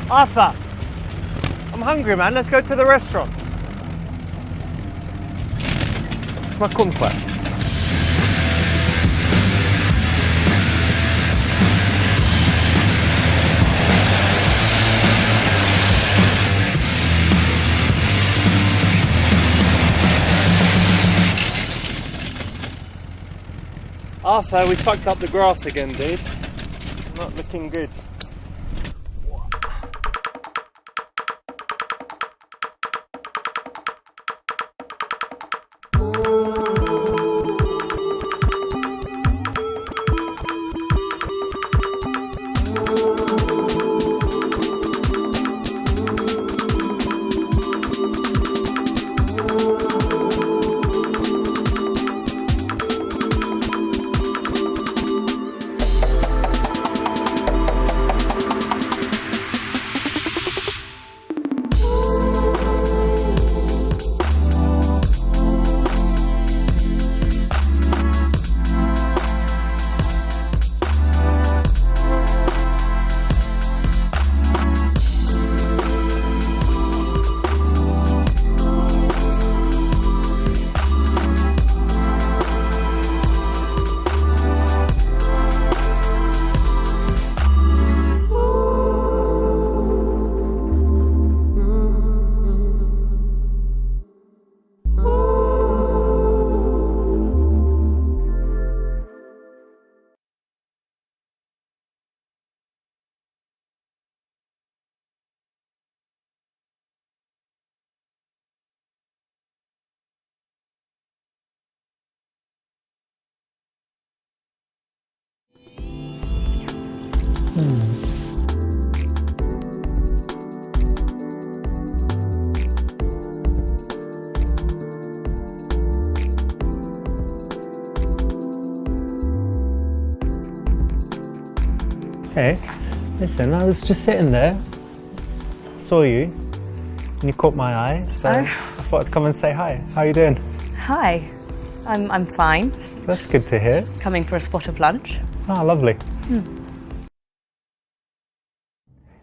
Arthur, I'm hungry, man. Let's go to the restaurant. It's my kumquats. Arthur, we fucked up the grass again, dude. Not looking good. Hey, listen, I was just sitting there, saw you, and you caught my eye, so I thought I'd come and say hi. How are you doing? Hi, I'm fine. That's good to hear. Coming for a spot of lunch. Ah, lovely.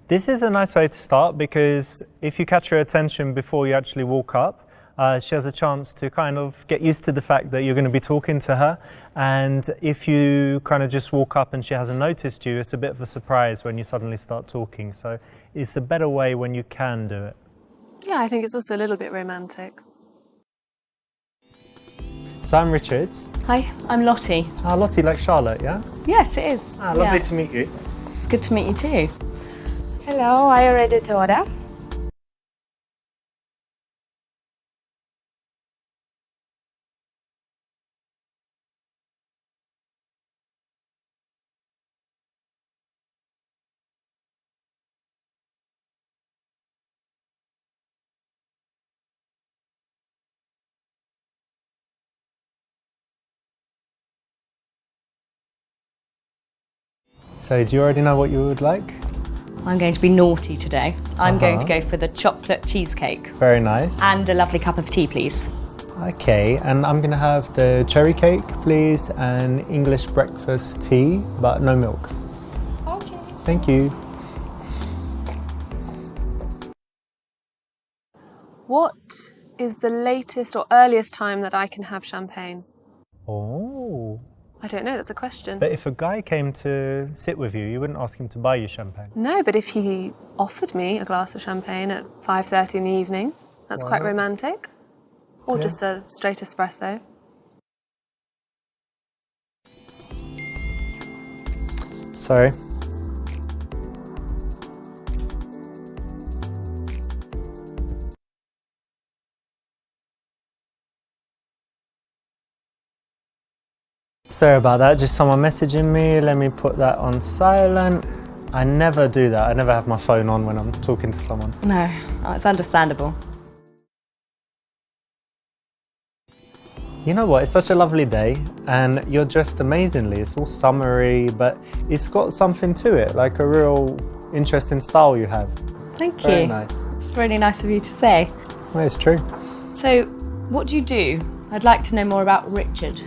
This is a nice way to start because if you catch her attention before you actually walk up, she has a chance to kind of get used to the fact that you're going to be talking to her. And if you kind of just walk up and she hasn't noticed you, it's a bit of a surprise when you suddenly start talking. So it's a better way when you can do it. Yeah, I think it's also a little bit romantic. So I'm Richard. Hi, I'm Lottie. Ah, Lottie, like Charlotte, yeah? Yes, it is. Ah, lovely to meet you. Good to meet you too. Hello, are you ready to order? So do you already know what you would like? I'm going to be naughty today. I'm going to go for the chocolate cheesecake. Very nice. And a lovely cup of tea, please. Okay, and I'm gonna have the cherry cake, please, and English breakfast tea, but no milk. Okay. Thank you. What is the latest or earliest time that I can have champagne? Oh. I don't know, that's a question. But if a guy came to sit with you, you wouldn't ask him to buy you champagne. No, but if he offered me a glass of champagne at 5:30 in the evening, that's quite romantic. Or just a straight espresso. Sorry. Sorry about that, just someone messaging me. Let me put that on silent. I never do that. I never have my phone on when I'm talking to someone. No, it's understandable. You know what, it's such a lovely day and you're dressed amazingly. It's all summery, but it's got something to it, like a real interesting style you have. Thank you. Very nice. It's really nice of you to say. Well, it's true. So, what do you do? I'd like to know more about Richard.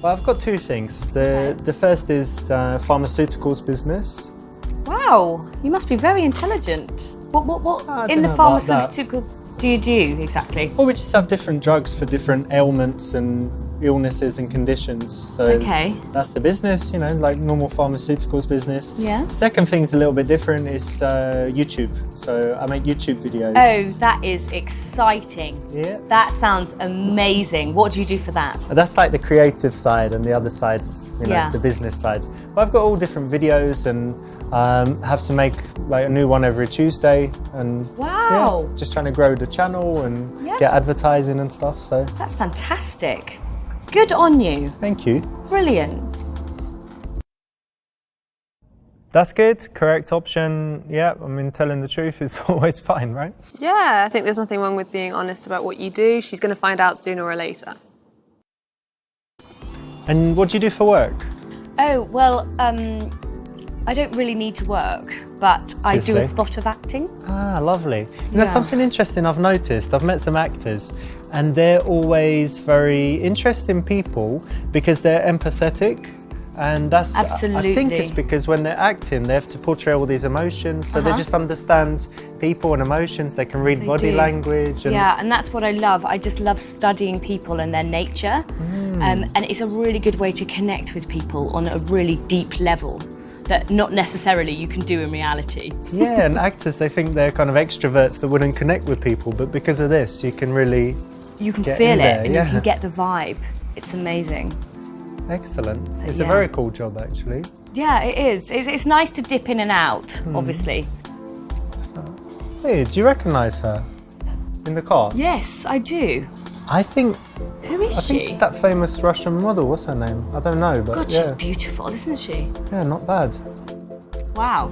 Well, I've got two things. The first is pharmaceuticals business. Wow, you must be very intelligent. What I in don't the know about that. pharmaceuticals do you do exactly? Well, we just have different drugs for different ailments and illnesses and conditions. So Okay. that's the business, you know, like normal pharmaceuticals business. Yeah. Second thing's a little bit different is YouTube. So I make YouTube videos. Oh, that is exciting. Yeah. That sounds amazing. What do you do for that? That's like the creative side, and the other side's, you know, Yeah. the business side. But I've got all different videos, and have to make like a new one every Tuesday, and Wow. yeah, just trying to grow the channel and Yeah. get advertising and stuff. So That's fantastic. Good on you. thank you. Brilliant. That's good. Correct option. Yeah, I mean, telling the truth is always fine, right? Yeah, I think there's nothing wrong with being honest about what you do. She's going to find out sooner or later. And what do you do for work? Oh, well, I don't really need to work, but I do a Seriously? spot of acting. Ah, lovely. You know, Yeah. something interesting I've noticed. I've met some actors, and they're always very interesting people because they're empathetic. And that's, I think Absolutely. it's because when they're acting, they have to portray all these emotions. So they just understand people and emotions. They can read They body do. language. And Yeah, and that's what I love. I just love studying people and their nature. And it's a really good way to connect with people on a really deep level that not necessarily you can do in reality. Yeah, and actors, they think they're kind of extroverts that wouldn't connect with people. But because of this, you can really You can get feel in it there, and yeah. you can get the vibe. It's amazing. Excellent. It's a Yeah. very cool job, actually. Yeah, it is. It's nice to dip in and out, obviously. Hey, do you recognise her in the car? Yes, I do. I think Who is I think she? it's that famous Russian model. What's her name? I don't know, but God, yeah, she's beautiful, isn't she? yeah, not bad. Wow.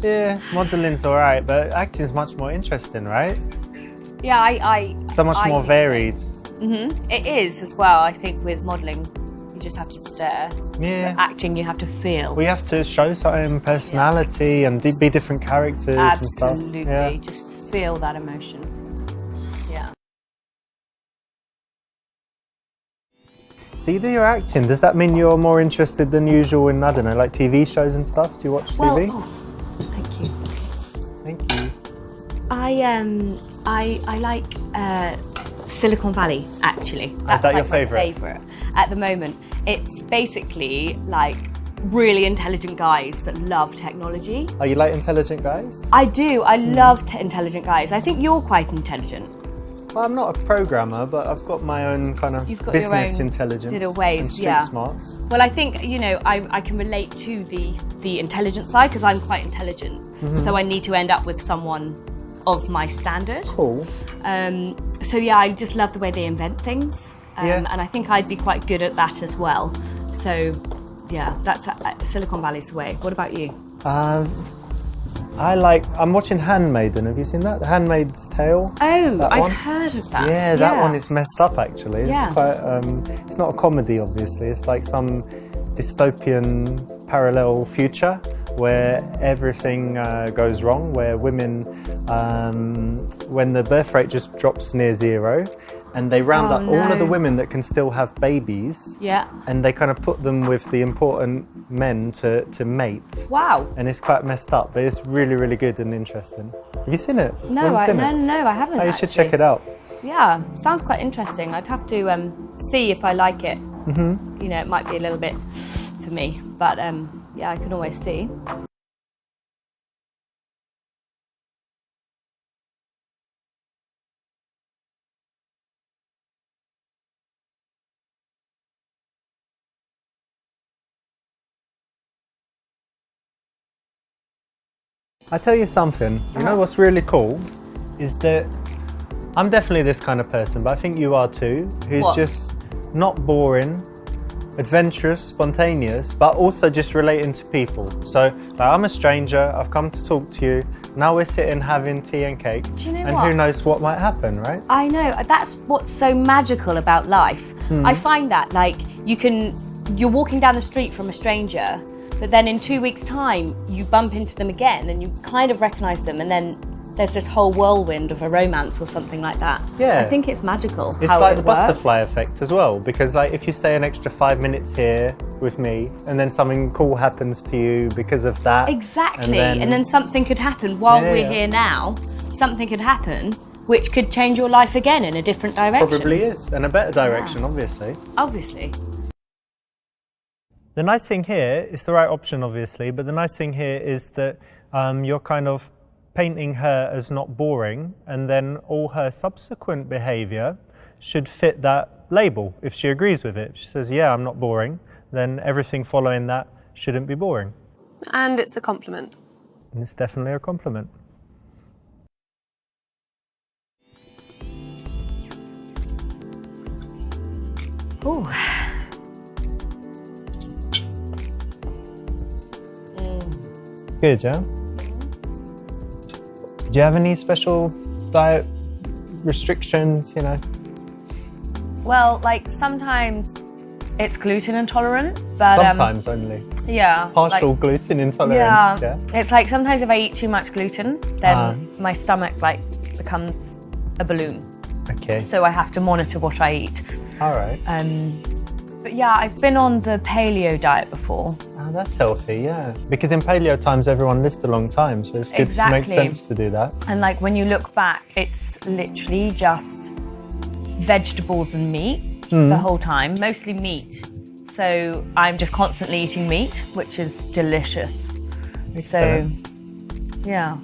Yeah, modelling's all right, but acting's much more interesting, right? Yeah, I So much I more think so. varied. It is as well. I think with modelling, you just have to stare. Yeah. But acting, you have to feel. We have to show certain personality and be different characters and stuff. Absolutely, Yeah. just feel that emotion. Yeah. So you do your acting. Does that mean you're more interested than usual in, I don't know, like TV shows and stuff? Do you watch Well, TV? oh, thank you. Thank you. I like Silicon Valley actually. That's that your like my favourite? favourite at the moment. It's basically like really intelligent guys that love technology. Oh, you like intelligent guys? I do. I love intelligent guys. I think you're quite intelligent. Well, I'm not a programmer, but I've got my own kind of You've got your business own intelligence little ways, and street yeah. smarts. Well, I think, you know, I can relate to the intelligent side because I'm quite intelligent. So I need to end up with someone of my standard. Cool. So yeah, I just love the way they invent things. Yeah. And I think I'd be quite good at that as well. So yeah, that's Silicon Valley's the way. What about you? I'm watching Handmaiden. Have you seen that? The Handmaid's Tale? Oh, That I've one? heard of that. Yeah, that one is messed up actually. It's Yeah. quite, it's not a comedy obviously, it's like some dystopian parallel future where everything goes wrong, where women, when the birth rate just drops near zero, and they round Oh, up all of the no. women that can still have babies, Yeah. and they kind of put them with the important men to mate. Wow. And it's quite messed up, but it's really, really good and interesting. Have you seen it? No, You haven't seen it? no, I haven't. Oh, you should check it out. Yeah, sounds quite interesting. I'd have to see if I like it. Mm-hmm. You know, it might be a little bit for me, but yeah, I can always see. I tell you something, you know what's really cool is that I'm definitely this kind of person, but I think you are too, who's What? just not boring, adventurous, spontaneous, but also just relating to people. So like, I'm a stranger, I've come to talk to you, now we're sitting having tea and cake, Do you know and what? who knows what might happen, right? I know, that's what's so magical about life. I find that, like, you can you're walking down the street from a stranger, but then in 2 weeks' time, you bump into them again and you kind of recognise them, and then there's this whole whirlwind of a romance or something like that. Yeah. I think it's magical. It's how like it the would work. butterfly effect as well, because like if you stay an extra 5 minutes here with me and then something cool happens to you because of that. Exactly, and then something could happen while we're here now, something could happen which could change your life again in a different direction. Probably is, and a better direction, obviously. Obviously. The nice thing here is the right option, obviously, but the nice thing here is that you're kind of painting her as not boring, and then all her subsequent behaviour should fit that label if she agrees with it. If she says, yeah, I'm not boring, then everything following that shouldn't be boring. And it's a compliment. And it's definitely a compliment. Ooh. Good, yeah? Do you have any special diet restrictions, you know? Well, like sometimes it's gluten intolerant, but Sometimes only. yeah, Partial like, gluten intolerance, yeah? It's like sometimes if I eat too much gluten, then my stomach like becomes a balloon. Okay. So I have to monitor what I eat. All right. But yeah, I've been on the paleo diet before. Oh, that's healthy, yeah. Because in paleo times, everyone lived a long time, so it's good. It makes sense to do that. And like when you look back, it's literally just vegetables and meat the whole time, mostly meat. So I'm just constantly eating meat, which is delicious. So, yeah.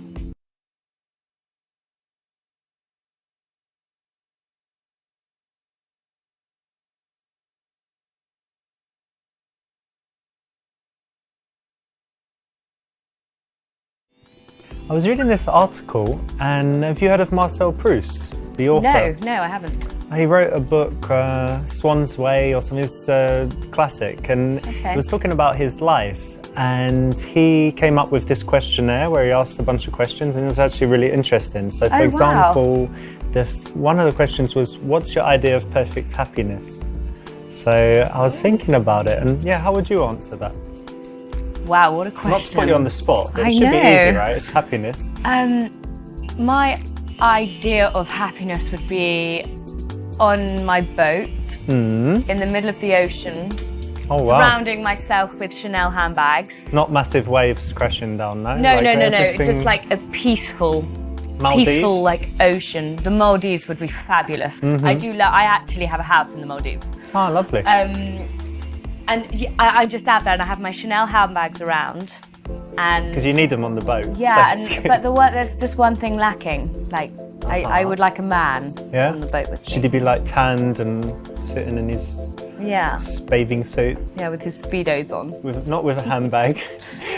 I was reading this article, and have you heard of Marcel Proust, the author? No, I haven't. He wrote a book, Swan's Way or something, it's a classic, and it was talking about his life. And he came up with this questionnaire where he asked a bunch of questions, and it was actually really interesting. So, for example, one of the questions was, what's your idea of perfect happiness? So I was thinking about it, and yeah, how would you answer that? Wow, what a question. Not to put you on the spot, but I it should be know. easy, right? It's happiness. My idea of happiness would be on my boat in the middle of the ocean, surrounding myself with Chanel handbags. Not massive waves crashing down, no? No, just like a peaceful like ocean. The Maldives would be fabulous. I actually have a house in the Maldives. Oh, lovely. And I'm just out there and I have my Chanel handbags around. Because you need them on the boat. Yeah, but there's just one thing lacking. Like, I would like a man on the boat with me. Should he be like tanned and sitting in his bathing suit? Yeah, with his Speedos on. Not with a handbag.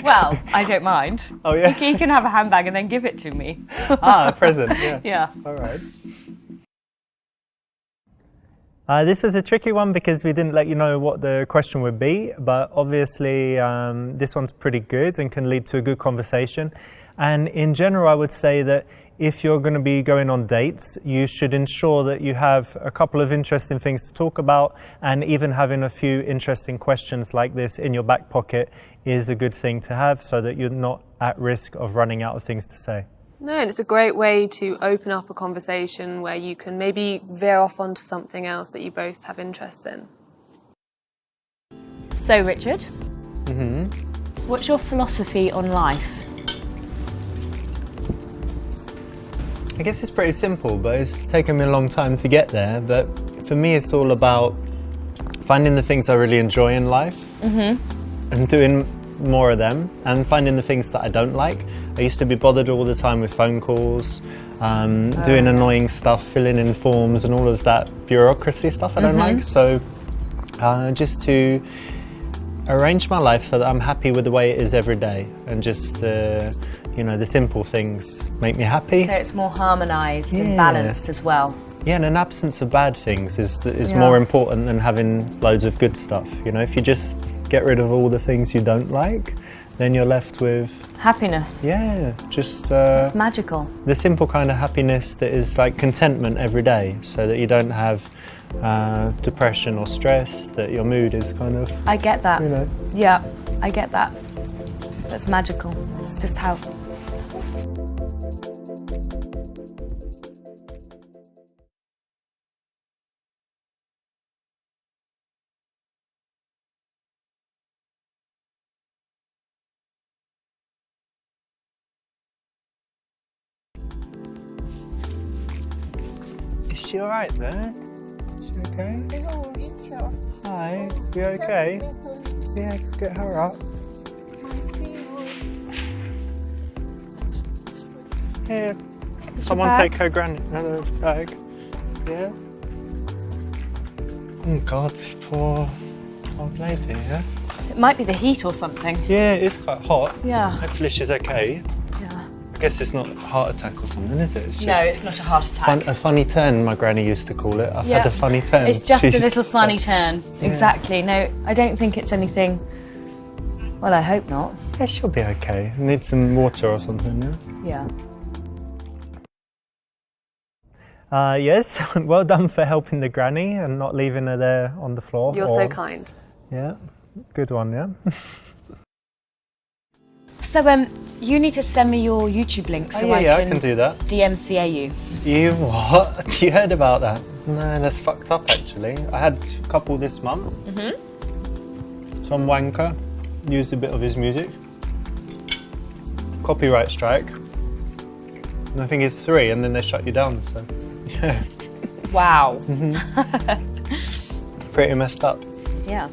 Well, I don't mind. Oh, yeah? He can have a handbag and then give it to me. A present, yeah. Yeah. All right. This was a tricky one because we didn't let you know what the question would be, but obviously this one's pretty good and can lead to a good conversation. And in general, I would say that if you're going to be going on dates, you should ensure that you have a couple of interesting things to talk about, and even having a few interesting questions like this in your back pocket is a good thing to have so that you're not at risk of running out of things to say. No, and it's a great way to open up a conversation where you can maybe veer off onto something else that you both have interest in. So, Richard, what's your philosophy on life? I guess it's pretty simple, but it's taken me a long time to get there. But for me, it's all about finding the things I really enjoy in life and doing more of them, and finding the things that I don't like. I used to be bothered all the time with phone calls, doing annoying stuff, filling in forms and all of that bureaucracy stuff I don't like. So just to arrange my life so that I'm happy with the way it is every day, and just the simple things make me happy. So it's more harmonised and balanced as well. Yeah, and an absence of bad things is more important than having loads of good stuff. You know, if you just get rid of all the things you don't like, then you're left with happiness. Yeah, just it's magical. The simple kind of happiness that is like contentment every day, so that you don't have depression or stress, that your mood is kind of, I get that. you know. Yeah, I get that. That's magical. It's just how. Is she alright there? Is she okay? Hi, you okay? Yeah, get her up. Here, someone bag? take her granny another bag. Yeah. Oh God, poor old lady. Yeah. It might be the heat or something. Yeah, it's quite hot. Yeah. Hopefully she's okay. Yeah. I guess it's not a heart attack or something, is it? It's just No, it's not a heart attack. a funny turn, my granny used to call it. I've Yeah. had a funny turn. It's just she a used little to say. funny turn. Exactly. No, I don't think it's anything. Well, I hope not. Yeah, she'll be okay. Need some water or something, yeah? Yeah. Yes, well done for helping the granny and not leaving her there on the floor. You're so kind. Yeah, good one, yeah. So, you need to send me your YouTube link so I can do that. DMCA you. You what? You heard about that? No, that's fucked up actually. I had a couple this month. Some wanker used a bit of his music. Copyright strike. And I think it's 3 and then they shut you down, so yeah. Wow. Pretty messed up. Yeah.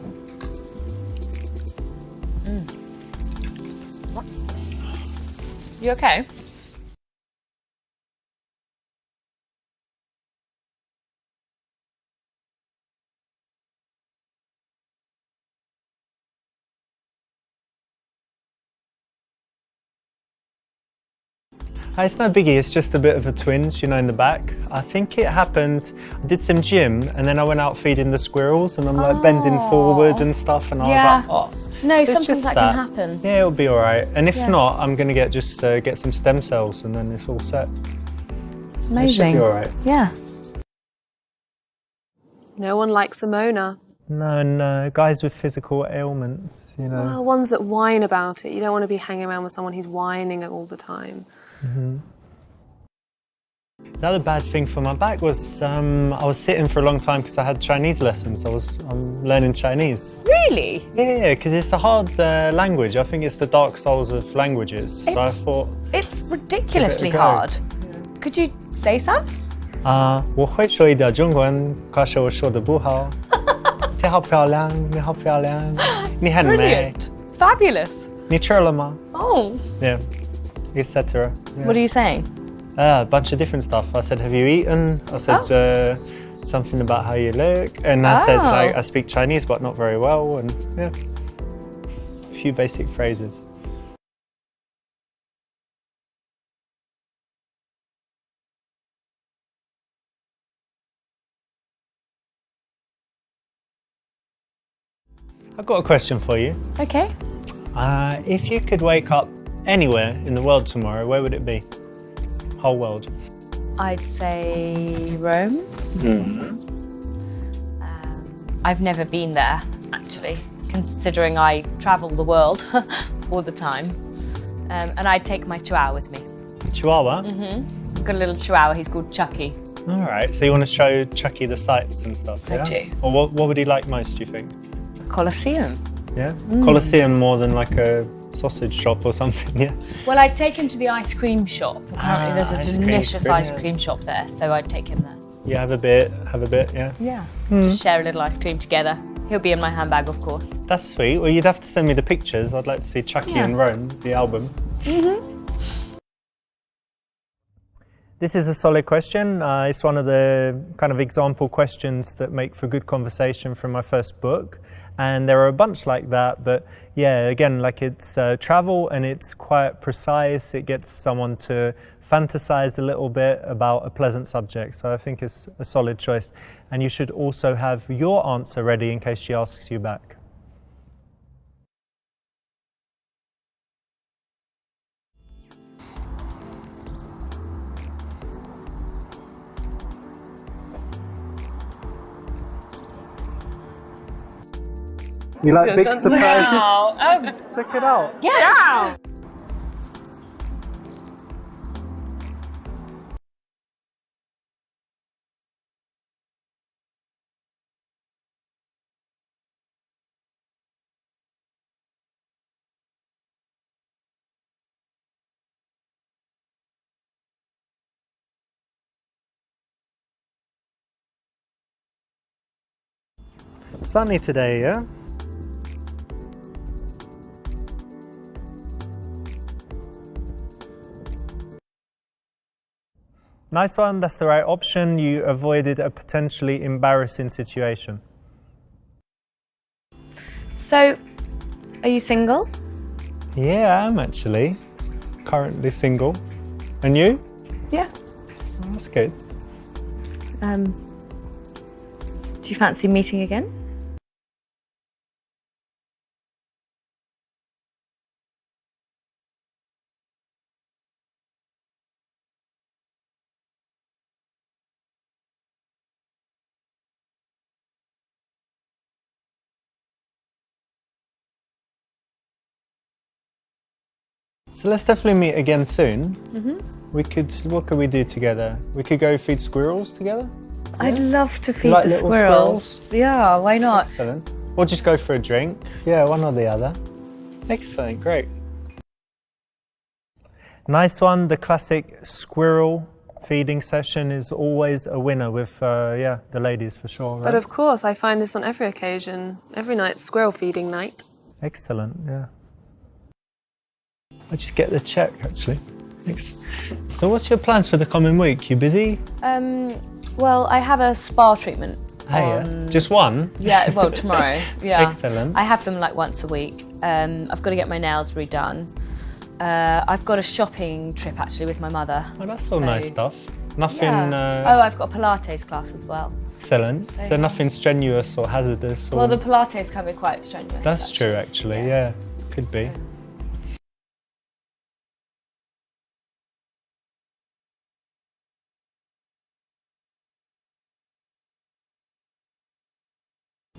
You okay? It's no biggie, it's just a bit of a twinge, you know, in the back. I think it happened, I did some gym and then I went out feeding the squirrels and I'm like bending forward and stuff and I Yeah. was like, oh. No, It's sometimes just that can happen. Yeah, it'll be all right. And if Yeah. not, I'm going to get some stem cells and then it's all set. It's It should amazing. be all right. Yeah. No one likes a moaner. No, guys with physical ailments, you know. Well, ones that whine about it. You don't want to be hanging around with someone who's whining all the time. The other bad thing for my back was I was sitting for a long time because I had Chinese lessons. I'm learning Chinese. Really? Yeah, because it's a hard language. I think it's the dark souls of languages. So I thought, It's ridiculously go. hard. Could you say some? 我会说一点中文，可是我说的不好。你好漂亮，你好漂亮，你很美， Brilliant. Fabulous. 你吃了吗？ Oh. Yeah, etc. Yeah. What are you saying? A bunch of different stuff. I said, have you eaten? I said something about how you look. And I said, like, I speak Chinese, but not very well. And yeah, a few basic phrases. I've got a question for you. Okay. If you could wake up anywhere in the world tomorrow, where would it be? Whole world. I'd say Rome. I've never been there, actually, considering I travel the world all the time. And I'd take my chihuahua with me. Chihuahua? I've got a little chihuahua, he's called Chucky. All right, so you want to show Chucky the sights and stuff, I yeah? do. Or what would he like most, do you think? The Colosseum. Yeah? Colosseum more than like a sausage shop or something, yeah? Well, I'd take him to the ice cream shop. Apparently there's a ice cream, delicious ice brilliant. cream shop there, so I'd take him there. Yeah, have a bit, yeah. Yeah. Just share a little ice cream together. He'll be in my handbag, of course. That's sweet. Well, you'd have to send me the pictures. I'd like to see Chucky Yeah. and Rome, the album. This is a solid question. It's one of the kind of example questions that make for good conversation from my first book. And there are a bunch like that, but yeah, again, like it's travel and it's quite precise. It gets someone to fantasize a little bit about a pleasant subject. So I think it's a solid choice. And you should also have your answer ready in case she asks you back. You like big surprises? Wow. Check it out. Get out! Sunny today, yeah? Nice one, that's the right option. You avoided a potentially embarrassing situation. So, are you single? Yeah, I am actually. Currently single. And you? Yeah. Oh, that's good. Do you fancy meeting again? So let's definitely meet again soon. What could we do together? We could go feed squirrels together? I'd love to feed like the little squirrels. Yeah, why not? Excellent. Or just go for a drink. Yeah, one or the other. Excellent, great. Nice one. The classic squirrel feeding session is always a winner with, the ladies for sure. Right? But of course, I find this on every occasion. Every night's squirrel feeding night. Excellent, yeah. I'll just get the check, actually. Thanks. So what's your plans for the coming week? You busy? Well, I have a spa treatment. Yeah. Just one? Yeah, well, tomorrow. Yeah. Excellent. I have them like once a week. I've got to get my nails redone. I've got a shopping trip actually with my mother. Oh, that's all nice stuff. Nothing... Yeah. Oh, I've got a Pilates class as well. Excellent. So nothing strenuous or hazardous? Or... Well, the Pilates can be quite strenuous. That's true, actually, yeah. Could be.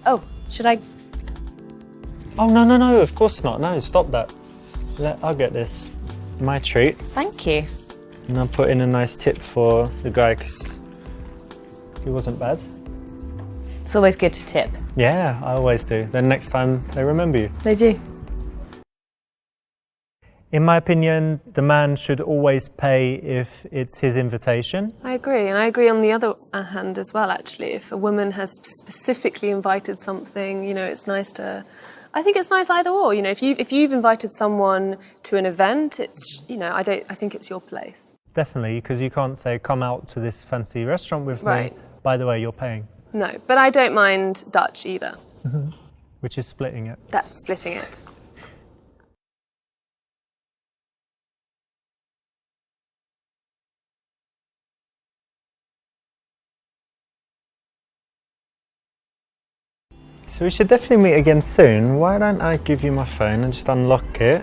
Oh, should I? Oh, no, of course not. No, stop that. I'll get this. My treat. Thank you. And I'll put in a nice tip for the guy because he wasn't bad. It's always good to tip. Yeah, I always do. Then next time they remember you. They do. In my opinion, the man should always pay if it's his invitation. I agree, and I agree on the other hand as well, actually. If a woman has specifically invited something, it's nice to... I think it's nice either or, if you've invited someone to an event, it's, I think it's your place. Definitely, because you can't say, come out to this fancy restaurant with me. By the way, you're paying. No, but I don't mind Dutch either. Which is splitting it. That's splitting it. So we should definitely meet again soon. Why don't I give you my phone and just unlock it?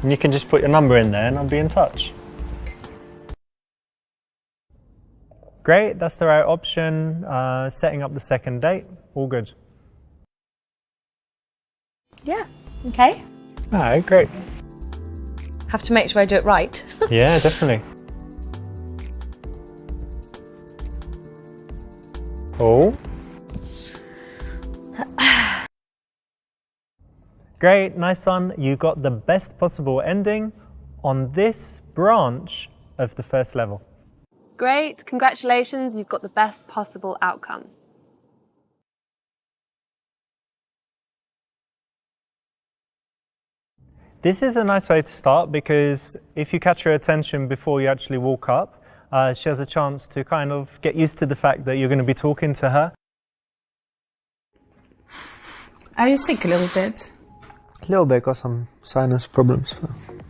And you can just put your number in there and I'll be in touch. Great, that's the right option. Setting up the second date, all good. Yeah, okay. All right, great. Have to make sure I do it right. Yeah, definitely. Oh. Great, nice one. You got the best possible ending on this branch of the first level. Great, congratulations, you've got the best possible outcome. This is a nice way to start because if you catch her attention before you actually walk up, she has a chance to kind of get used to the fact that you're going to be talking to her. Are you sick a little bit? A little bit, got some sinus problems.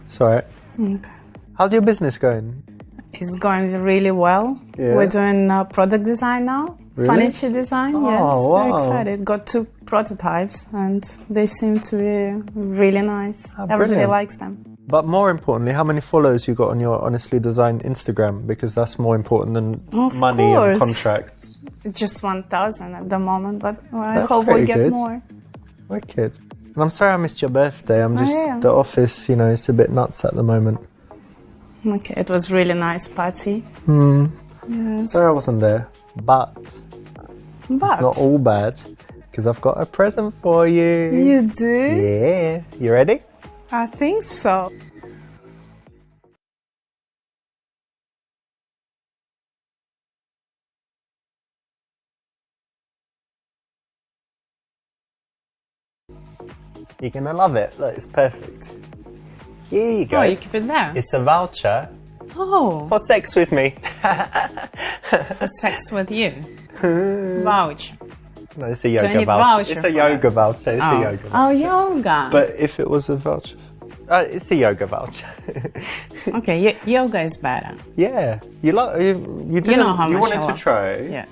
It's all right. Okay. How's your business going? It's going really well. Yeah. We're doing product design now. Really? Furniture design, Oh, yes. wow. Very excited. Got 2 prototypes and they seem to be really nice. Everybody brilliant. likes them. But more importantly, how many followers you got on your Honestly Designed Instagram? Because that's more important than Of money course. and contracts. Just 1,000 at the moment, but I That's hope we pretty get good. more. Wicked. And I'm sorry I missed your birthday. I'm just, yeah. the office, you know, it's a bit nuts at the moment. Okay, it was really nice party. Yes. Sorry I wasn't there, but But it's not all bad, because I've got a present for you. you do? Yeah. You ready? I think so. You're gonna love it. Look, it's perfect. Here you go. Oh, you keep it there? It's a voucher Oh, for sex with me. for sex with you. Vouch. No, it's a yoga you need voucher. voucher It's for a yoga voucher. It's a yoga voucher. Oh, yoga. But if it was a voucher, it's a yoga voucher. Okay, yoga is better. Yeah, you didn't. know how you much I wanted to love- try. Yeah.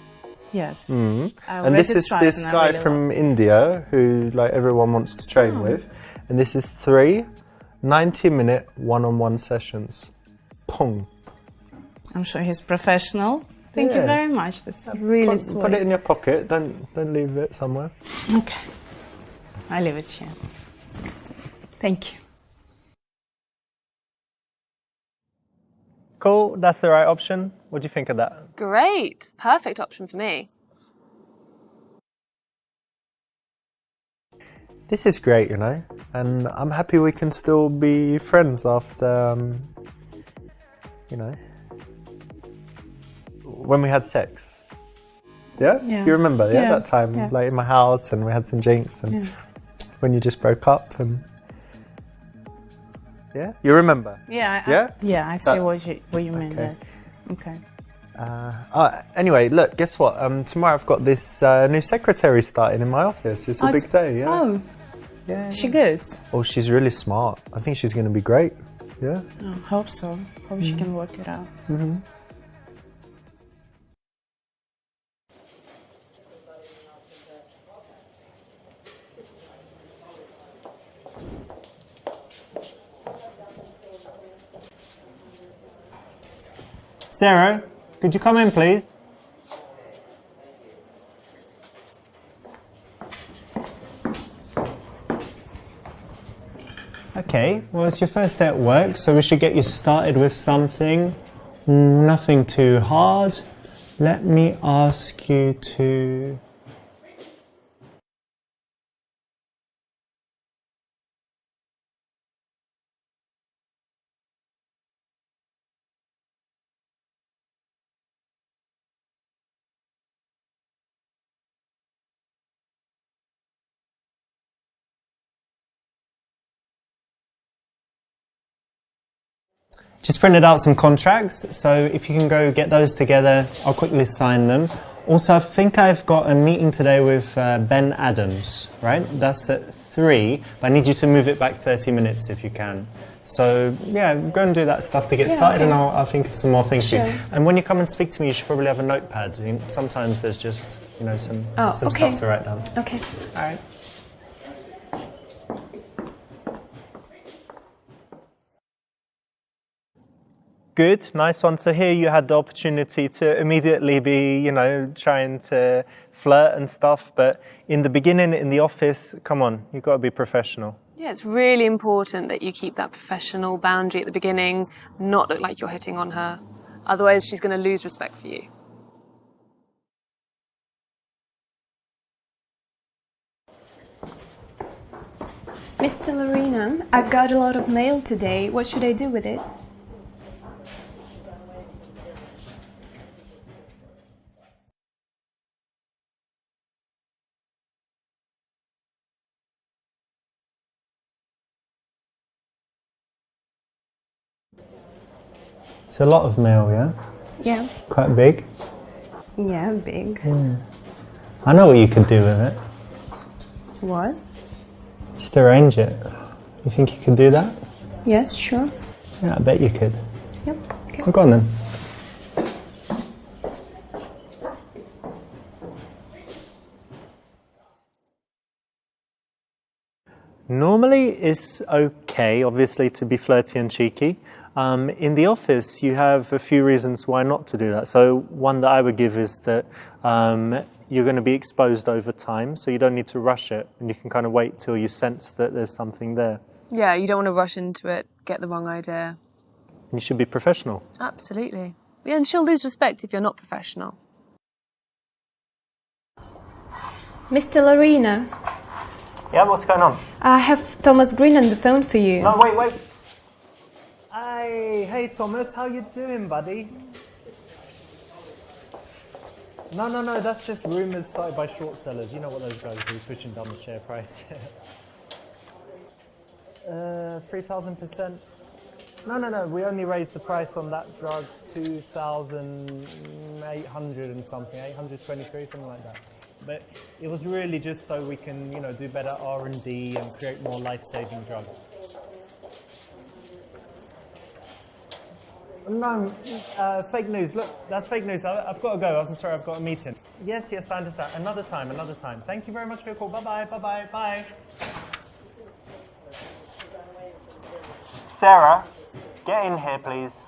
Yes. And this is this guy from India who like everyone wants to train with, and this is 3 90-minute one-on-one sessions. Pong. I'm sure he's professional. Thank you Yeah. very much. That's really Put sweet. it in your pocket. Don't leave it somewhere. Okay. I leave it here. Thank you. Cool. That's the right option. What do you think of that? Great. Perfect option for me. This is great, you know, and I'm happy we can still be friends after, you know, when we had sex. Yeah? Yeah. You remember, Yeah. that time, Yeah. like in my house, and we had some drinks, and when you just broke up, and yeah, you remember? Yeah. I see That- what you mean. okay. Yes. Okay. Anyway, look, guess what? Tomorrow I've got this new secretary starting in my office. It's a big day, yeah. Oh, Yeah. she good? Oh, she's really smart. I think she's going to be great. Yeah. Oh, hope so. Hope she can work it out. Sarah, could you come in, please? Okay, well, it's your first day at work, so we should get you started with something. Nothing too hard. Let me ask you to... Just printed out some contracts, so if you can go get those together, I'll quickly sign them. Also, I think I've got a meeting today with Ben Adams, right? That's at 3, but I need you to move it back 30 minutes if you can. So, yeah, go and do that stuff to get started, and I'll think of some more things for you. And when you come and speak to me, you should probably have a notepad. I mean, sometimes there's just, you know, some stuff to write down. Okay. All right. Good, nice one. So here you had the opportunity to immediately be, you know, trying to flirt and stuff, but in the beginning, in the office, come on, you've got to be professional. Yeah, it's really important that you keep that professional boundary at the beginning, not look like you're hitting on her. Otherwise, she's going to lose respect for you. Mr. Lorena, I've got a lot of mail today. What should I do with it? It's a lot of mail, yeah? Yeah. Quite big. Yeah, big. I know what you could do with it. What? Just arrange it. You think you could do that? Yes, sure. Yeah, I bet you could. Yep. Okay. Well, go on then. Normally it's okay, obviously, to be flirty and cheeky. In the office, you have a few reasons why not to do that. So one that I would give is that you're going to be exposed over time, so you don't need to rush it, and you can kind of wait till you sense that there's something there. Yeah, you don't want to rush into it, get the wrong idea. You should be professional. Absolutely. Yeah, and she'll lose respect if you're not professional. Mr. Lorena, Yeah, what's going on? I have Thomas Green on the phone for you. No, wait. Hey, Thomas, how you doing, buddy? No, that's just rumours started by short sellers. You know what those guys do, pushing down the share price. 3,000%. No, we only raised the price on that drug 2,800 and something, 823, something like that. But it was really just so we can, do better R&D and create more life-saving drugs. No, fake news. Look, that's fake news. I've got to go. I'm sorry, I've got a meeting. Yes, I understand. Another time. Thank you very much for your call. Bye. Sarah, get in here, please.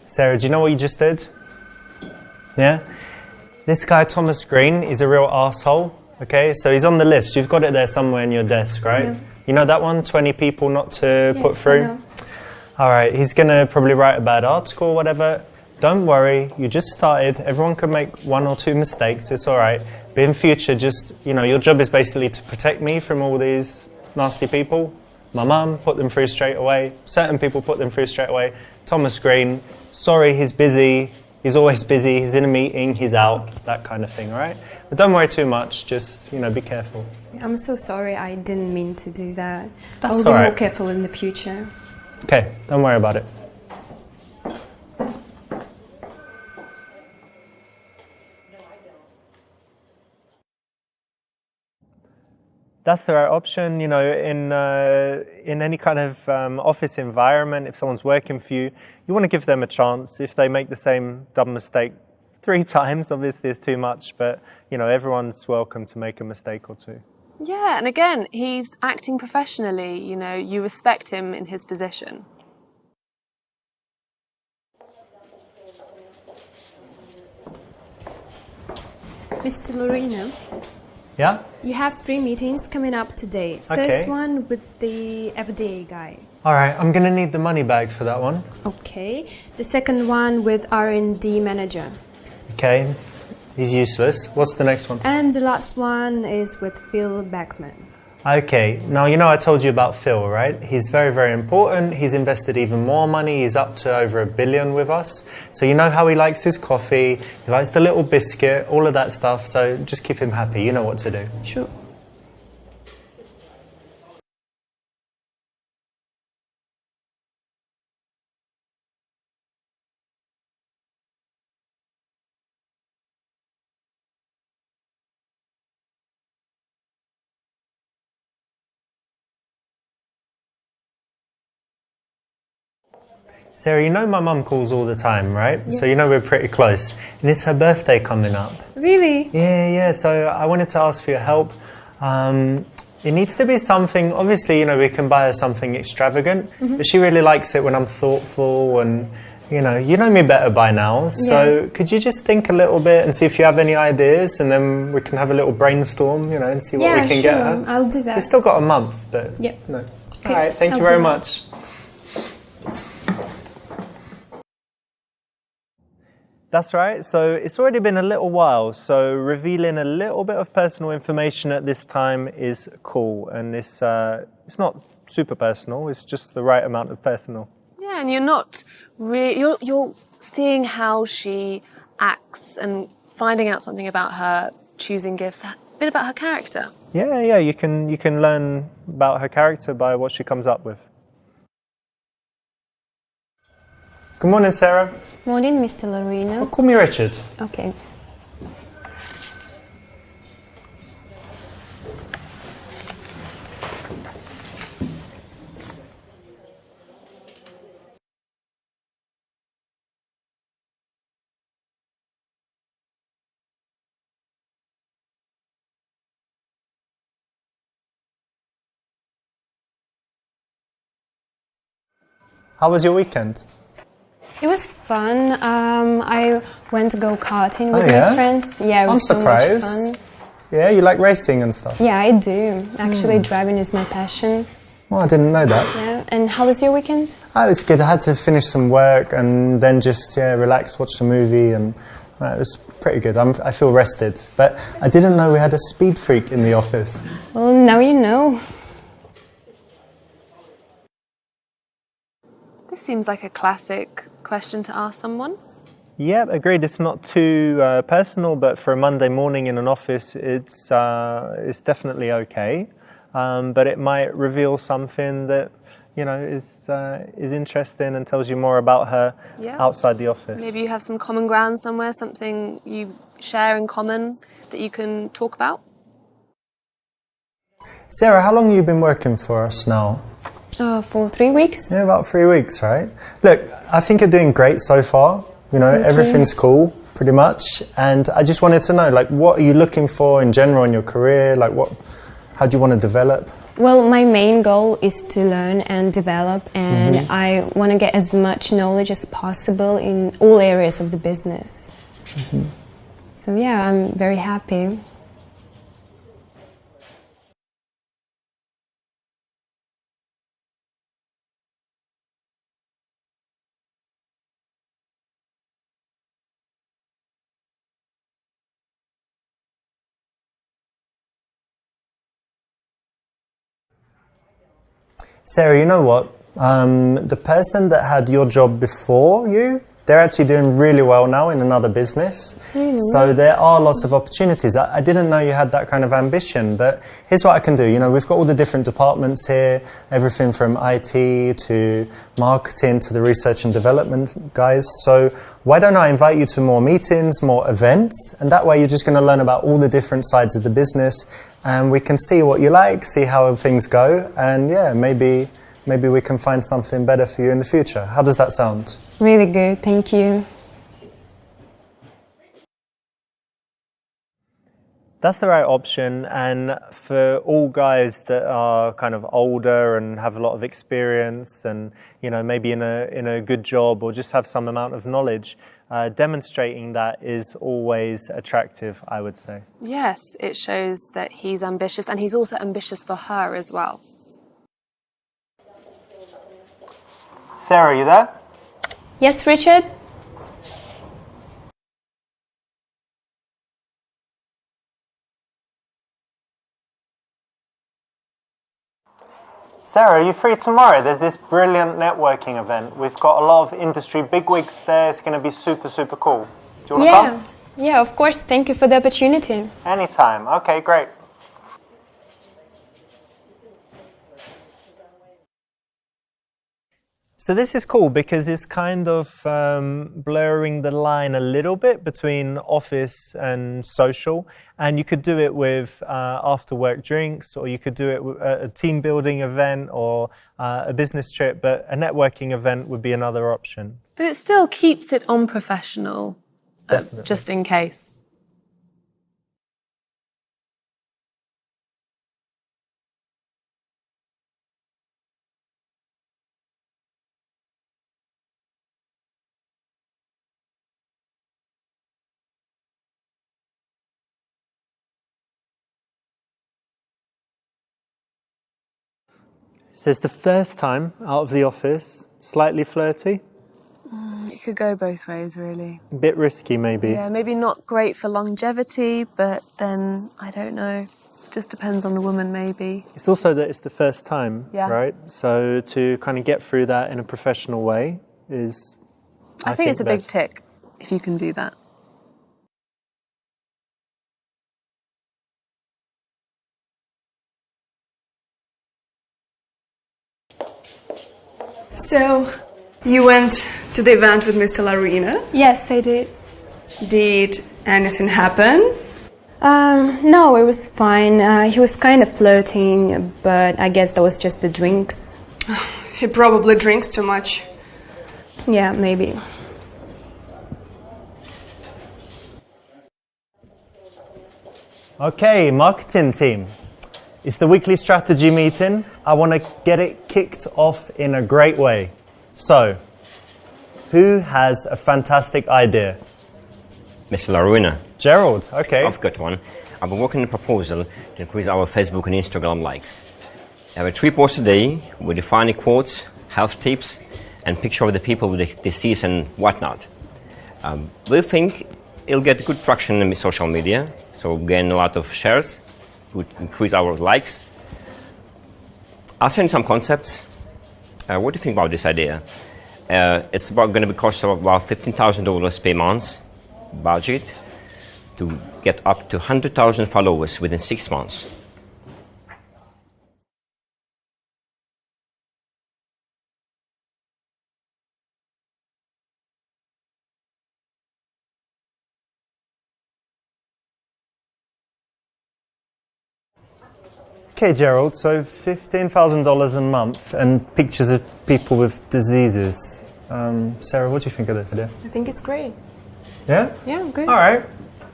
Sarah, do you know what you just did? Yeah? This guy, Thomas Green, is a real arsehole, okay? So he's on the list. You've got it there somewhere in your desk, right? Yeah. You know that one? 20 people not to put Yes, through? I know. All right, he's going to probably write a bad article or whatever. Don't worry, you just started. Everyone can make 1 or 2 mistakes. It's all right. But in future, just, your job is basically to protect me from all these nasty people. My mum, put them through straight away. Certain people put them through straight away. Thomas Green, sorry, he's busy. He's always busy. He's in a meeting. He's out. That kind of thing, all right? But don't worry too much. Just, be careful. I'm so sorry, I didn't mean to do that. That's I'll be all right. more careful in the future. Okay, don't worry about it. That's the right option. In any kind of office environment, if someone's working for you, you want to give them a chance. If they make the same dumb mistake 3 times, obviously it's too much, but everyone's welcome to make a mistake or 2. Yeah, and again, he's acting professionally. You respect him in his position. Mr. Lorena, Yeah? you have 3 meetings coming up today. Okay. First one with the FDA guy. All right, I'm going to need the money bag for that one. Okay. The second one with R&D manager. Okay, he's useless. What's the next one? And the last one is with Phil Beckman. Okay, now I told you about Phil, right? He's very, very important. He's invested even more money. He's up to over $1 billion with us. So you know how he likes his coffee, he likes the little biscuit, all of that stuff. So just keep him happy. You know what to do. Sure. Sarah, my mum calls all the time, right? Yeah. So we're pretty close. And it's her birthday coming up. Really? Yeah. So I wanted to ask for your help. It needs to be something, obviously, we can buy her something extravagant, but she really likes it when I'm thoughtful and, you know me better by now. So could you just think a little bit and see if you have any ideas, and then we can have a little brainstorm, and see what we can get her? Yeah, I'll do that. We've still got a month, but Yep. no. Okay, All right, thank you I'll very do that. much. That's right. So it's already been a little while. So revealing a little bit of personal information at this time is cool, and it's not super personal. It's just the right amount of personal. Yeah, and you're not you're seeing how she acts and finding out something about her, choosing gifts, a bit about her character. Yeah. You can learn about her character by what she comes up with. Good morning, Sarah. Morning, Mr. Lorena. Oh, call me Richard. Okay. How was your weekend? It was fun. I went go-karting with yeah? my friends. Yeah, it was so surprised. much fun. Yeah, you like racing and stuff? Yeah, I do. Actually, driving is my passion. Well, I didn't know that. Yeah. And how was your weekend? Oh, it was good. I had to finish some work and then just relax, watch the movie, and it was pretty good. I feel rested. But I didn't know we had a speed freak in the office. Well, now you know. This seems like a classic question to ask someone. Yeah, agreed. It's not too personal, but for a Monday morning in an office, it's definitely okay. But it might reveal something that is interesting and tells you more about her outside the office. Maybe you have some common ground somewhere, something you share in common that you can talk about. Sarah, how long have you been working for us now? For 3 weeks. Yeah, about 3 weeks, right? Look, I think you're doing great so far. Everything's cool, pretty much. And I just wanted to know, what are you looking for in general in your career? How do you want to develop? Well, my main goal is to learn and develop, and I want to get as much knowledge as possible in all areas of the business. So yeah, I'm very happy. Sarah, you know what? The person that had your job before you, they're actually doing really well now in another business. So there are lots of opportunities. I didn't know you had that kind of ambition, but here's what I can do. We've got all the different departments here, everything from IT to marketing to the research and development guys. So why don't I invite you to more meetings, more events, and that way you're just going to learn about all the different sides of the business, and we can see what you like, see how things go, and maybe we can find something better for you in the future. How does that sound? Really good, thank you. That's the right option, and for all guys that are kind of older and have a lot of experience and maybe in a good job or just have some amount of knowledge, demonstrating that is always attractive, I would say. Yes, it shows that he's ambitious, and he's also ambitious for her as well. Sarah, you there? Yes, Richard? Sarah, are you free tomorrow? There's this brilliant networking event. We've got a lot of industry bigwigs there. It's going to be super, super cool. Do you want to come? Yeah, of course. Thank you for the opportunity. Anytime. Okay, great. So this is cool because it's kind of blurring the line a little bit between office and social, and you could do it with after-work drinks, or you could do it with a team building event or a business trip, but a networking event would be another option. But it still keeps it unprofessional, just in case. So it's the first time out of the office, slightly flirty. It could go both ways, really. A bit risky, maybe. Yeah, maybe not great for longevity, but then, I don't know. It just depends on the woman, maybe. It's also that it's the first time, Yeah. right? So to kind of get through that in a professional way is, I think it's a big best. tick if you can do that. So, you went to the event with Mr. Larina. Yes, I did. Did anything happen? No, it was fine. He was kind of flirting, but I guess that was just the drinks. He probably drinks too much. Yeah, maybe. Okay, marketing team. It's the weekly strategy meeting. I want to get it kicked off in a great way. So, who has a fantastic idea? Mr. Laruina, Gerald, okay. I've got one. I've been working on a proposal to increase our Facebook and Instagram likes. I have 3 posts a day with defining quotes, health tips, and picture of the people with the disease and whatnot. We think it'll get good traction in social media, so gain a lot of shares, would increase our likes. I'll send some concepts. What do you think about this idea? It's going to be cost of about $15,000 per month budget to get up to 100,000 followers within 6 months. Okay, Gerald, so $15,000 a month and pictures of people with diseases. Sarah, what do you think of this idea? I think it's great. Yeah? Yeah, good. All right.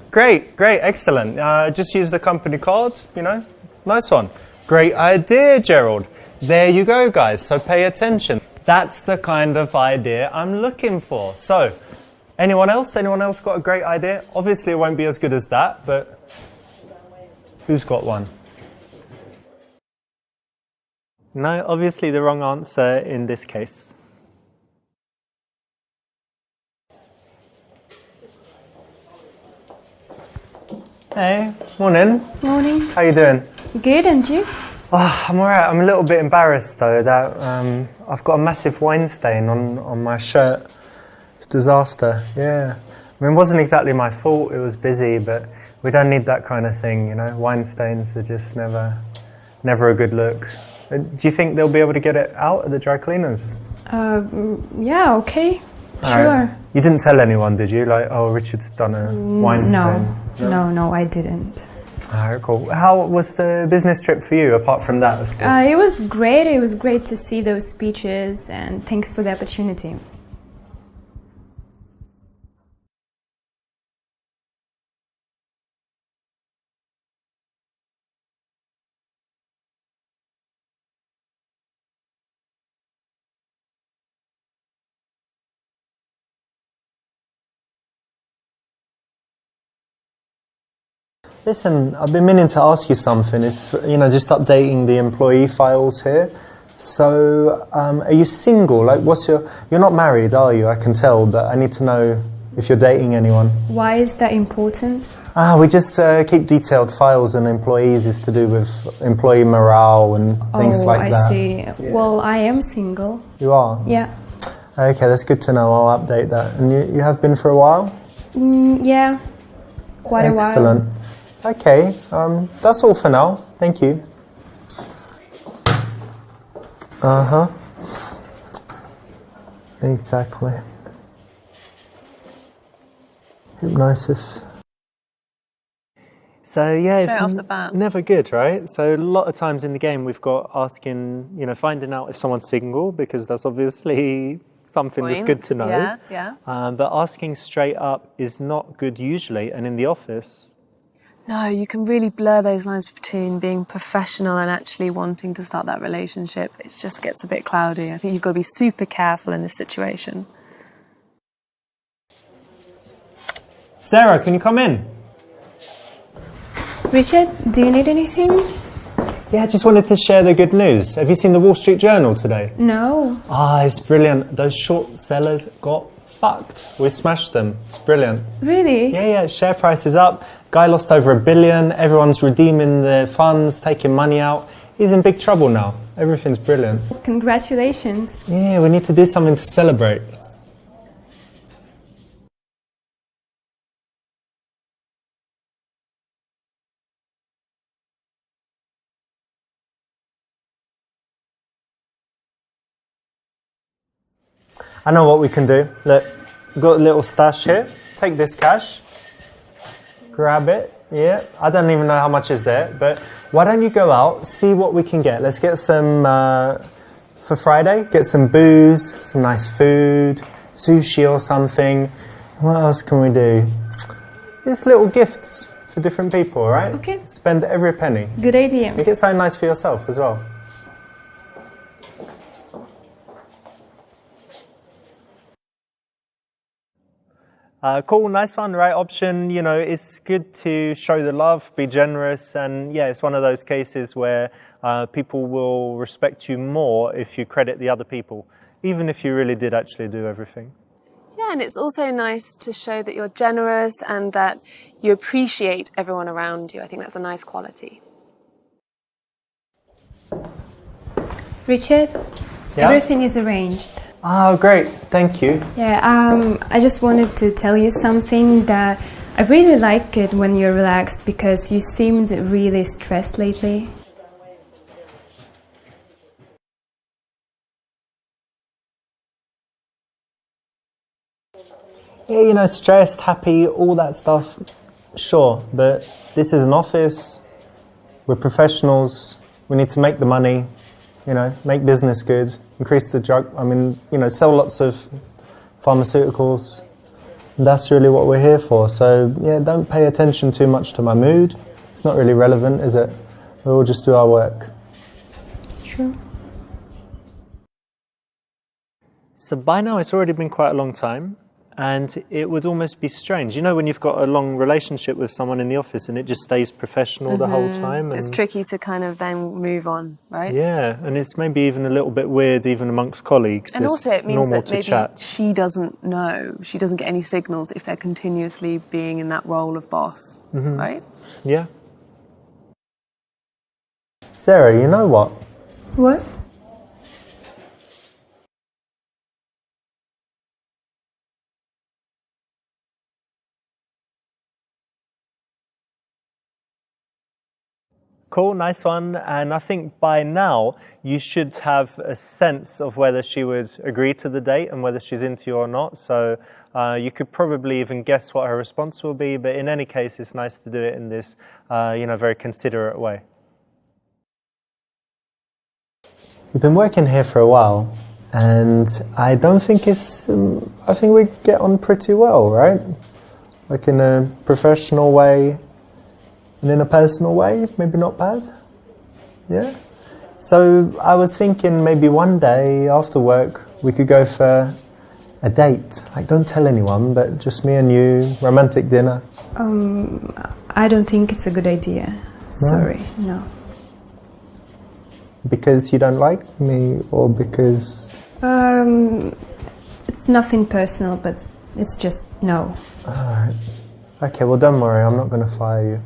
Great, excellent. Just use the company card, you know. Nice one. Great idea, Gerald. There you go, guys. So pay attention. That's the kind of idea I'm looking for. So, anyone else? Anyone else got a great idea? Obviously, it won't be as good as that, but who's got one? No, obviously the wrong answer in this case. Hey, morning. Morning. How you doing? Good, and you? Oh, I'm alright. I'm a little bit embarrassed though that I've got a massive wine stain on my shirt. It's a disaster. Yeah. I mean, it wasn't exactly my fault. It was busy, but we don't need that kind of thing, you know. Wine stains are just never a good look. Do you think they'll be able to get it out at the dry cleaners? Yeah, okay. Sure. Right. You didn't tell anyone, did you? Like, oh, Richard's done a wine stain. No, I didn't. Alright, cool. How was the business trip for you, apart from that? Of course? It was great. It was great to see those speeches, and thanks for the opportunity. Listen, I've been meaning to ask you something. It's, you know, just updating the employee files here. So, are you single? Like, you're not married, are you? I can tell, but I need to know if you're dating anyone. Why is that important? We just keep detailed files on employees. Is to do with employee morale and things like that. Oh, I see. Yeah. Well, I am single. You are? Yeah. Okay, that's good to know. I'll update that. And you have been for a while? Yeah, quite a while. Excellent. Okay, that's all for now. Thank you. Exactly. Hypnosis. So yeah, it's Straight off the bat. never good, right? So a lot of times in the game we've got asking, you know, finding out if someone's single, because that's obviously something that's good to know. Yeah. But asking straight up is not good usually, and in the office. No, you can really blur those lines between being professional and actually wanting to start that relationship. It just gets a bit cloudy. I think you've got to be super careful in this situation. Sarah, can you come in? Richard, do you need anything? Yeah, I just wanted to share the good news. Have you seen the Wall Street Journal today? No. It's brilliant. Those short sellers got fucked. We smashed them. It's brilliant. Really? Yeah, share price is up. Guy lost over $1 billion. Everyone's redeeming their funds, taking money out. He's in big trouble now. Everything's brilliant. Congratulations. Yeah, we need to do something to celebrate. I know what we can do. Look, we've got a little stash here. Take this cash. Grab it. Yeah, I don't even know how much is there, but why don't you go out, see what we can get. Let's get some, for Friday, get some booze, some nice food, sushi or something. What else can we do? Just little gifts for different people, all right? Okay. Spend every penny. Good idea. You get something nice for yourself as well. Cool, nice one, right option. You know, it's good to show the love, be generous, and yeah, it's one of those cases where people will respect you more if you credit the other people, even if you really did actually do everything. Yeah, and it's also nice to show that you're generous and that you appreciate everyone around you. I think that's a nice quality. Richard, Yeah? everything is arranged. Oh, great, thank you. Yeah, I just wanted to tell you something that I really like it when you're relaxed because you seemed really stressed lately. Yeah, you know, stressed, happy, all that stuff, sure, but this is an office, we're professionals, we need to make the money, you know, make business good, increase the drug, sell lots of pharmaceuticals. That's really what we're here for, so yeah, don't pay attention too much to my mood. It's not really relevant, is it? We'll just do our work. Sure. So by now it's already been quite a long time, and it would almost be strange. You know when you've got a long relationship with someone in the office and it just stays professional the whole time? It's tricky to kind of then move on, right? Yeah, and it's maybe even a little bit weird even amongst colleagues. And it's also it means normal that to maybe chat. she doesn't know, she doesn't get any signals if they're continuously being in that role of boss, right? Yeah. Sarah, you know what? What? Cool, nice one. And I think by now you should have a sense of whether she would agree to the date and whether she's into you or not. So you could probably even guess what her response will be. But in any case, it's nice to do it in this, very considerate way. We've been working here for a while, and I don't think I think we get on pretty well, right? Like in a professional way. And in a personal way, maybe not bad. Yeah? So I was thinking maybe one day after work we could go for a date. Like, don't tell anyone, but just me and you, romantic dinner. I don't think it's a good idea. Sorry, no. Because you don't like me, or because... It's nothing personal, but it's just no. Alright. Okay, well don't worry, I'm not going to fire you.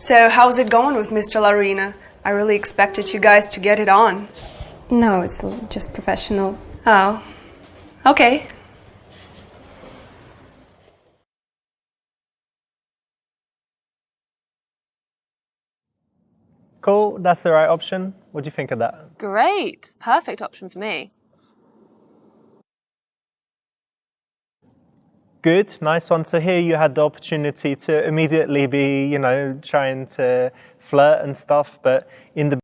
So, how's it going with Mr. Larina? I really expected you guys to get it on. No, it's just professional. Oh, okay. Cool, that's the right option. What do you think of that? Great, perfect option for me. Good, nice one. So here you had the opportunity to immediately be, trying to flirt and stuff, but in the...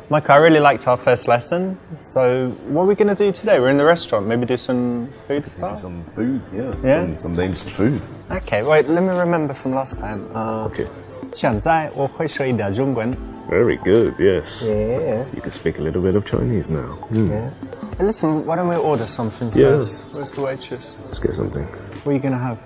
Micah, I really liked our first lesson. So what are we going to do today? We're in the restaurant. Maybe do some food stuff? Some food, yeah. Yeah? Some names for food. Okay, wait, let me remember from last time. Okay. 现在我会说一点中文. Very good, yes. Yeah. You can speak a little bit of Chinese now. Yeah. Hey, listen, why don't we order something Yes. first? Where's the waitress? Let's get something. What are you going to have?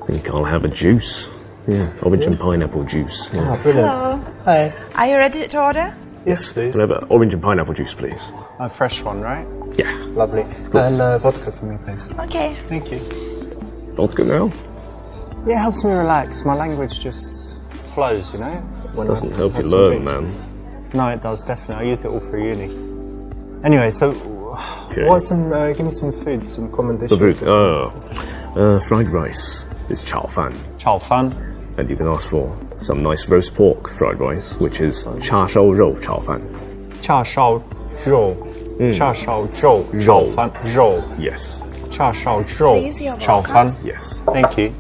I think I'll have a juice. Yeah, orange and pineapple juice. Yeah. Oh, brilliant. Hello. Hi. Are you ready to order? Yes, please. Can I have an orange and pineapple juice, please? A fresh one, right? Yeah. Lovely. And vodka for me, please. Okay. Thank you. Vodka now? Yeah, it helps me relax. My language just flows, when Doesn't I help you have some learn, drinks. man. No, it does, definitely. I use it all for uni. Anyway, so Okay. give me some food, some common The dishes. food. Fried rice is chao fan. Chao fan. And you can ask for some nice roast pork fried rice, which is cha shao rou chao fan. Cha shao zhou. Cha shao zhou. Chao fan. Zhou. Yes. Cha shao zhou. Please, your Chao vodka. fan. Yes. Thank you.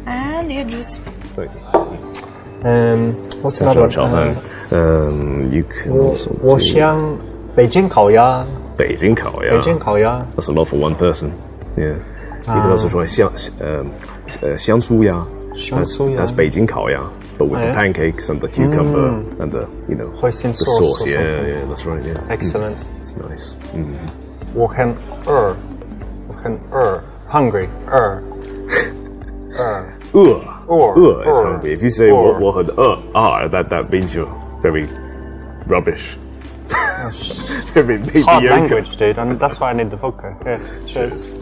And your juice. Thank you. What's another Chao one? fan. You can also do 我想北京烤鸭. 北京烤鸭. 北京烤鸭. That's a lot for one person. Yeah. You can also try 香酥鸭.香酥鸭. That's 北京烤鸭. but with the pancakes and the cucumber and the Hoisin the sauce sauce. or Yeah, something. yeah, that's right. Yeah, Excellent. it's nice. 我很饿，我很饿 hungry Is hungry. If you say 我很饿 that means you're very rubbish. Very hard mediocre. language, dude, and that's why I need the vodka. Here, cheers.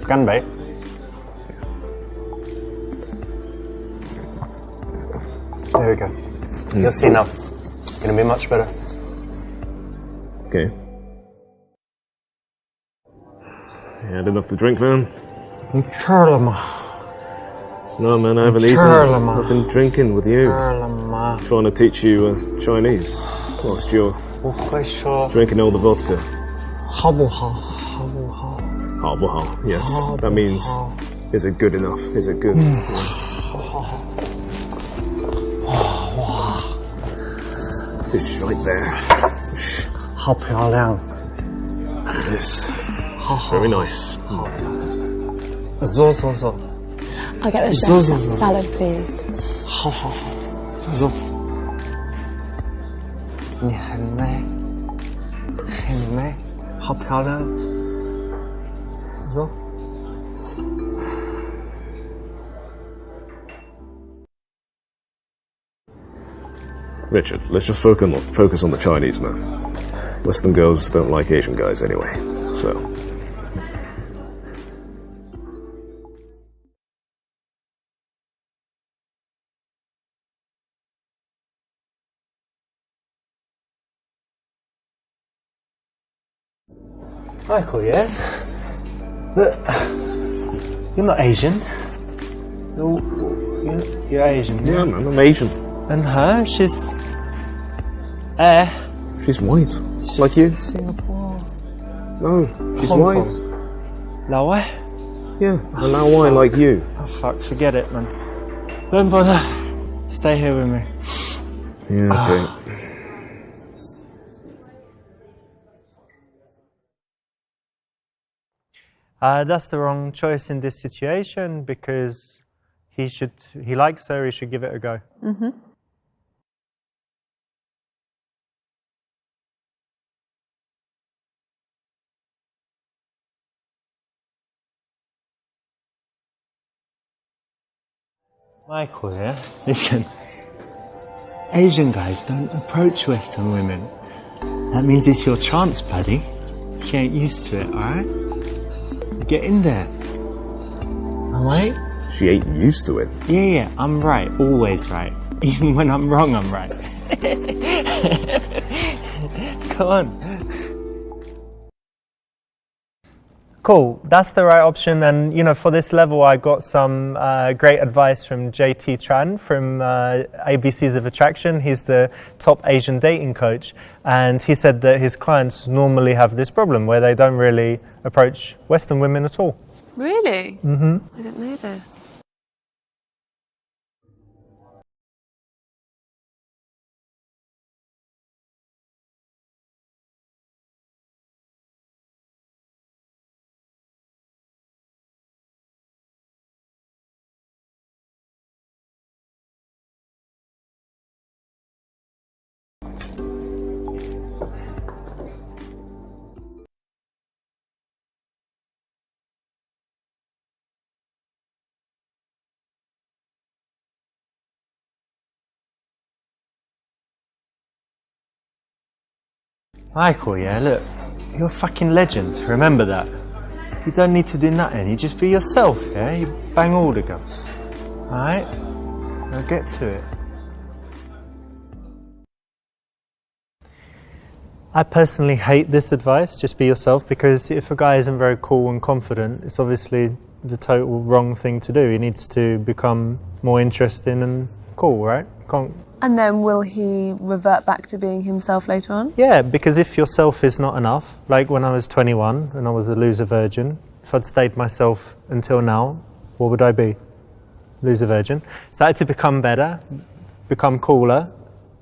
Ganbei. There we go. You'll see now. Gonna be much better. Okay. You had enough to drink, man? No, man, I haven't eaten. I've been drinking with you. Trying to teach you Chinese whilst you're drinking all the vodka. 好不好？好不好？好不好? Yes, that means, is it good enough? Is it good? Fish right there. 好漂亮。 Yes. Very nice. 走。 I'll get the chef's salad, please. 好。走。你很美，好漂亮。走。 Richard, let's just focus on the Chinese man. Western girls don't like Asian guys anyway, so. Michael, yeah? Look, you're not Asian. You're Asian. Yeah, man, I'm Asian. And her, she's... She's white, like you. Singapore. No, she's Hong white. Kong. Lao. Yeah, and now why like you? Oh fuck, forget it, man. Don't bother. Stay here with me. Yeah, okay. That's the wrong choice in this situation because he likes her, he should give it a go. Michael, yeah? Listen, Asian guys don't approach Western women. That means it's your chance, buddy. She ain't used to it, alright? Get in there. Alright? She ain't used to it. Yeah, I'm right. Always right. Even when I'm wrong, I'm right. Come on. Cool, that's the right option, and for this level I got some great advice from JT Tran from ABCs of Attraction. He's the top Asian dating coach, and he said that his clients normally have this problem where they don't really approach Western women at all. Really? Mm-hmm. I didn't know this. Michael, yeah, look, you're a fucking legend, remember that. You don't need to do nothing, you just be yourself, yeah? You bang all the girls, alright? Now get to it. I personally hate this advice, just be yourself, because if a guy isn't very cool and confident, it's obviously the total wrong thing to do. He needs to become more interesting and cool, right? And then will he revert back to being himself later on? Yeah, because if yourself is not enough, like when I was 21 and I was a loser virgin, if I'd stayed myself until now, what would I be? Loser virgin. So I had to become better, become cooler,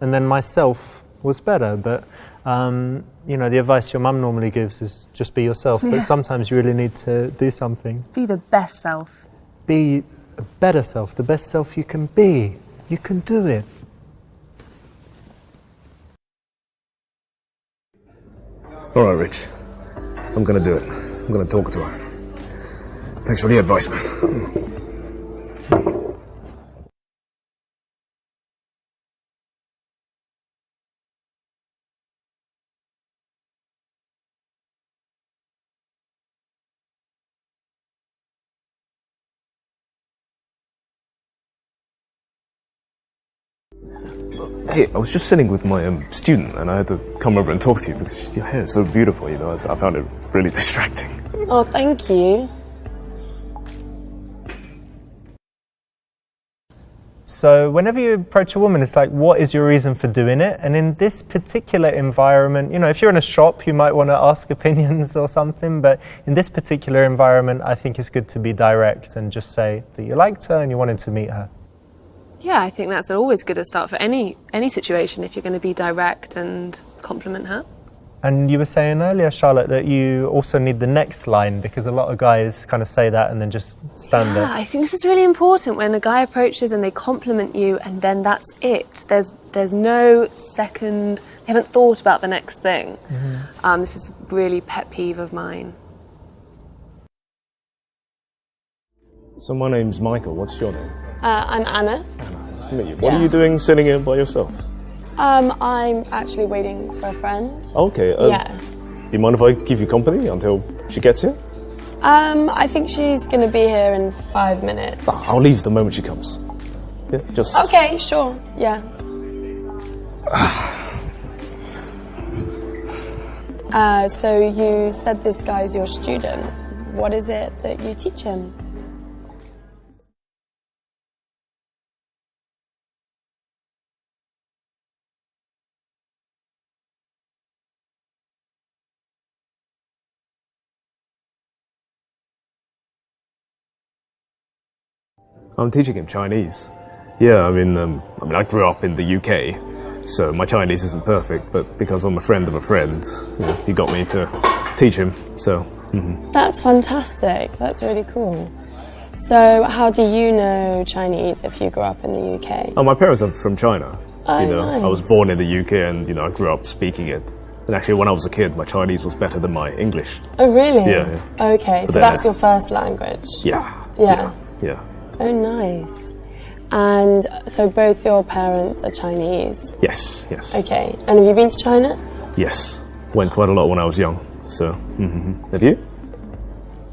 and then myself was better. But, the advice your mum normally gives is just be yourself. But sometimes you really need to do something. Be the best self. Be a better self, the best self you can be. You can do it. All right, Rich. I'm gonna do it. I'm gonna talk to her. Thanks for the advice, man. Hey, I was just sitting with my student and I had to come over and talk to you because your hair is so beautiful, you know. I found it really distracting. Oh, thank you. So whenever you approach a woman, it's like, what is your reason for doing it? And in this particular environment, you know, if you're in a shop, you might want to ask opinions or something, but in this particular environment, I think it's good to be direct and just say that you liked her and you wanted to meet her. Yeah, I think that's always good to start for any situation if you're going to be direct and compliment her. And you were saying earlier, Charlotte, that you also need the next line because a lot of guys kind of say that and then just stand there. I think this is really important when a guy approaches and they compliment you and then that's it. There's no second, they haven't thought about the next thing. Mm-hmm. This is a really pet peeve of mine. So my name's Michael. What's your name? I'm Anna. Anna, nice to meet you. What are you doing sitting here by yourself? I'm actually waiting for a friend. Okay. Yeah. Do you mind if I give you company until she gets here? I think she's going to be here in 5 minutes. I'll leave the moment she comes. Yeah, just... Okay, sure. Yeah. So you said this guy's your student. What is it that you teach him? I'm teaching him Chinese. Yeah, I mean, I grew up in the UK, so my Chinese isn't perfect, but because I'm a friend of a friend, you know, he got me to teach him, so... Mm-hmm. That's fantastic. That's really cool. So how do you know Chinese if you grew up in the UK? Oh, my parents are from China. Oh, you know, nice. I was born in the UK and, you know, I grew up speaking it. And actually, when I was a kid, my Chinese was better than my English. Oh, really? Yeah. Okay, so that's your first language? Yeah. Yeah. Yeah. Oh, nice. And so both your parents are Chinese? Yes, yes. Okay. And have you been to China? Yes. Went quite a lot when I was young, so... Mm-hmm. Have you?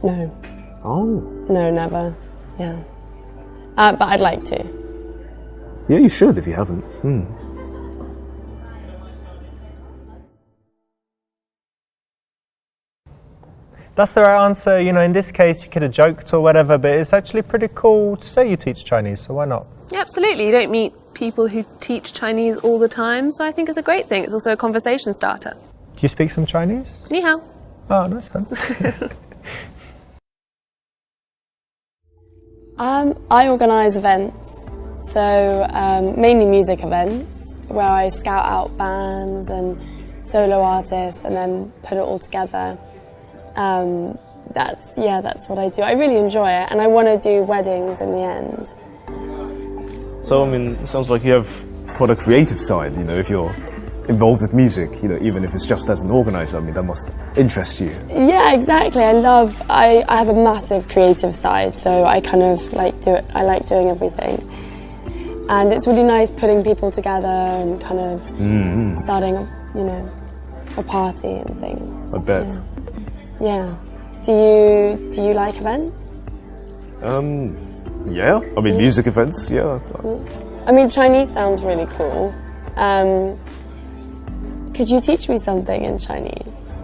No. Oh. No, never. Yeah. But I'd like to. Yeah, you should if you haven't. That's the right answer. You know, in this case, you could have joked or whatever, but it's actually pretty cool to say you teach Chinese, so why not? Yeah, absolutely. You don't meet people who teach Chinese all the time, so I think it's a great thing. It's also a conversation starter. Do you speak some Chinese? Ni hao. Oh, nice one. I organise events, so mainly music events, where I scout out bands and solo artists and then put it all together. That's what I do. I really enjoy it, and I want to do weddings in the end. So, I mean, it sounds like you have quite a creative side, you know, if you're involved with music, you know, even if it's just as an organiser, I mean, that must interest you. Yeah, exactly. I have a massive creative side, so I kind of like doing everything. And it's really nice putting people together and kind of starting, a party and things. I bet. Yeah. Do you like events? Yeah. I mean, music events, yeah. I mean, Chinese sounds really cool. Could you teach me something in Chinese?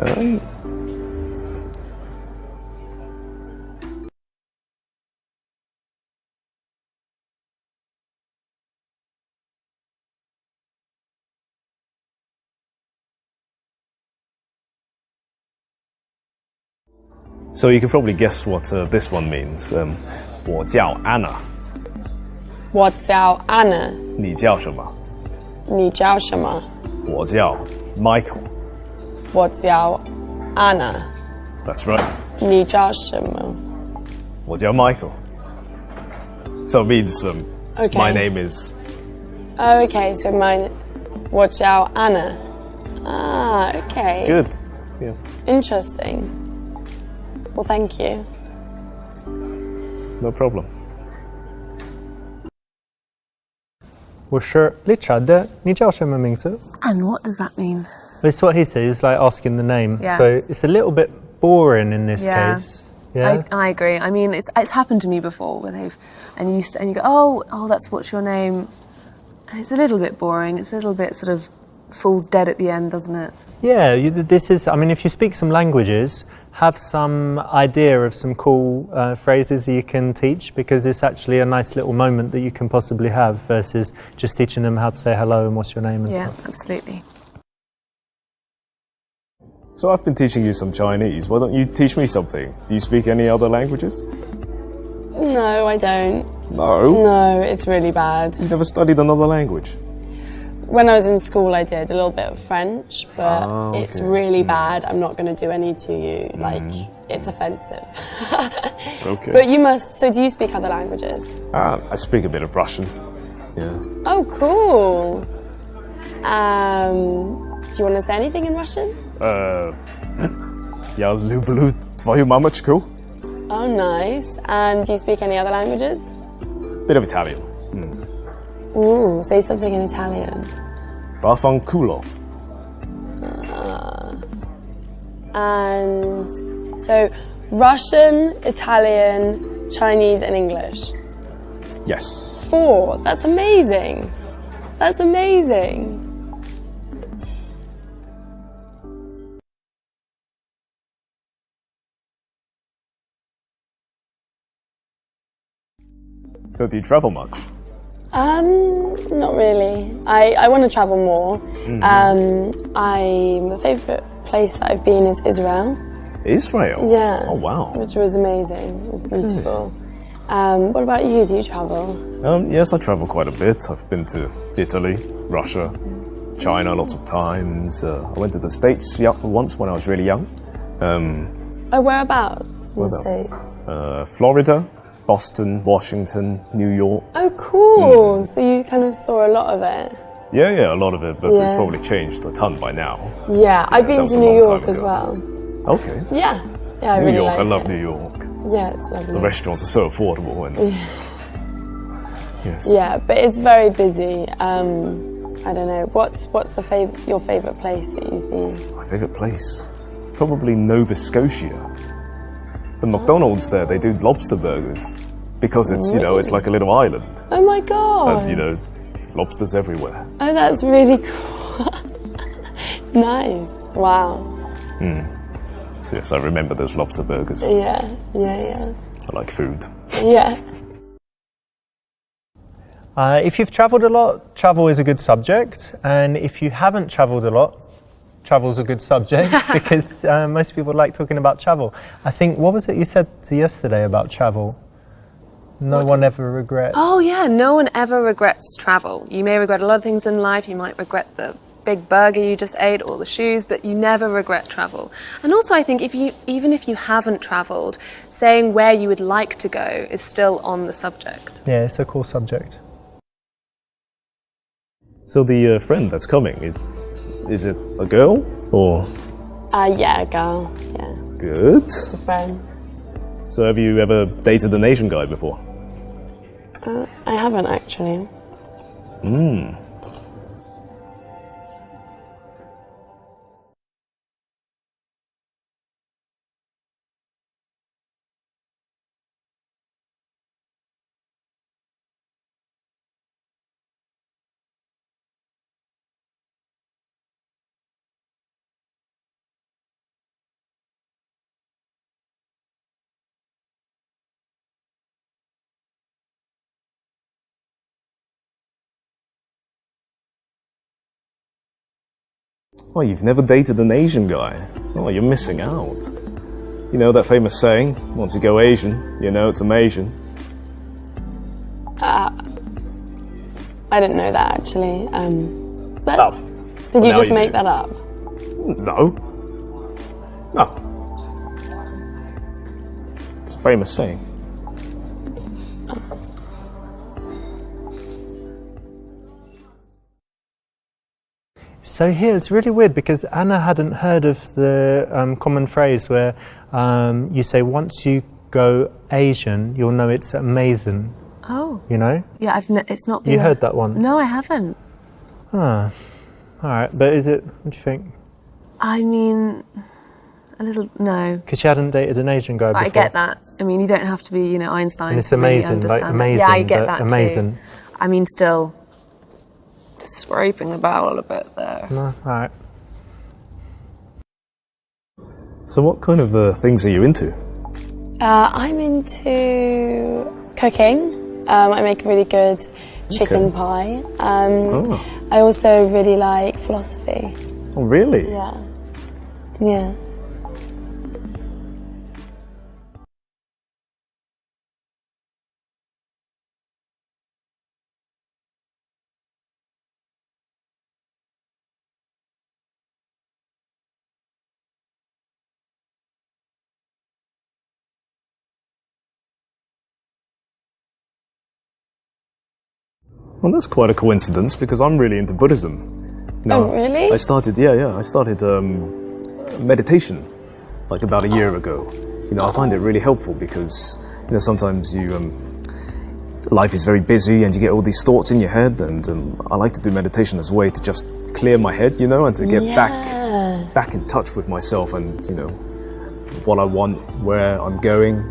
So you can probably guess what this one means. 我叫 Anna. 我叫 Anna. 你叫什么？你叫什么？我叫 Michael. 我叫 Anna. That's right. 你叫什么？我叫 Michael. So it means Okay. my name is Oh, okay, so mine, watch out, Anna. Ah, okay. Good. Yeah. Interesting. Well, thank you. No problem. 我是 Richard. 你叫什么名字? And what does that mean? It's what he says, like asking the name. Yeah. So it's a little bit boring in this Yeah. case. Yeah. I agree. I mean, it's happened to me before where and you go, oh, that's what's your name. And it's a little bit boring. It's a little bit sort of falls dead at the end, doesn't it? Yeah, this is, I mean, if you speak some languages, have some idea of some cool phrases that you can teach, because it's actually a nice little moment that you can possibly have versus just teaching them how to say hello and what's your name and Yeah, stuff. absolutely. So I've been teaching you some Chinese. Why don't you teach me something? Do you speak any other languages? No, I don't. No? No, it's really bad. You've never studied another language? When I was in school, I did a little bit of French, but okay. it's really bad. I'm not going to do any to you. Like, it's offensive. Okay. But you must. So, do you speak other languages? I speak a bit of Russian. Yeah. Oh, cool. Do you want to say anything in Russian? Я люблю твою мамочку. Oh, nice. And do you speak any other languages? Bit of Italian. Ooh, say something in Italian. Vaffanculo. And so Russian, Italian, Chinese, and English. Yes. 4. That's amazing. That's amazing. So do you travel much? Not really. I want to travel more. My favourite place that I've been is Israel. Israel? Yeah. Oh, wow. Which was amazing. It was beautiful. What about you? Do you travel? Yes, I travel quite a bit. I've been to Italy, Russia, China lots of times. I went to the States once when I was really young. Whereabouts in the States? Florida, Boston, Washington, New York. Oh, cool. So you kind of saw a lot of it. Yeah, a lot of it, but Yeah. it's probably changed a ton by now. Yeah, I've been that was to a New long time York as ago. well. Okay. Yeah, I New really York, like I love it. New York. Yeah, it's lovely. The restaurants are so affordable. And yes. Yeah, but it's very busy. I don't know. What's your favourite place that you've been? My favourite place? Probably Nova Scotia. The McDonald's there, they do lobster burgers. Because it's, it's like a little island. Oh my god! And, lobsters everywhere. Oh, that's really cool. Nice. Wow. So yes, I remember those lobster burgers. Yeah. I like food. Yeah. If you've travelled a lot, travel is a good subject. And if you haven't travelled a lot, travel's a good subject because most people like talking about travel. I think, what was it you said yesterday about travel? No one ever regrets. Oh yeah, no one ever regrets travel. You may regret a lot of things in life. You might regret the big burger you just ate or the shoes, but you never regret travel. And also I think even if you haven't travelled, saying where you would like to go is still on the subject. Yeah, it's a cool subject. So the friend that's coming, is it a girl or? Yeah, a girl. Yeah. Good. Just a friend. So have you ever dated an Asian guy before? I haven't actually. Oh, you've never dated an Asian guy? Oh, you're missing out. You know that famous saying, once you go Asian, you know it's Amazing. I didn't know that actually. Did you now just you make do. that up? No. It's a famous saying. So here it's really weird because Anna hadn't heard of the common phrase where you say once you go Asian, you'll know it's amazing. Oh. You know? Yeah, it's not been... You heard that one? No, I haven't. Ah, all right. But is it, what do you think? I mean, a little, no. Because you hadn't dated an Asian guy before. I get that. I mean, you don't have to be, you know, Einstein. And it's to really amazing, like understand amazing, that. Yeah, I get but that amazing. too. I mean, still, just scraping the barrel a bit there. No, all right. So what kind of things are you into? I'm into cooking. I make a really good chicken pie. I also really like philosophy. Oh, really? Yeah. Yeah. Well, that's quite a coincidence because I'm really into Buddhism. Oh, really? I started, I started meditation like about a year ago. You know, I find it really helpful because, you know, sometimes life is very busy and you get all these thoughts in your head, and I like to do meditation as a way to just clear my head, you know, and to get back in touch with myself and, you know, what I want, where I'm going,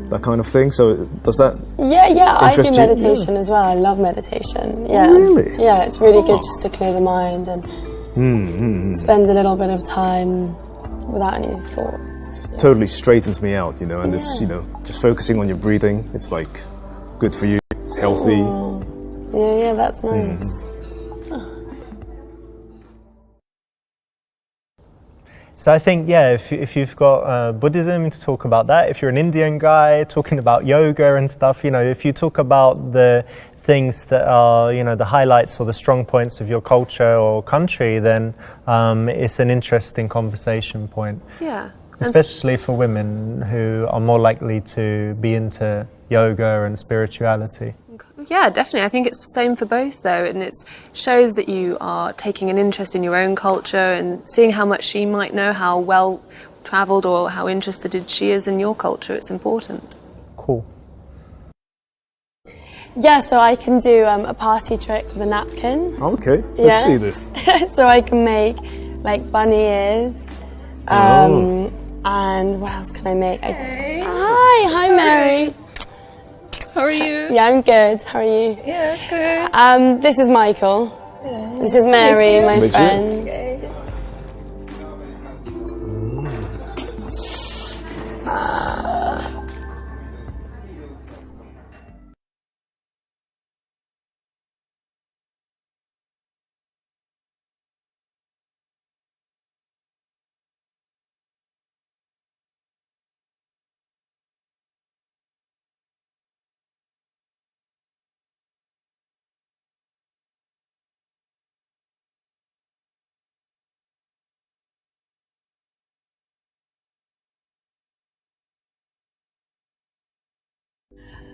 that kind of thing. So does that Yeah, I do interest you? meditation as well. I love meditation. Yeah. Really? Yeah, it's really good just to clear the mind and spend a little bit of time without any thoughts. Totally straightens me out, you know, and it's, you know, just focusing on your breathing, it's like good for you, it's healthy. Oh. Yeah, that's nice. So I think, yeah, if you've got Buddhism, to talk about that. If you're an Indian guy talking about yoga and stuff, you know, if you talk about the things that are, you know, the highlights or the strong points of your culture or country, then it's an interesting conversation point. Yeah. Especially for women who are more likely to be into yoga and spirituality. Yeah, definitely. I think it's the same for both, though, and it shows that you are taking an interest in your own culture and seeing how much she might know, how well travelled or how interested she is in your culture. It's important. Cool. Yeah, so I can do a party trick with a napkin. Okay, let's see this. So I can make like bunny ears. And what else can I make? Hi, Mary. How are you? Yeah, I'm good. How are you? Yeah, good. This is Michael. This is Mary, my friend. Okay.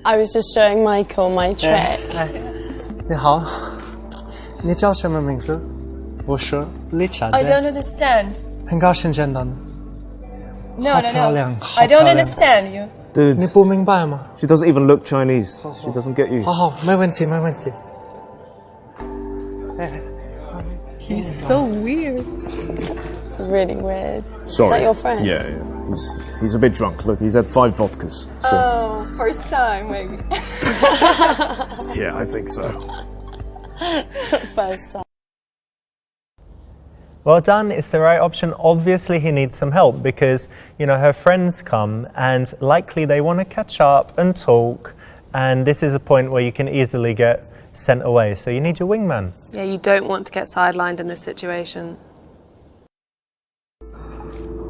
I was just showing Michael my trick. 你好，你叫什么名字？我是Richard。 I don't understand. 很高兴见到你。 No, 好 no, 漂 no. 亮， I don't understand you. Dude, 你不明白吗？ she doesn't even look Chinese. She doesn't get you. 好好，没问题，没问题。 He's so weird. Really weird. Sorry. Is that your friend? Yeah. He's a bit drunk. Look, he's had 5 vodkas. So. Oh, first time maybe. Yeah, I think so. First time. Well done, it's the right option. Obviously he needs some help because, you know, her friends come and likely they want to catch up and talk, and this is a point where you can easily get sent away. So you need your wingman. Yeah, you don't want to get sidelined in this situation.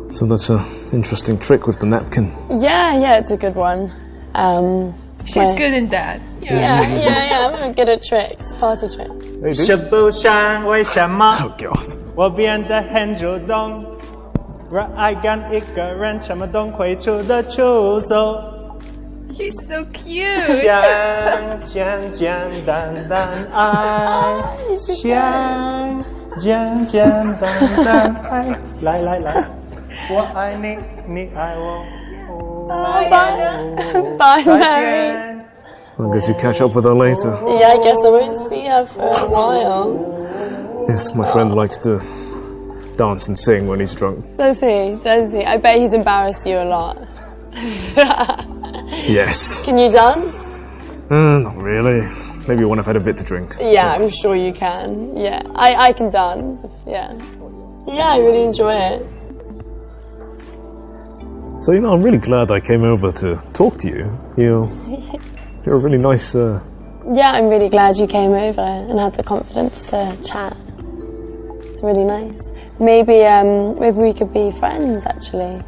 So that's an interesting trick with the napkin. Yeah, it's a good one. She's good in that. Yeah, I'm good at tricks, party tricks. Hey, dude. 是不想为什么 Oh, God. 我变得很主动，让爱跟一个人什么都会出的出走， He's so cute. 简简单单爱，像简简单单爱，来，我爱你，你爱我，Bye, 再 Mary. 见。 I guess you catch up with her later. Yeah, I guess I won't see her for a while. Yes, my friend likes to dance and sing when he's drunk. Does he? Does he? I bet he's embarrassed you a lot. Yes. Can you dance? Not really. Maybe when I've had a bit to drink. Yeah, I'm sure you can. Yeah, I can dance. Yeah. Yeah, I really enjoy it. So, I'm really glad I came over to talk to you. You're a really nice... Yeah, I'm really glad you came over and had the confidence to chat. It's really nice. Maybe we could be friends, actually.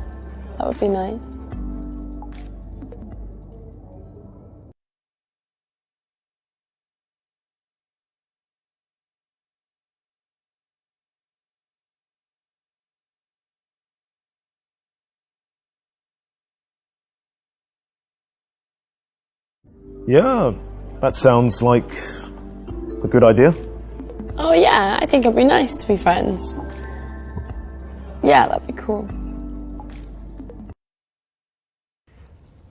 That would be nice. Yeah, that sounds like a good idea. Oh yeah, I think it'd be nice to be friends. Yeah, that'd be cool.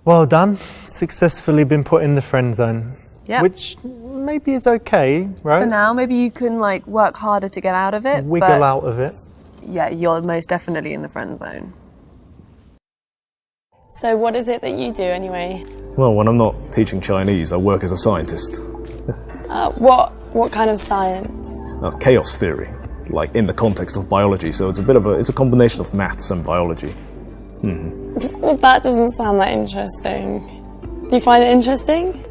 Well done. Successfully been put in the friend zone. Yep. Which maybe is okay, right? For now, maybe you can like work harder to get out of it. Wiggle but out of it. Yeah, you're most definitely in the friend zone. So what is it that you do anyway? Well, when I'm not teaching Chinese, I work as a scientist. What kind of science? Chaos theory, like in the context of biology. So it's a combination of maths and biology. Well, that doesn't sound that interesting. Do you find it interesting?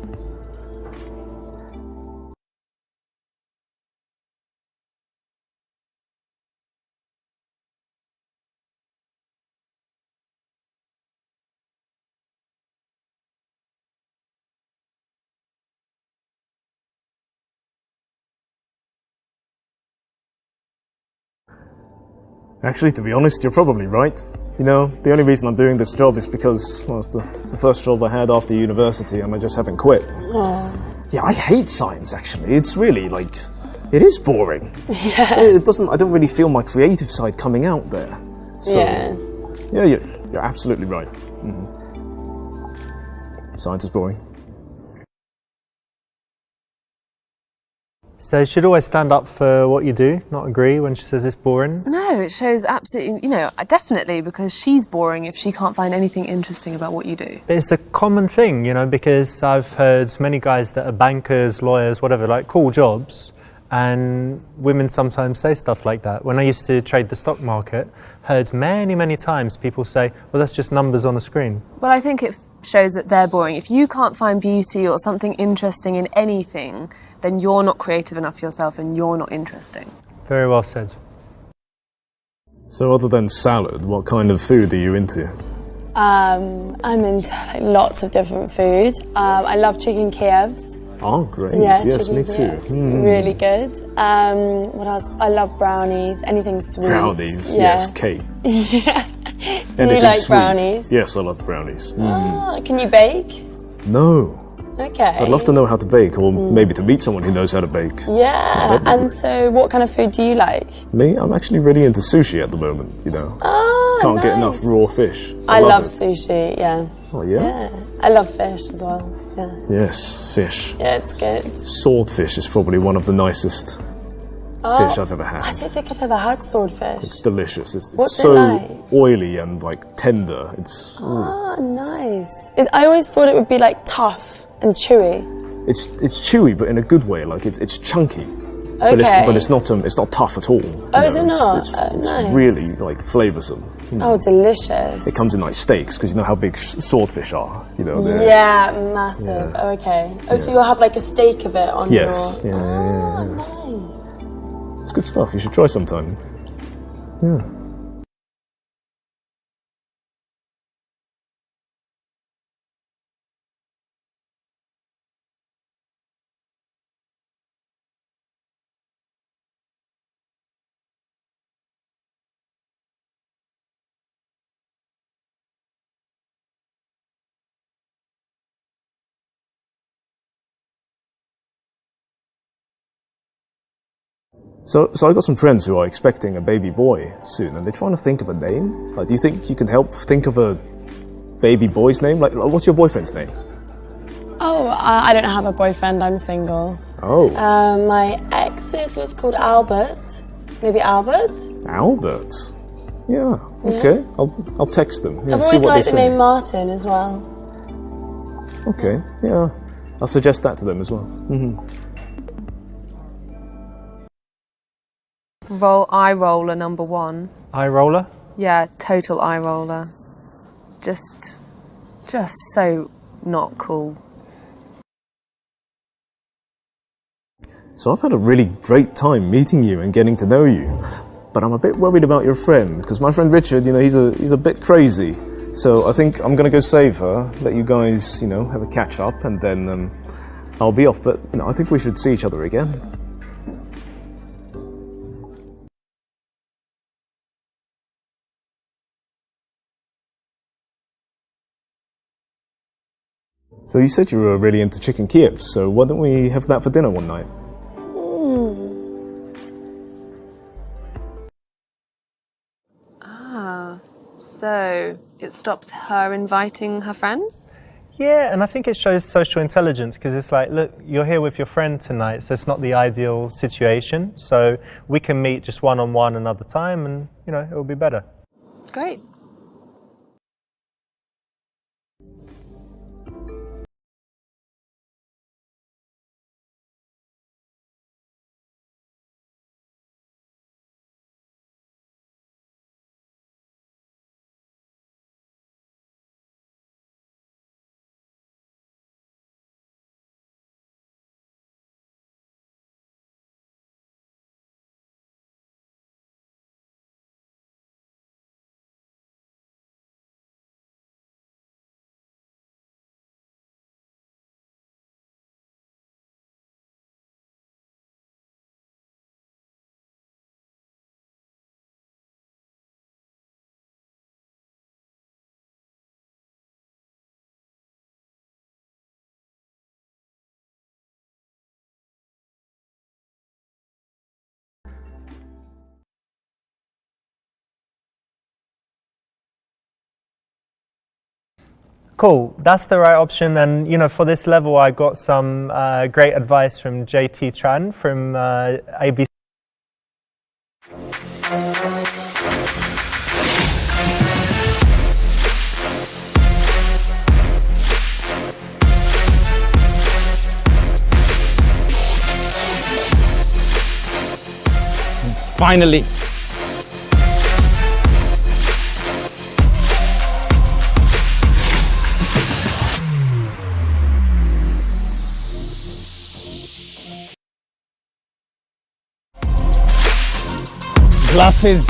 Actually, to be honest, you're probably right. The only reason I'm doing this job is because, well, it's the first job I had after university and I just haven't quit. Oh. Yeah, I hate science, actually. It's really, it is boring. Yeah. I don't really feel my creative side coming out there. So, yeah, you're absolutely right. Science is boring. So you should always stand up for what you do, not agree when she says it's boring. No, it shows absolutely, definitely, because she's boring if she can't find anything interesting about what you do. But it's a common thing, because I've heard many guys that are bankers, lawyers, whatever, like cool jobs, and women sometimes say stuff like that. When I used to trade the stock market, heard many times people say, well, that's just numbers on a screen. Well, I think it shows that they're boring. If you can't find beauty or something interesting in anything, then you're not creative enough yourself and you're not interesting. Very well said. So other than salad, what kind of food are you into? I'm into lots of different food. I love chicken Kievs. Oh, great. Yeah, yes, chicken me too. Kievs. Really good. What else? I love brownies. Anything sweet. Brownies, Yeah. yes, cake. Yeah. Do Anything you like sweet. brownies? Yes, I love brownies. Oh, can you bake? No. Okay. I'd love to know how to bake, or maybe to meet someone who knows how to bake. Yeah, and so what kind of food do you like? Me, I'm actually really into sushi at the moment, Oh, Can't nice. get enough raw fish. I love it. sushi, yeah. Oh, yeah? Yeah, I love fish as well, yeah. Yes, fish. Yeah, it's good. Swordfish is probably one of the nicest fish I've ever I had. don't think I've ever had swordfish. It's delicious. It's What's it so like? oily and tender. It's Oh, nice. I always thought it would be tough and chewy. it's chewy, but in a good way. It's chunky. Okay. But it's not tough at all. Oh, is it not? It's Nice. really flavoursome. Oh, delicious. It comes in steaks because you know how big swordfish are. They're- Yeah, massive. Yeah. Oh, okay. Oh, so you'll have a steak of it on Yes. your... Yeah, Oh, yeah. nice. It's good stuff. You should try sometime. Yeah. So I got some friends who are expecting a baby boy soon, and they're trying to think of a name. Like, do you think you could help think of a baby boy's name? Like, what's your boyfriend's name? Oh, I don't have a boyfriend, I'm single. Oh. My ex's was called Albert. Maybe Albert? Albert? Yeah, okay. I'll text them. Yeah, I've see always what liked they the say. name Martin as well. Okay, yeah. I'll suggest that to them as well. Eye roller number 1. Eye roller? Yeah, total eye roller. Just so not cool. So I've had a really great time meeting you and getting to know you, but I'm a bit worried about your friend, because my friend Richard, he's a bit crazy. So I think I'm gonna go save her, let you guys, have a catch up, and then I'll be off. But I think we should see each other again. So you said you were really into chicken Kiev, so why don't we have that for dinner one night? So it stops her inviting her friends? Yeah, and I think it shows social intelligence, because it's like, look, you're here with your friend tonight, so it's not the ideal situation. So we can meet just one-on-one another time, and, it will be better. Great. Cool, that's the right option. And for this level, I got some great advice from JT Tran from ABC. Finally. Glasses.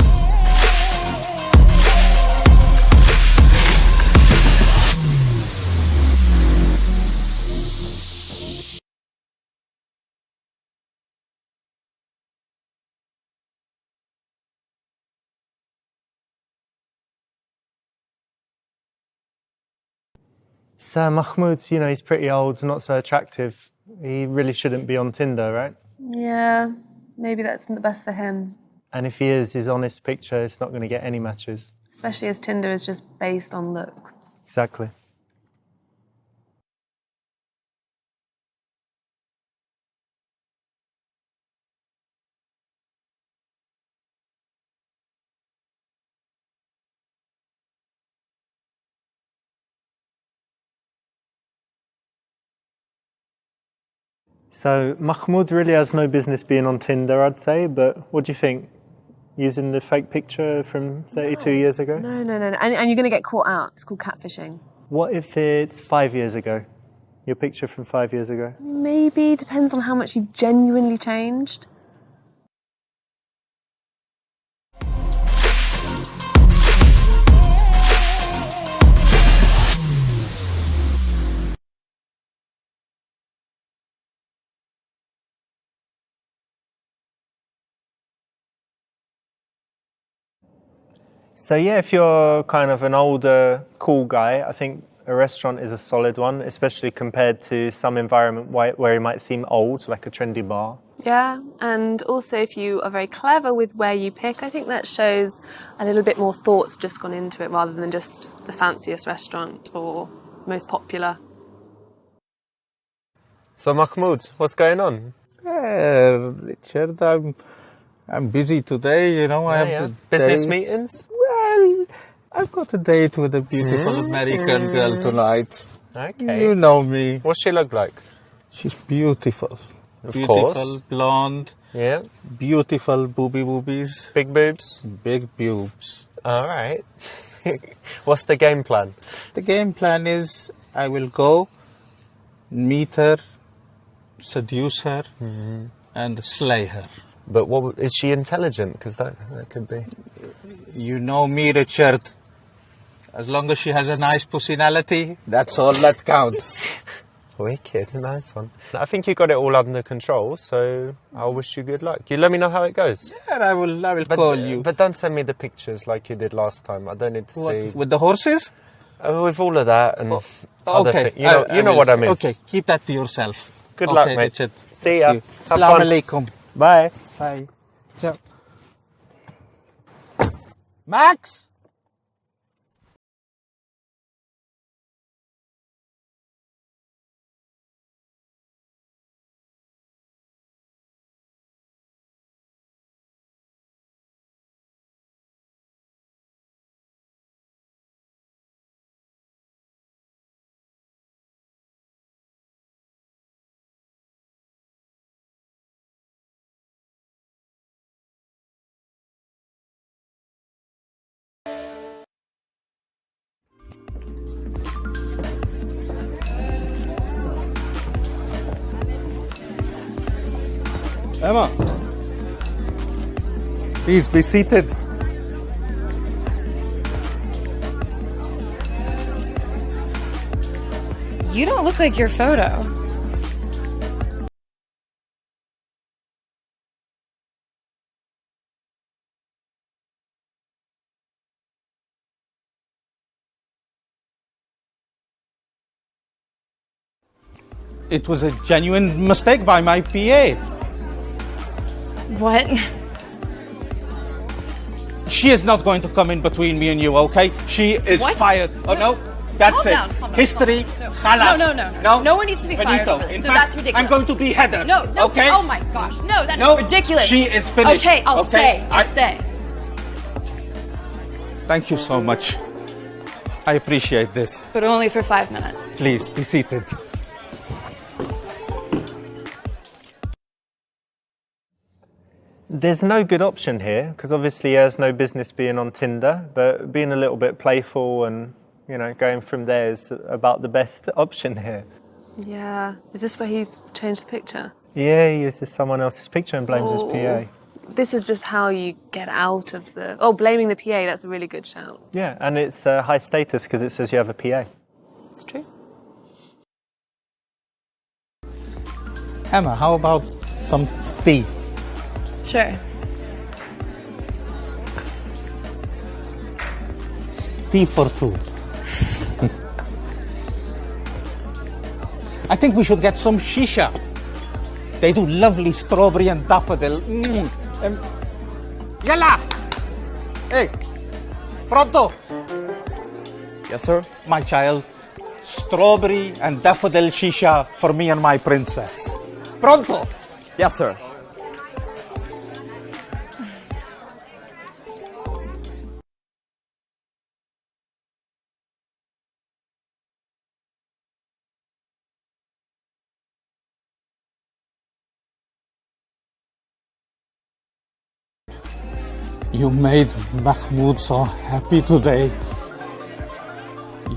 So Mahmoud, he's pretty old, not so attractive. He really shouldn't be on Tinder, right? Yeah, maybe that isn't the best for him. And if he is, his honest picture, it's not going to get any matches. Especially as Tinder is just based on looks. Exactly. So Mahmoud really has no business being on Tinder, I'd say, but what do you think? Using the fake picture from 32 years ago? No. And you're going to get caught out. It's called catfishing. What if it's 5 years ago? Your picture from 5 years ago? Maybe, depends on how much you've genuinely changed. So yeah, if you're kind of an older, cool guy, I think a restaurant is a solid one, especially compared to some environment where it might seem old, like a trendy bar. Yeah, and also if you are very clever with where you pick, I think that shows a little bit more thought's just gone into it rather than just the fanciest restaurant or most popular. So Mahmoud, what's going on? Richard, I'm busy today, you know. I have business meetings? Well, I've got a date with a beautiful American girl tonight. Okay. You know me. What's she look like? She's beautiful. Of beautiful, course. Blonde. Yeah. Beautiful boobies. Big boobs? Big boobs. All right. What's the game plan? The game plan is I will go, meet her, seduce her, and slay her. But what is she intelligent? Because that could be. You know me, Richard. As long as she has a nice personality, that's all that counts. Wicked, nice one. I think you got it all under control, so I wish you good luck. You let me know how it goes. Yeah, I will call you. But don't send me the pictures like you did last time. I don't need to see. With the horses? With all of that and other okay. things. You know what I mean. Okay, keep that to yourself. Good luck, mate. Richard. See ya. Assalamu alaikum. Bye. Bye. Ciao. Max! Emma, please be seated. You don't look like your photo. It was a genuine mistake by my PA. What? She is not going to come in between me and you, okay? She is What? fired. Oh, no? That's Calm it. down, calm down, History, calm khalas. No. No one needs to be fired Finito. over this. In No, fact, that's ridiculous. I'm going to behead her. No, okay? Oh my gosh, no, that is No, ridiculous. she is finished. Okay, I'll okay? stay. I'll stay. Thank you so much. I appreciate this. But only for 5 minutes. Please, be seated. There's no good option here, because obviously he has no business being on Tinder, but being a little bit playful and, you know, going from there is about the best option here. Yeah. Is this where he's changed the picture? Yeah, he uses someone else's picture and blames his PA. This is just how you get out of the... Oh, blaming the PA, that's a really good shout. Yeah, and it's high status because it says you have a PA. It's true. Emma, how about some tea? Sure. Tea for two. I think we should get some shisha. They do lovely strawberry and daffodil. Yalla! Hey, pronto? Yes, sir? My child, strawberry and daffodil shisha for me and my princess. Pronto? Yes, sir. You made Mahmoud so happy today.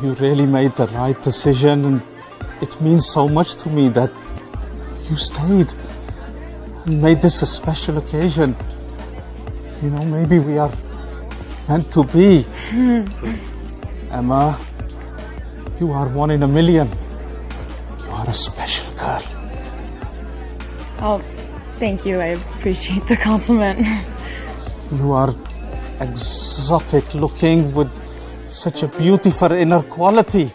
You really made the right decision, and it means so much to me that you stayed and made this a special occasion. You know, maybe we are meant to be. Emma, you are one in a million. You are a special girl. Oh, thank you. I appreciate the compliment. You are exotic looking with such a beautiful inner quality.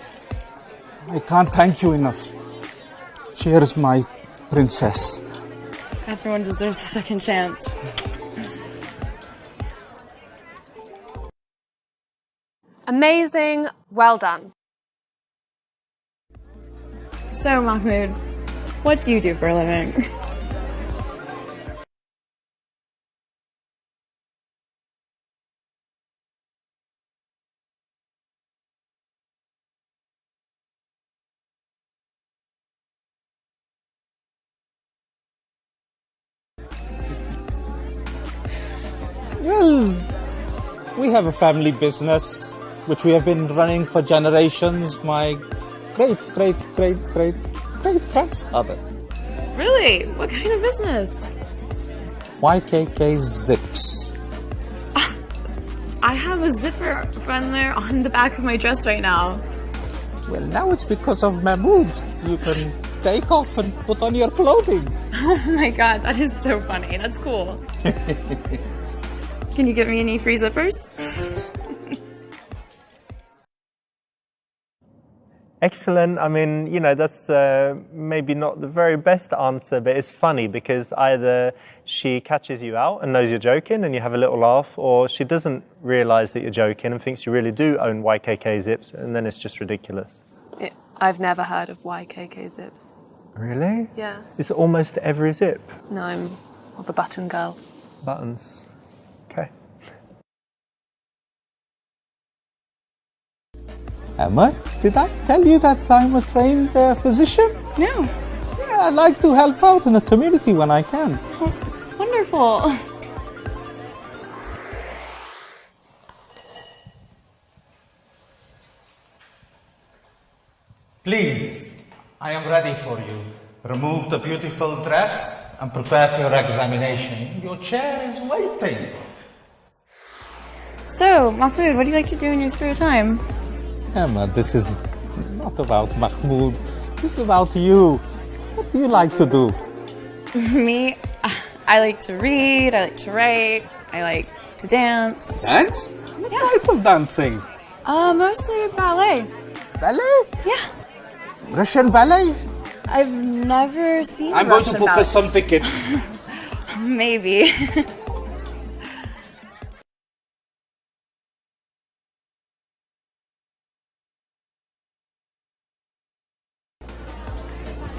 I can't thank you enough. Cheers, my princess. Everyone deserves a second chance. Amazing. Well done. So, Mahmoud, what do you do for a living? Well, we have a family business which we have been running for generations. My great-great-great-great-great-grandfather. Really? What kind of business? YKK Zips. I have a zipper from there on the back of my dress right now. Well, now it's because of Mahmoud. You can take off and put on your clothing. Oh my god, that is so funny. That's cool. Can you get me any free zippers? Excellent. I mean, you know, that's maybe not the very best answer, but it's funny because either she catches you out and knows you're joking and you have a little laugh, or she doesn't realise that you're joking and thinks you really do own YKK Zips, and then it's just ridiculous. I've never heard of YKK Zips. Really? Yeah. It's almost every zip. No, I'm more of a button girl. Buttons. Okay. Emma, did I tell you that I'm a trained physician? No. Yeah, I like to help out in the community when I can. Oh, it's wonderful. Please, I am ready for you. Remove the beautiful dress and prepare for your examination. Your chair is waiting. So, Mahmoud, what do you like to do in your spare time? Emma, this is not about Mahmoud. This is about you. What do you like to do? Me? I like to read, I like to write, I like to dance. Dance? What type of dancing? Mostly ballet. Ballet? Yeah. Russian ballet? I've never seen I'm Russian going to book ballet. us some tickets. Maybe.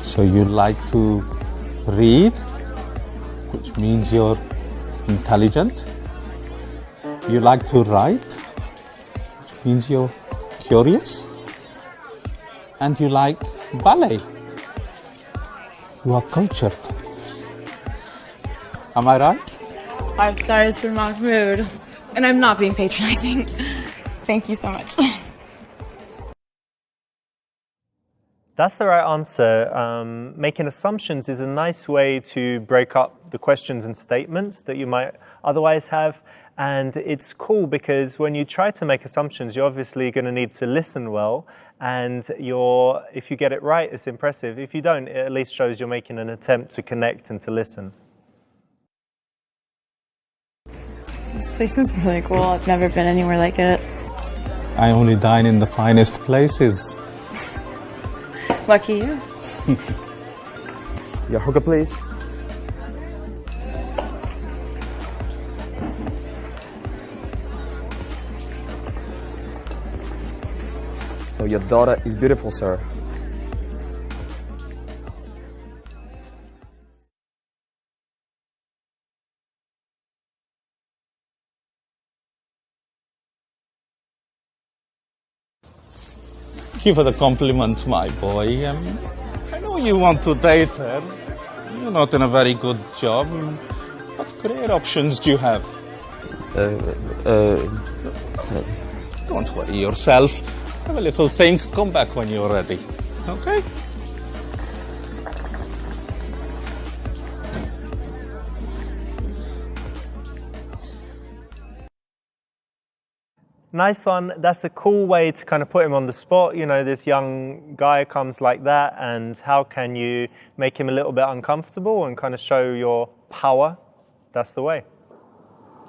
So you like to read, which means you're intelligent. You like to write, which means you're curious. And you like ballet. You are cultured. Am I right? 5 stars for Mahmoud. And I'm not being patronizing. Thank you so much. That's the right answer. Making assumptions is a nice way to break up the questions and statements that you might otherwise have. And it's cool because when you try to make assumptions, you're obviously going to need to listen well. And if you get it right, it's impressive. If you don't, it at least shows you're making an attempt to connect and to listen. This place is really cool. I've never been anywhere like it. I only dine in the finest places. Lucky you. Your hookah, please. So your daughter is beautiful, sir. Thank you for the compliment, my boy. I know you want to date her. You're not in a very good job. What career options do you have? Don't worry yourself. Have a little think. Come back when you're ready. Okay? Nice one. That's a cool way to kind of put him on the spot. You know, this young guy comes like that, and how can you make him a little bit uncomfortable and kind of show your power? That's the way.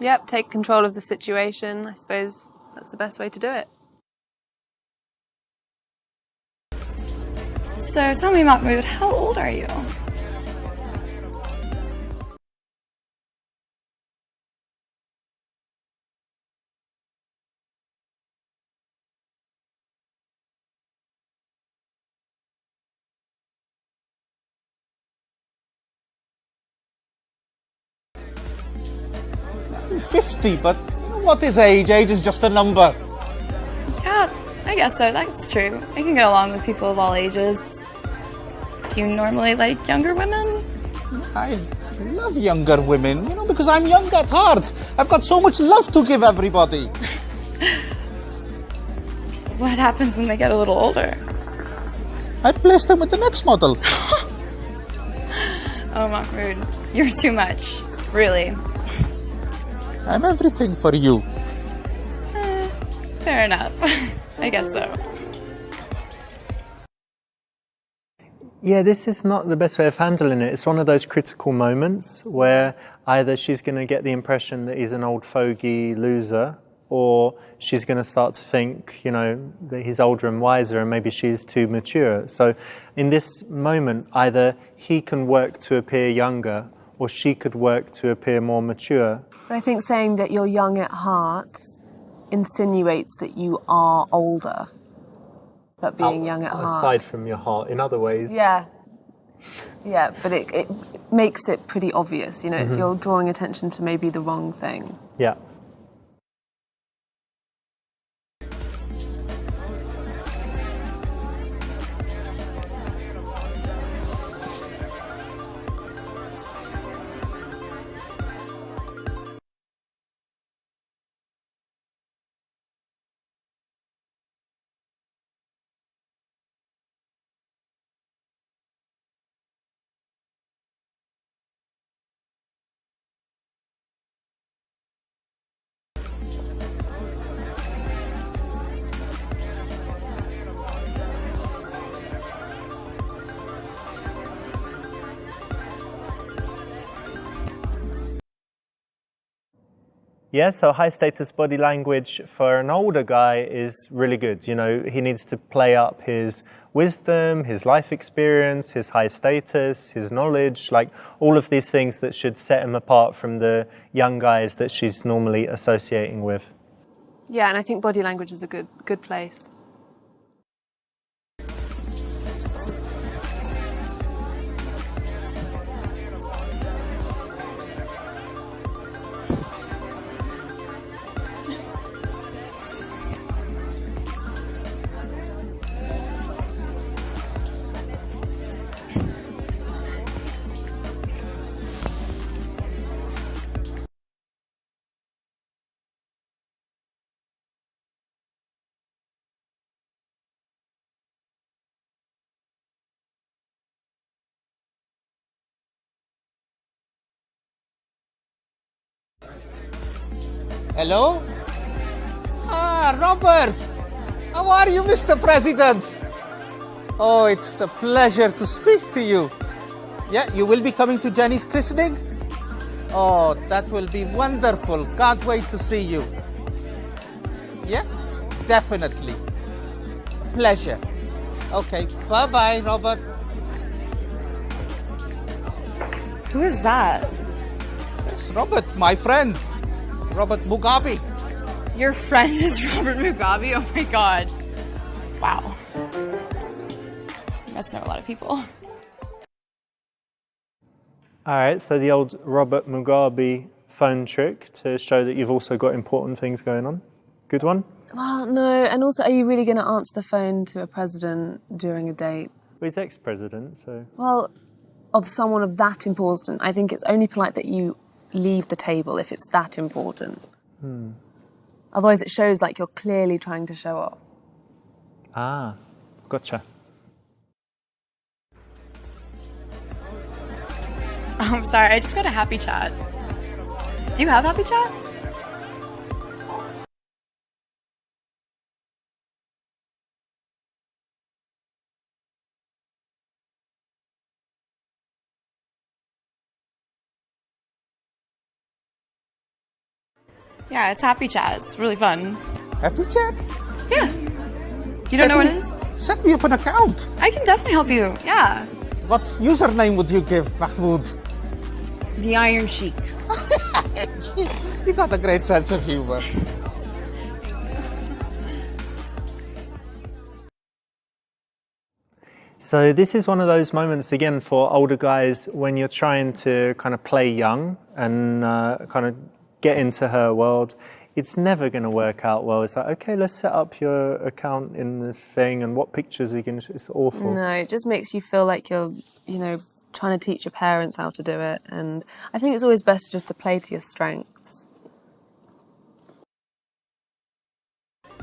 Yep, take control of the situation. I suppose that's the best way to do it. So tell me, Mahmoud, how old are you? I'm 50, but you know, what is age? Age is just a number. Yeah, I guess so. That's true. I can get along with people of all ages. Do you normally like younger women? I love younger women, you know, because I'm young at heart. I've got so much love to give everybody. What happens when they get a little older? I'd place them with the next model. Oh, Mahmoud, you're too much. Really. I'm everything for you. Fair enough. I guess so. Yeah, this is not the best way of handling it. It's one of those critical moments where either she's going to get the impression that he's an old fogey loser, or she's going to start to think, you know, that he's older and wiser and maybe she's too mature. So in this moment, either he can work to appear younger or she could work to appear more mature. But I think saying that you're young at heart insinuates that you are older, but being young at heart. Aside from your heart, in other ways. Yeah. Yeah, but it makes it pretty obvious, you know, it's you're drawing attention to maybe the wrong thing. Yeah. Yeah, so high status body language for an older guy is really good. You know, he needs to play up his wisdom, his life experience, his high status, his knowledge, like all of these things that should set him apart from the young guys that she's normally associating with. Yeah, and I think body language is a good place. Hello? Robert! How are you, Mr. President? Oh, it's a pleasure to speak to you. Yeah, you will be coming to Jenny's christening? Oh, that will be wonderful. Can't wait to see you. Yeah, definitely. Pleasure. Okay, bye-bye, Robert. Who is that? It's Robert, my friend. Robert Mugabe. Your friend is Robert Mugabe? Oh my god. Wow. You must know a lot of people. All right, so the old Robert Mugabe phone trick to show that you've also got important things going on. Good one? Well, no, and also, are you really going to answer the phone to a president during a date? Well, he's ex-president, so... Well, of someone of that important, I think it's only polite that you leave the table if it's that important. Otherwise it shows like you're clearly trying to show off. Ah, gotcha. Oh, I'm sorry, I just got a happy chat. Do you have happy chat? Yeah, it's happy chat. It's really fun. Happy chat? Yeah. You don't know what it is? Set me up an account. I can definitely help you. Yeah. What username would you give, Mahmoud? The Iron Sheik. You got a great sense of humor. So this is one of those moments, again, for older guys when you're trying to kind of play young and kind of get into her world, it's never going to work out well. It's like, okay, let's set up your account in the thing, and what pictures are you going to... It's awful. No, it just makes you feel like you're, you know, trying to teach your parents how to do it. And I think it's always best just to play to your strengths.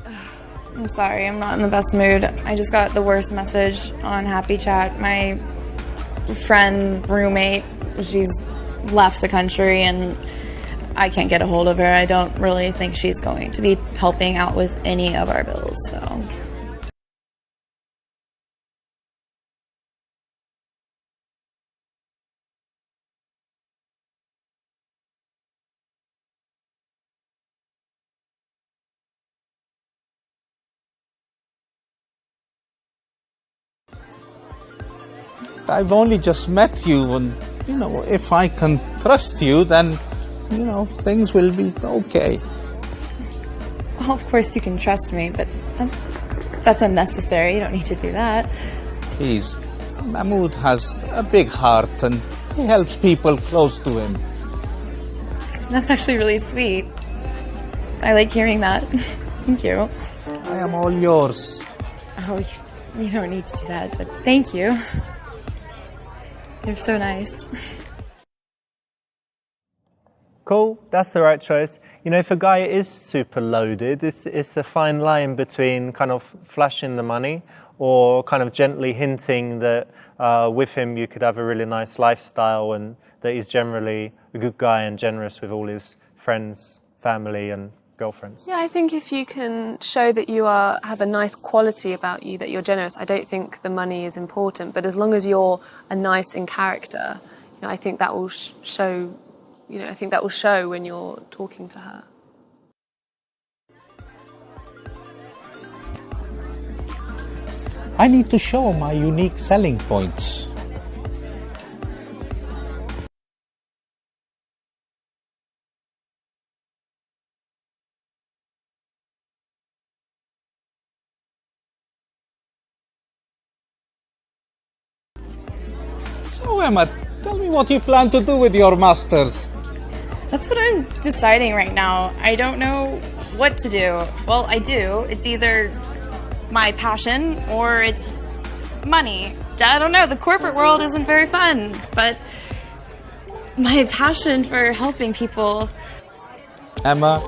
I'm sorry, I'm not in the best mood. I just got the worst message on Happy Chat. My friend, roommate, she's left the country and I can't get a hold of her. I don't really think she's going to be helping out with any of our bills, so... I've only just met you, and, you know, if I can trust you, then, you know, things will be okay. Well, of course you can trust me, but that's unnecessary. You don't need to do that. Please, Mahmoud has a big heart, and he helps people close to him. That's actually really sweet. I like hearing that. Thank you. I am all yours. Oh, you don't need to do that, but thank you. You're so nice. Cool, that's the right choice. You know, if a guy is super loaded, it's a fine line between kind of flashing the money or kind of gently hinting that with him you could have a really nice lifestyle and that he's generally a good guy and generous with all his friends, family and girlfriends. Yeah, I think if you can show that you have a nice quality about you, that you're generous, I don't think the money is important. But as long as you're a nice in character, you know, I think that will show. You know, I think that will show when you're talking to her. I need to show my unique selling points. So, Emma, tell me what you plan to do with your masters. That's what I'm deciding right now. I don't know what to do. Well, I do. It's either my passion or it's money. I don't know. The corporate world isn't very fun, but my passion for helping people. Emma,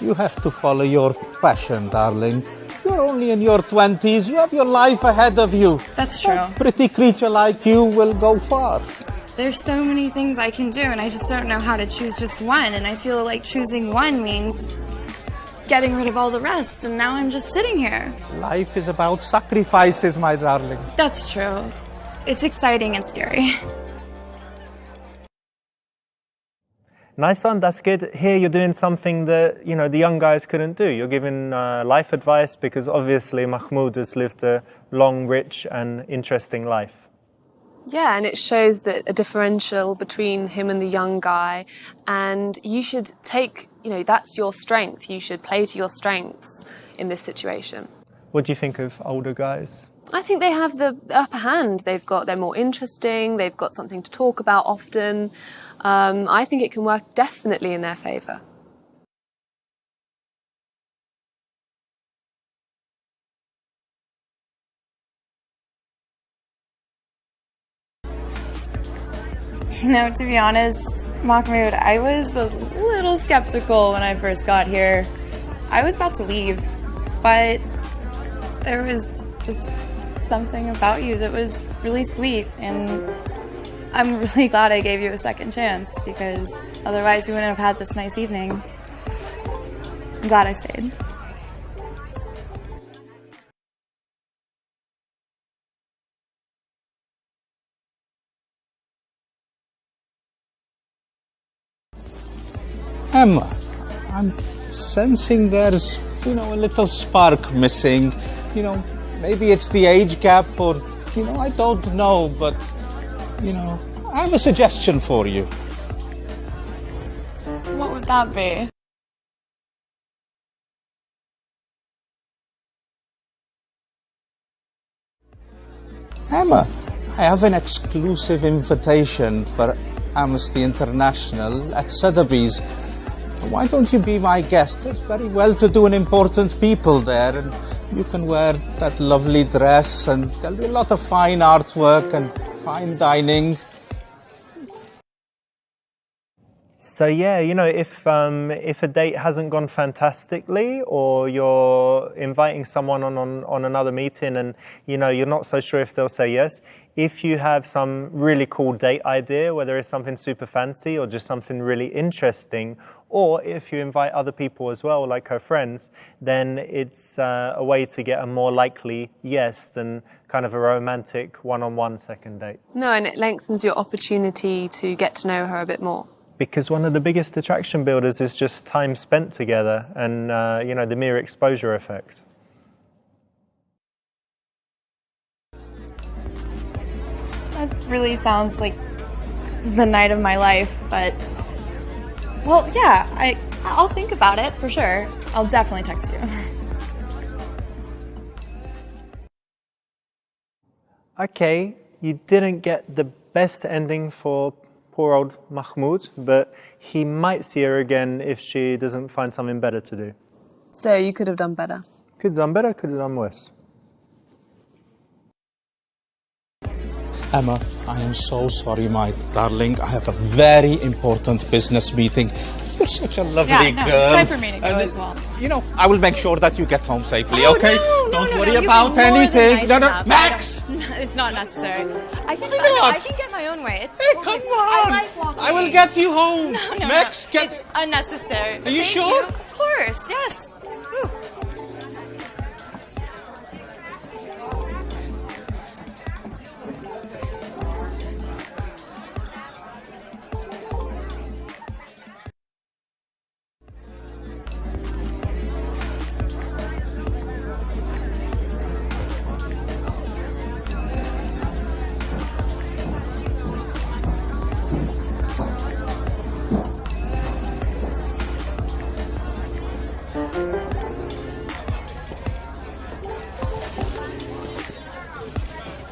you have to follow your passion, darling. You're only in your 20s. You have your life ahead of you. That's true. A pretty creature like you will go far. There's so many things I can do, and I just don't know how to choose just one. And I feel like choosing one means getting rid of all the rest, and now I'm just sitting here. Life is about sacrifices, my darling. That's true. It's exciting and scary. Nice one, that's good. Here you're doing something that, you know, the young guys couldn't do. You're giving life advice because obviously Mahmoud has lived a long, rich and interesting life. Yeah, and it shows that a differential between him and the young guy, and you should take, you know, that's your strength. You should play to your strengths in this situation. What do you think of older guys? I think they have the upper hand. They're more interesting. They've got something to talk about often. I think it can work definitely in their favour. You know, to be honest, Mahmoud, I was a little skeptical when I first got here. I was about to leave, but there was just something about you that was really sweet, and I'm really glad I gave you a second chance, because otherwise we wouldn't have had this nice evening. I'm glad I stayed. Emma, I'm sensing there's, you know, a little spark missing. You know, maybe it's the age gap or, you know, I don't know, but, you know, I have a suggestion for you. What would that be? Emma, I have an exclusive invitation for Amnesty International at Sotheby's. Why don't you be my guest? There's very well-to-do and important people there, and you can wear that lovely dress, and there'll be a lot of fine artwork and fine dining. So yeah, you know, if a date hasn't gone fantastically, or you're inviting someone on another meeting, and you know you're not so sure if they'll say yes, if you have some really cool date idea, whether it's something super fancy or just something really interesting, or if you invite other people as well, like her friends, then it's a way to get a more likely yes than kind of a romantic one-on-one second date. No, and it lengthens your opportunity to get to know her a bit more. Because one of the biggest attraction builders is just time spent together and, you know, the mere exposure effect. That really sounds like the night of my life, but... Well, yeah, I'll think about it, for sure. I'll definitely text you. Okay, you didn't get the best ending for poor old Mahmoud, but he might see her again if she doesn't find something better to do. So you could have done better. Could have done better, could have done worse. Emma, I am so sorry, my darling. I have a very important business meeting. You're such a lovely girl. It's time for me to go as well. You know, I will make sure that you get home safely, Oh, okay? no, Don't no, worry no, you've about been more than anything. nice No, enough. Max! It's not necessary. I can get my own way. It's Hey, come on! I like walking. I will get you home. No, Max, no. It's unnecessary. Are you Thank sure? You. Of course, yes. Whew.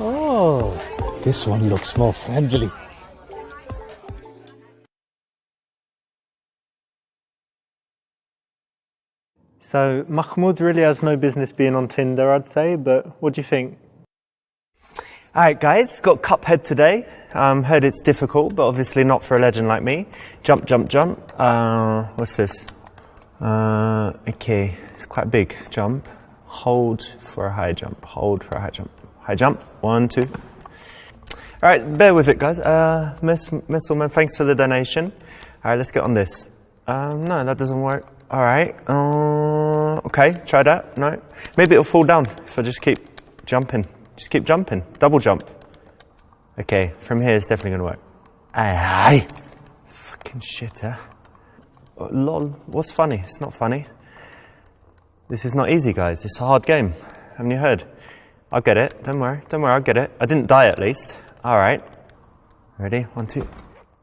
Oh, this one looks more friendly. So Mahmoud really has no business being on Tinder, I'd say, but what do you think? Alright guys, got Cuphead today. Heard it's difficult, but obviously not for a legend like me. Jump, jump, jump. What's this? Okay, it's quite big. Jump. Hold for a high jump. Hold for a high jump. High jump. 1, 2. Alright, bear with it guys. Miss Woman, thanks for the donation. Alright, let's get on this. No, that doesn't work. Alright. Okay, try that. No. Maybe it'll fall down if I just keep jumping. Just keep jumping. Double jump. Okay, from here it's definitely going to work. Aye. Fucking shit, huh? Lol. What's funny? It's not funny. This is not easy, guys. It's a hard game. Haven't you heard? I'll get it. Don't worry. Don't worry, I'll get it. I didn't die at least. Alright. Ready? 1, 2.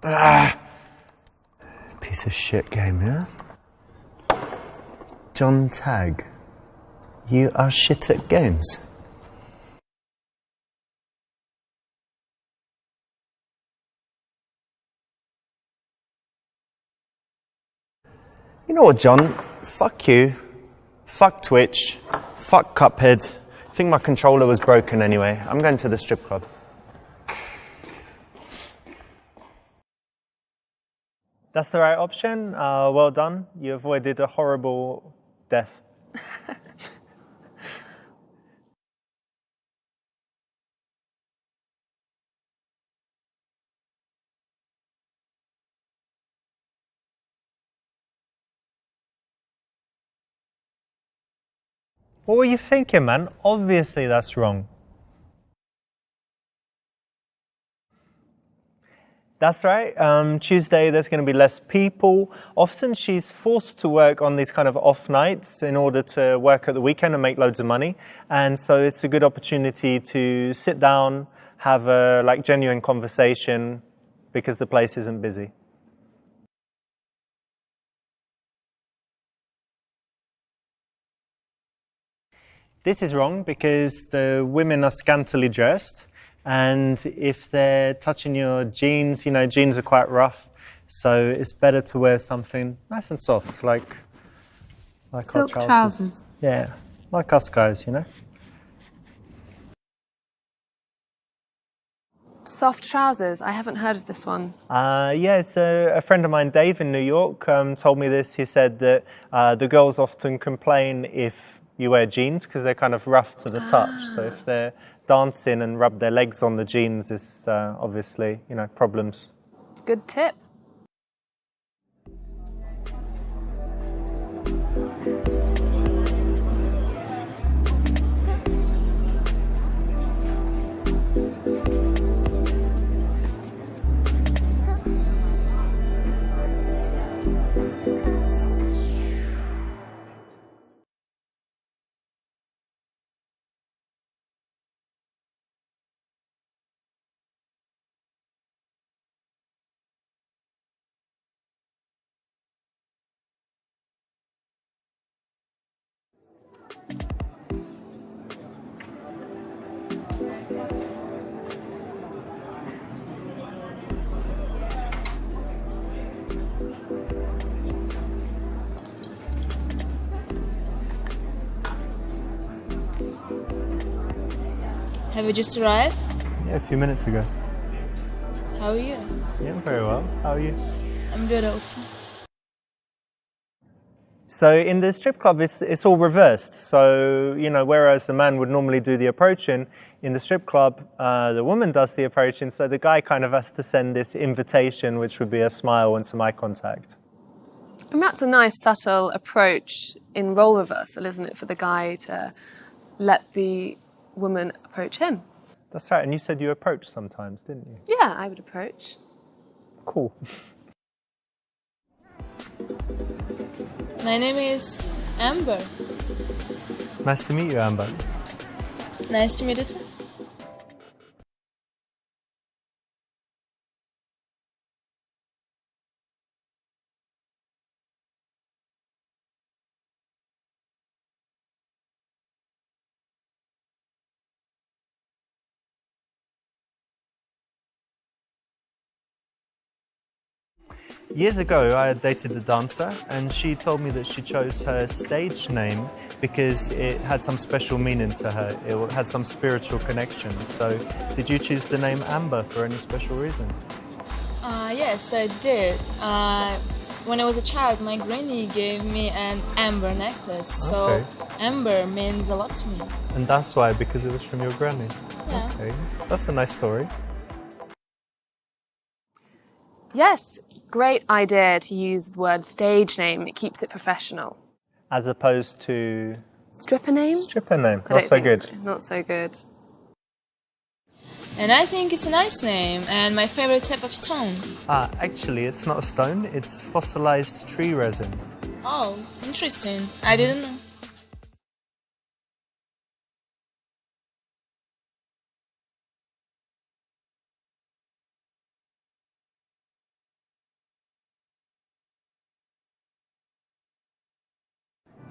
Ah! Piece of shit game, yeah? John Tagg. You are shit at games. You know what, John? Fuck you. Fuck Twitch. Fuck Cuphead. I think my controller was broken anyway. I'm going to the strip club. That's the right option. Well done. You avoided a horrible death. What were you thinking, man? Obviously that's wrong. That's right. Tuesday there's going to be less people. Often she's forced to work on these kind of off nights in order to work at the weekend and make loads of money. And so it's a good opportunity to sit down, have a genuine conversation because the place isn't busy. This is wrong because the women are scantily dressed, and if they're touching your jeans, you know, jeans are quite rough, So it's better to wear something nice and soft, like Silk our trousers. Yeah, like us guys, you know. Soft trousers. I haven't heard of this one. Yeah, so a friend of mine, Dave, in New York, told me this. He said that the girls often complain if you wear jeans because they're kind of rough to the touch. So if they're dancing and rub their legs on the jeans, it's obviously, you know, problems. Good tip. Have you just arrived? Yeah, a few minutes ago. How are you? Yeah, very well. How are you? I'm good also. So in the strip club, it's all reversed. So, you know, whereas a man would normally do the approaching, in the strip club, the woman does the approaching. So the guy kind of has to send this invitation, which would be a smile and some eye contact. And that's a nice subtle approach in role reversal, isn't it, for the guy to let the woman approach him? That's right. And you said you approach sometimes, didn't you? Yeah, I would approach. Cool. My name is Amber. Nice to meet you, Amber. Nice to meet you too. Years ago, I had dated a dancer, and she told me that she chose her stage name because it had some special meaning to her. It had some spiritual connection. So, did you choose the name Amber for any special reason? Yes, I did. When I was a child, my granny gave me an amber necklace, so amber means a lot to me. And that's why, because it was from your granny? Yeah. Okay, that's a nice story. Yes, great idea to use the word stage name. It keeps it professional. As opposed to... Stripper name? Stripper name, I not don't so think good. so. Not so good. And I think it's a nice name and my favorite type of stone. Actually, it's not a stone, it's fossilized tree resin. Oh, interesting. I didn't know.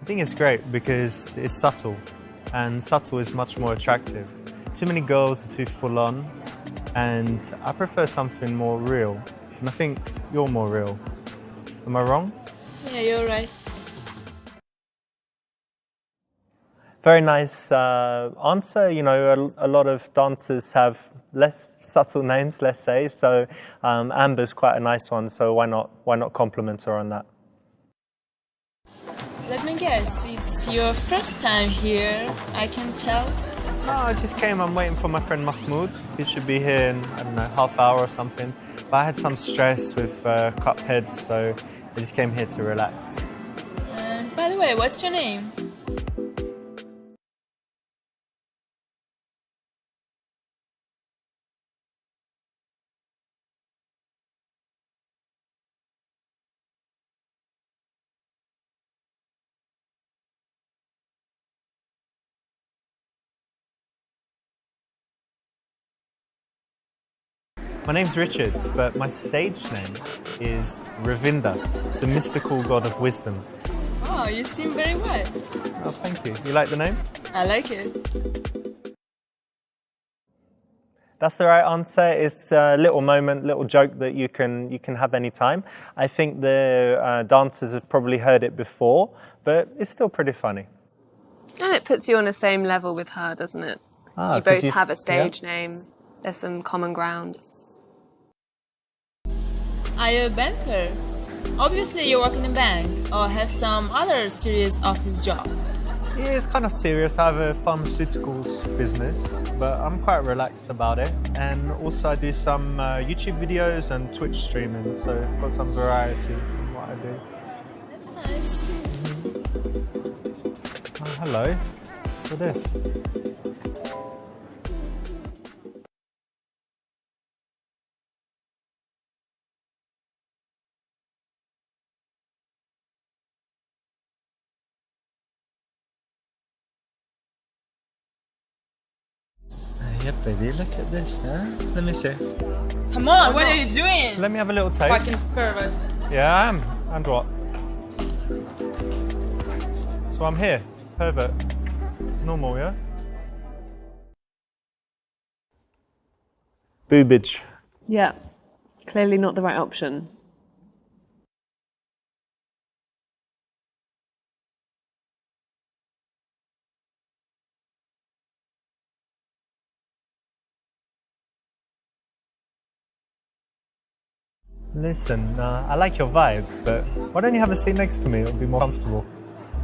I think it's great because it's subtle, and subtle is much more attractive. Too many girls are too full on, and I prefer something more real. And I think you're more real. Am I wrong? Yeah, you're right. Very nice answer. You know, a lot of dancers have less subtle names, let's say. So Amber's quite a nice one. So why not compliment her on that? Let me guess, it's your first time here, I can tell. No, I just came. I'm waiting for my friend Mahmoud. He should be here in, I don't know, half hour or something. But I had some stress with Cuphead, so I just came here to relax. And by the way, what's your name? My name's Richard, but my stage name is Ravinda. It's a mystical god of wisdom. Oh, you seem very wise. Oh, thank you. You like the name? I like it. That's the right answer. It's a little moment, little joke that you can have any time. I think the dancers have probably heard it before, but it's still pretty funny. And it puts you on the same level with her, doesn't it? You both have a stage name. There's some common ground. Are you a banker? Obviously you work in a bank or have some other serious office job. Yeah, it's kind of serious. I have a pharmaceuticals business, but I'm quite relaxed about it. And also I do some YouTube videos and Twitch streaming, so I've got some variety in what I do. That's nice. Oh, hello. What's this? Yeah, baby, look at this, huh? Let me see. Come on, what are you doing? Let me have a little taste. Fucking pervert. Yeah, I am. And what? So I'm here. Pervert. Normal, yeah? Boobage. Yeah, clearly not the right option. Listen, I like your vibe, but why don't you have a seat next to me? It'll be more comfortable.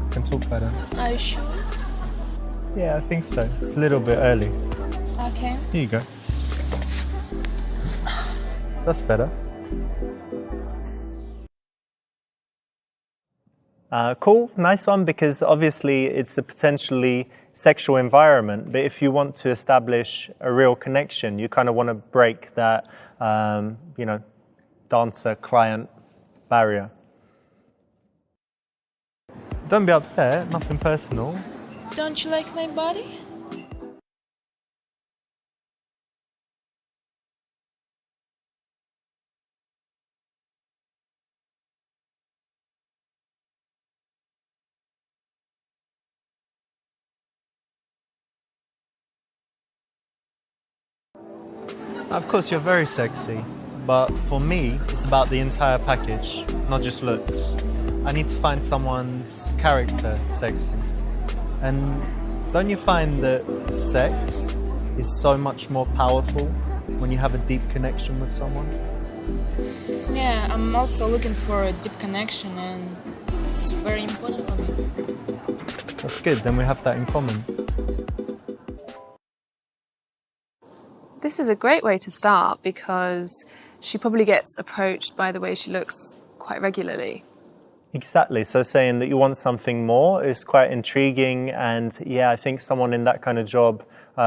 We can talk better. Are you sure? Yeah, I think so. It's a little bit early. Okay. Here you go. That's better. Cool, nice one, because obviously it's a potentially sexual environment, but if you want to establish a real connection, you kind of want to break that, you know, dancer-client barrier. Don't be upset, nothing personal. Don't you like my body? Of course, you're very sexy, but for me, it's about the entire package, not just looks. I need to find someone's character sexy. And don't you find that sex is so much more powerful when you have a deep connection with someone? Yeah, I'm also looking for a deep connection and it's very important for me. That's good, then we have that in common. This is a great way to start because she probably gets approached by the way she looks quite regularly. Exactly, so saying that you want something more is quite intriguing, and yeah, I think someone in that kind of job,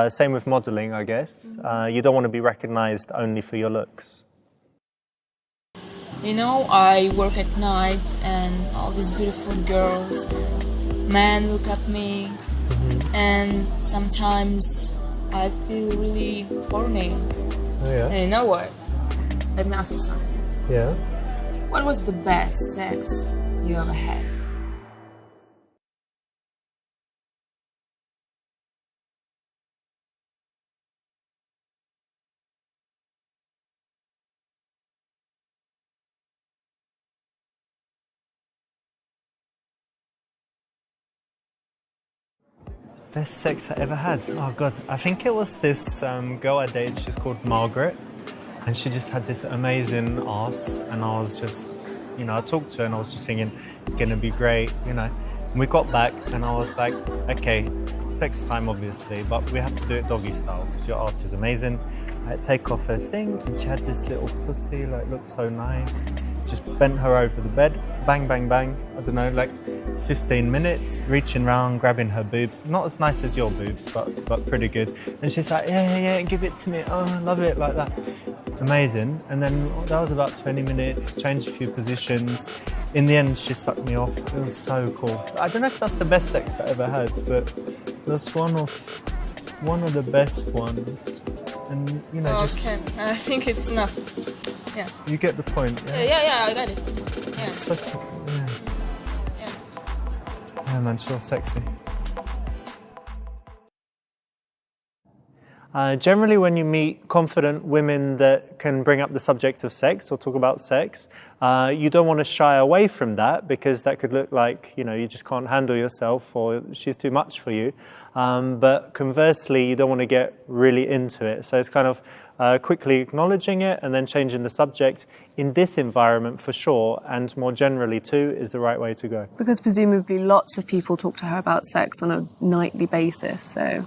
same with modelling, I guess, you don't want to be recognised only for your looks. You know, I work at nights and all these beautiful girls, men look at me, and sometimes I feel really horny. Oh, yeah? And you know what? Let me ask you something. Yeah? What was the best sex you ever had? Best sex I ever had? Oh God, I think it was this girl I dated, she's called Margaret, and she just had this amazing arse, and I was just, you know, I talked to her and I was just thinking, it's gonna be great, you know. And we got back and I was like, okay, sex time obviously, but we have to do it doggy style because your arse is amazing. I take off her thing and she had this little pussy, like looked so nice. Just bent her over the bed, bang, bang, bang. I don't know, like 15 minutes, reaching round, grabbing her boobs. Not as nice as your boobs, but pretty good. And she's like, yeah, give it to me. Oh, I love it, like that. Amazing. And then that was about 20 minutes, changed a few positions. In the end, she sucked me off. It was so cool. I don't know if that's the best sex I ever had, but that's one of the best ones. And, you know, just... Okay, I think it's enough. Yeah. You get the point, yeah? Yeah, I got it. Yeah. It's such, yeah, man, she's sexy. Generally, when you meet confident women that can bring up the subject of sex or talk about sex, you don't want to shy away from that because that could look like, you just can't handle yourself or she's too much for you. But conversely, you don't want to get really into it. So it's kind of quickly acknowledging it and then changing the subject in this environment for sure, and more generally too, is the right way to go. Because presumably lots of people talk to her about sex on a nightly basis, so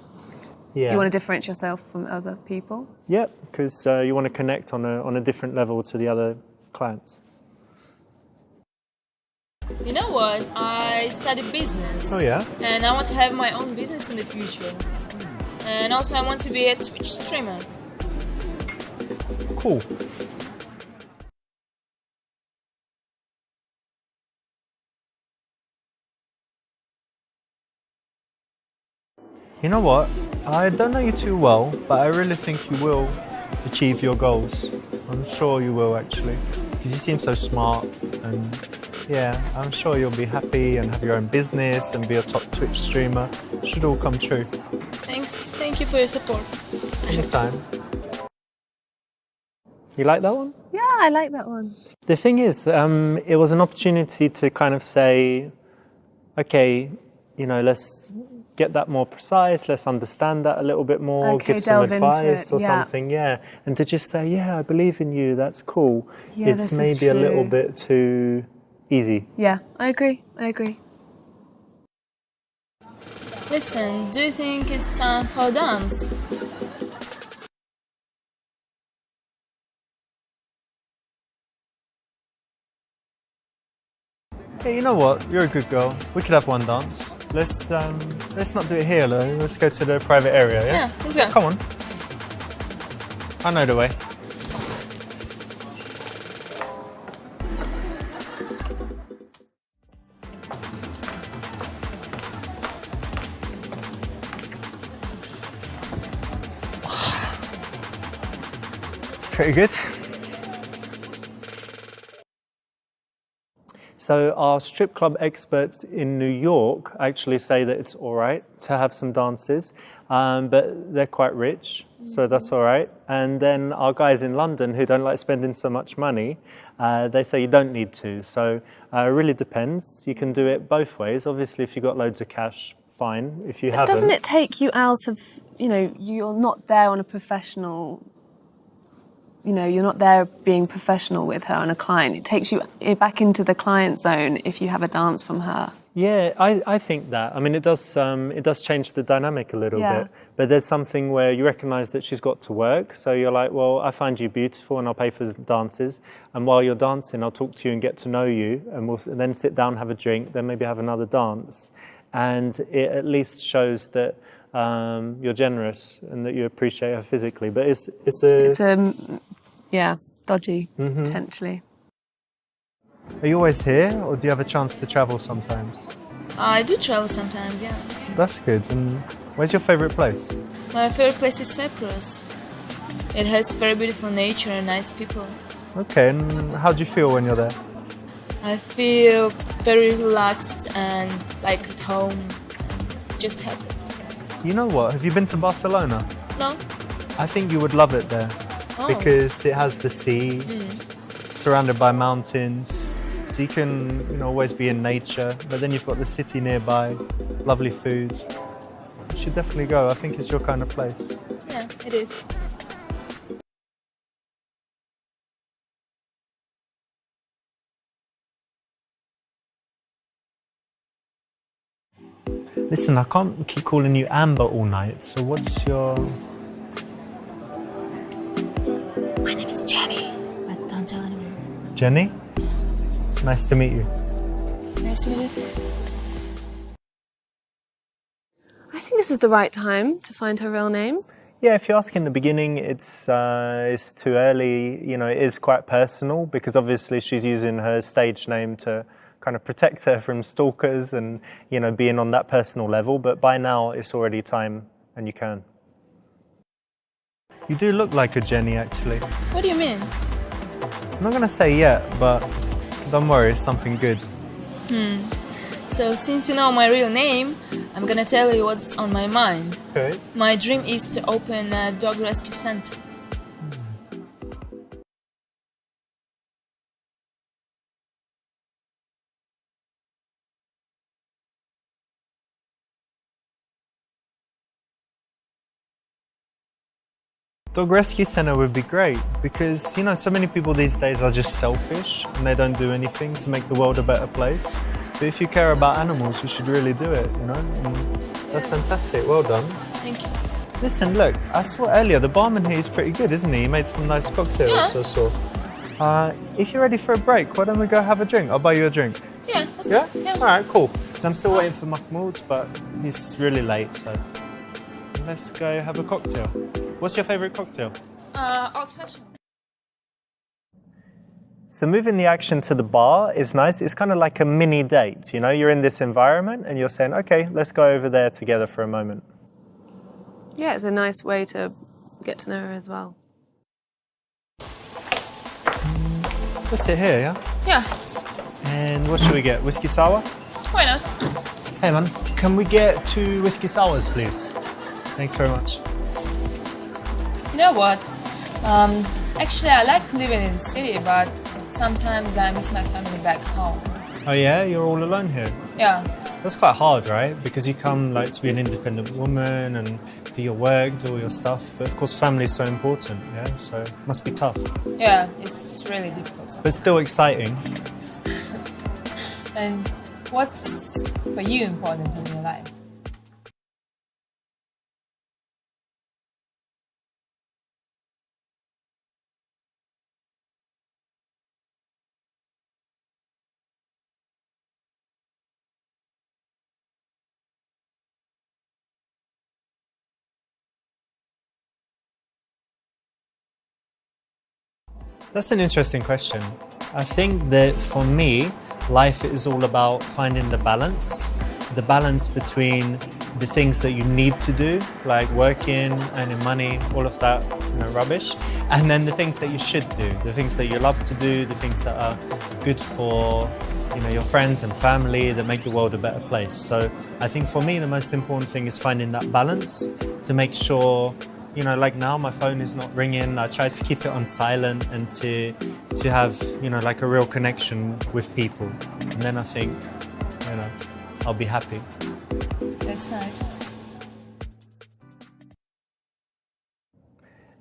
Yeah. you want to differentiate yourself from other people? Yeah, because you want to connect on a different level to the other clients. You know what? I study business. Oh yeah? And I want to have my own business in the future. And also I want to be a Twitch streamer. Cool. You know what? I don't know you too well, but I really think you will achieve your goals. I'm sure you will, actually. Because you seem so smart, and yeah, I'm sure you'll be happy and have your own business and be a top Twitch streamer. It should all come true. Thanks. Thank you for your support. Anytime. You like that one? Yeah, I like that one. The thing is, it was an opportunity to kind of say, okay, let's get that more precise, let's understand that a little bit more, Okay, give some delve into advice it, or yeah. something, yeah. And to just say, yeah, I believe in you, that's cool. Yeah, It's this is maybe a little true. bit too easy. Yeah, I agree. Listen, do you think it's time for a dance? Hey, you know what? You're a good girl. We could have one dance. Let's not do it here, though. Let's go to the private area, yeah? Yeah, let's go. Come on. I know the way. It's pretty good. So our strip club experts in New York actually say that it's all right to have some dances, but they're quite rich, so that's all right. And then our guys in London who don't like spending so much money, they say you don't need to. So it really depends. You can do it both ways. Obviously, if you've got loads of cash, fine. If you haven't... Doesn't it take you out of, you're not there on a professional... you're not there being professional with her and a client. It takes you back into the client zone if you have a dance from her. Yeah, I think that. I mean, it does change the dynamic a little bit. But there's something where you recognise that she's got to work. So you're like, well, I find you beautiful and I'll pay for the dances. And while you're dancing, I'll talk to you and get to know you. And we'll then sit down, have a drink, then maybe have another dance. And it at least shows that you're generous and that you appreciate her physically. But it's dodgy, potentially. Are you always here, or do you have a chance to travel sometimes? I do travel sometimes, yeah. That's good. And where's your favourite place? My favorite place is Cyprus. It has very beautiful nature and nice people. Okay, and how do you feel when you're there? I feel very relaxed and like at home, just happy. You know what? Have you been to Barcelona? No. I think you would love it there. Oh. Because it has the sea, surrounded by mountains, so you can always be in nature, but then you've got the city nearby, lovely food. You should definitely go. I think it's your kind of place. Yeah, it is. Listen, I can't keep calling you Amber all night, so what's your... My name is Jenny, but don't tell anyone. Jenny? Nice to meet you. Nice to meet you too. I think this is the right time to find her real name. Yeah, if you ask in the beginning, it's too early. It is quite personal because obviously she's using her stage name to kind of protect her from stalkers and, being on that personal level. But by now, it's already time and you can. You do look like a Jenny, actually. What do you mean? I'm not going to say yet, but don't worry, it's something good. So since you know my real name, I'm gonna tell you what's on my mind. Okay. My dream is to open a dog rescue center. Dog rescue centre would be great because, you know, so many people these days are just selfish and they don't do anything to make the world a better place. But if you care about animals, you should really do it, you know? And that's fantastic. Well done. Thank you. Listen, look, I saw earlier, the barman here is pretty good, isn't he? He made some nice cocktails, I saw. If you're ready for a break, why don't we go have a drink? I'll buy you a drink. Yeah, let's Yeah? go. Yeah. All right, cool. Because I'm still waiting for Mahmoud, but he's really late, so let's go have a cocktail. What's your favourite cocktail? Old fashioned. So moving the action to the bar is nice. It's kind of like a mini date, you know? You're in this environment and you're saying, okay, let's go over there together for a moment. Yeah, it's a nice way to get to know her as well. Let's sit here, yeah? Yeah, And what should we get? Whiskey sour? why not? Hey man, can we get 2 whiskey sours, please? Thanks very much. You know what? Actually, I like living in the city, but sometimes I miss my family back home. Oh yeah, you're all alone here? Yeah. That's quite hard, right? Because you come like to be an independent woman and do your work, do all your stuff. But of course, family is so important, yeah? So it must be tough. Yeah, it's really difficult. But still exciting. And what's for you important in your life? That's an interesting question. I think that for me, life is all about finding the balance between the things that you need to do, like working, earning money, all of that, you know, rubbish, and then the things that you should do, the things that you love to do, the things that are good for, you know, your friends and family, that make the world a better place. So I think for me, the most important thing is finding that balance to make sure, you know, like now my phone is not ringing. I try to keep it on silent and to have, you know, like a real connection with people. And then I think, you know, I'll be happy. That's nice.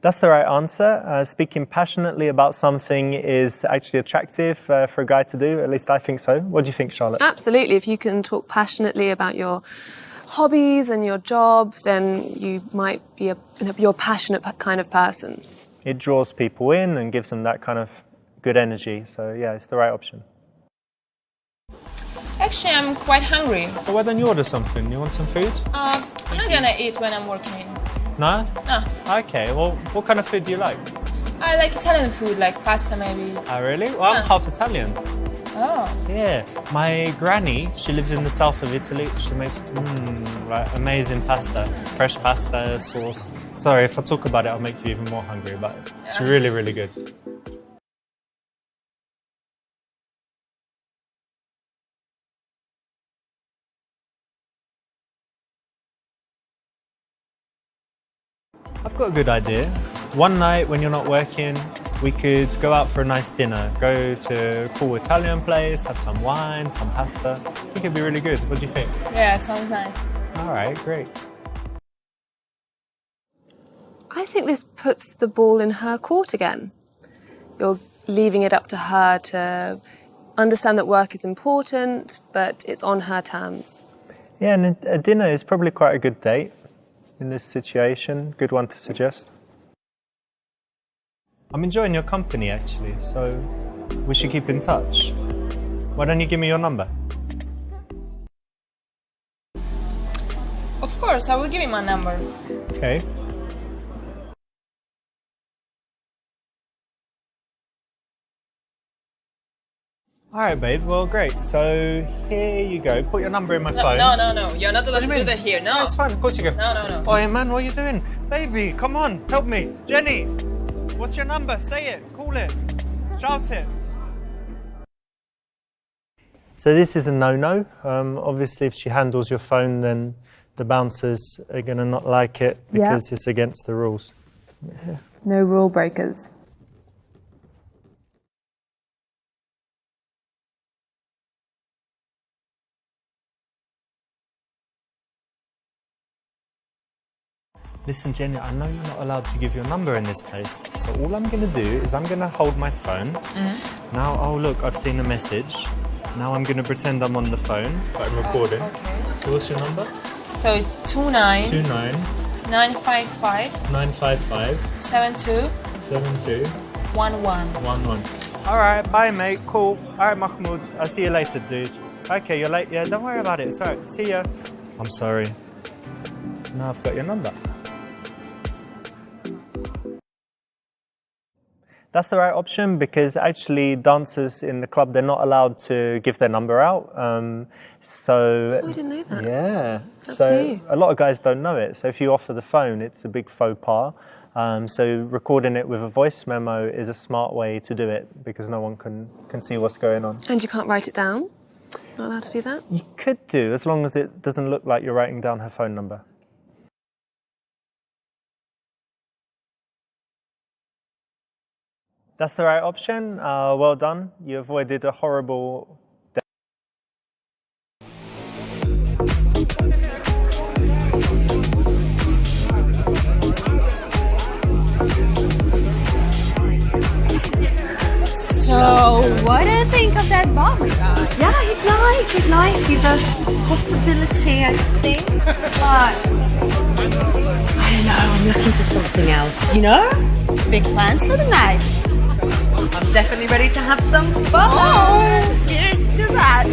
That's the right answer. Speaking passionately about something is actually attractive for a guy to do. At least I think so. What do you think, Charlotte? Absolutely. If you can talk passionately about your hobbies and your job, then you might be you're a passionate kind of person. It draws people in and gives them that kind of good energy. So yeah, it's the right option. Actually, I'm quite hungry. Well, why don't you order something? You want some food? I'm not gonna eat when I'm working. No? No. Okay, well, what kind of food do you like? I like Italian food, like pasta maybe. Oh, really? Well, I'm half Italian. Oh. Yeah, my granny, she lives in the south of Italy. She makes like amazing pasta, fresh pasta sauce. Sorry, if I talk about it, I'll make you even more hungry, but it's really, really good. I've got a good idea. One night when you're not working, we could go out for a nice dinner. Go to a cool Italian place, have some wine, some pasta. I think it'd be really good. What do you think? Yeah, sounds nice. All right, great. I think this puts the ball in her court again. You're leaving it up to her to understand that work is important, but it's on her terms. Yeah, and a dinner is probably quite a good date in this situation. Good one to suggest. I'm enjoying your company, actually, so we should keep in touch. Why don't you give me your number? Of course, I will give you my number. Okay. All right, babe. Well, great. So here you go. Put your number in my phone. No. You're not allowed to do that here. No. No, it's fine. Of course you go. No. Oh, hey, man, what are you doing? Baby, come on. Help me. Jenny, what's your number? Say it. Call it. Shout it. So this is a no-no. Obviously, if she handles your phone, then the bouncers are going to not like it because it's against the rules. Yeah. No rule breakers. Listen, Jenny, I know you're not allowed to give your number in this place. So all I'm going to do is I'm going to hold my phone. Now, oh look, I've seen a message. Now I'm going to pretend I'm on the phone, but I'm recording. Okay. So what's your number? So it's 29 29 955 955 72 72 11. 11. All right, bye, mate. Cool. All right, Mahmoud. I'll see you later, dude. Okay, you're late. Yeah, don't worry about it. It's all right. See ya. I'm sorry. Now I've got your number. That's the right option because actually dancers in the club, they're not allowed to give their number out. So I didn't know that. Yeah. That's so new. a lot of guys don't know it. So if you offer the phone, it's a big faux pas. So recording it with a voice memo is a smart way to do it because no one can see what's going on. And you can't write it down? Not allowed to do that? You could do, as long as it doesn't look like you're writing down her phone number. That's the right option. Well done. You avoided a horrible death. So, what do you think of that bomber guy? Yeah, he's nice. He's nice. He's a possibility, I think. But I don't know. I'm looking for something else. You know? Big plans for the night. I'm definitely ready to have some fun. Oh, here's to that.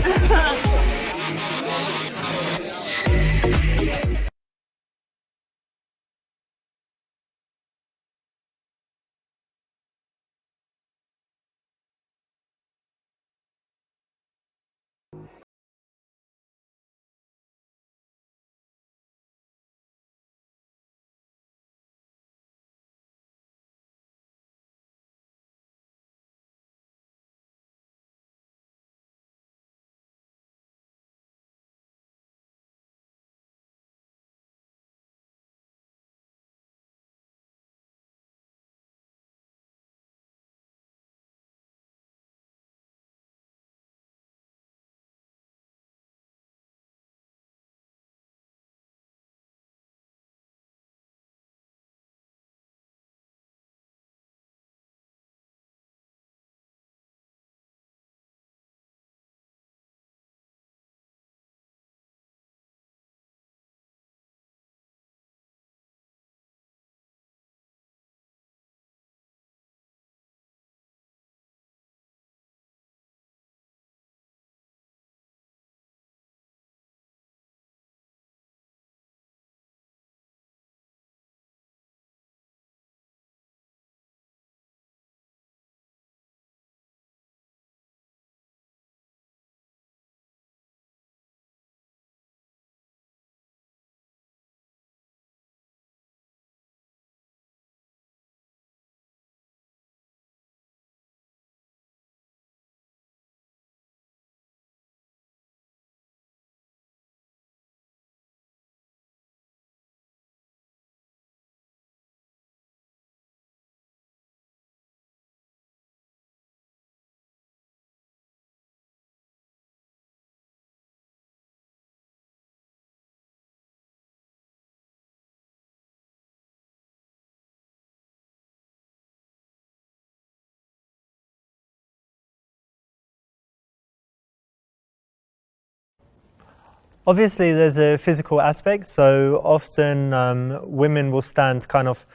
Obviously, there's a physical aspect, so often women will stand kind of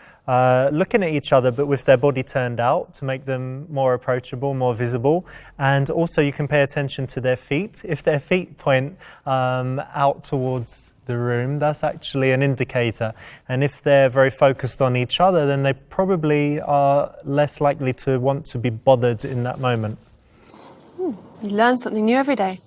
looking at each other, but with their body turned out to make them more approachable, more visible. And also you can pay attention to their feet. If their feet point out towards the room, that's actually an indicator. And if they're very focused on each other, then they probably are less likely to want to be bothered in that moment. You learn something new every day.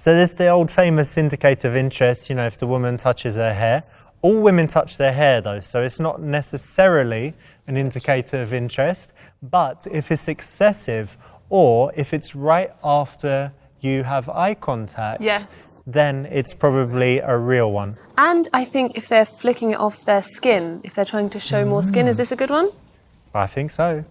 So there's the old famous indicator of interest, you know, if the woman touches her hair. All women touch their hair though, so it's not necessarily an indicator of interest, but if it's excessive or if it's right after you have eye contact, Yes. then it's probably a real one. And I think if they're flicking it off their skin, if they're trying to show more skin, is this a good one? I think so.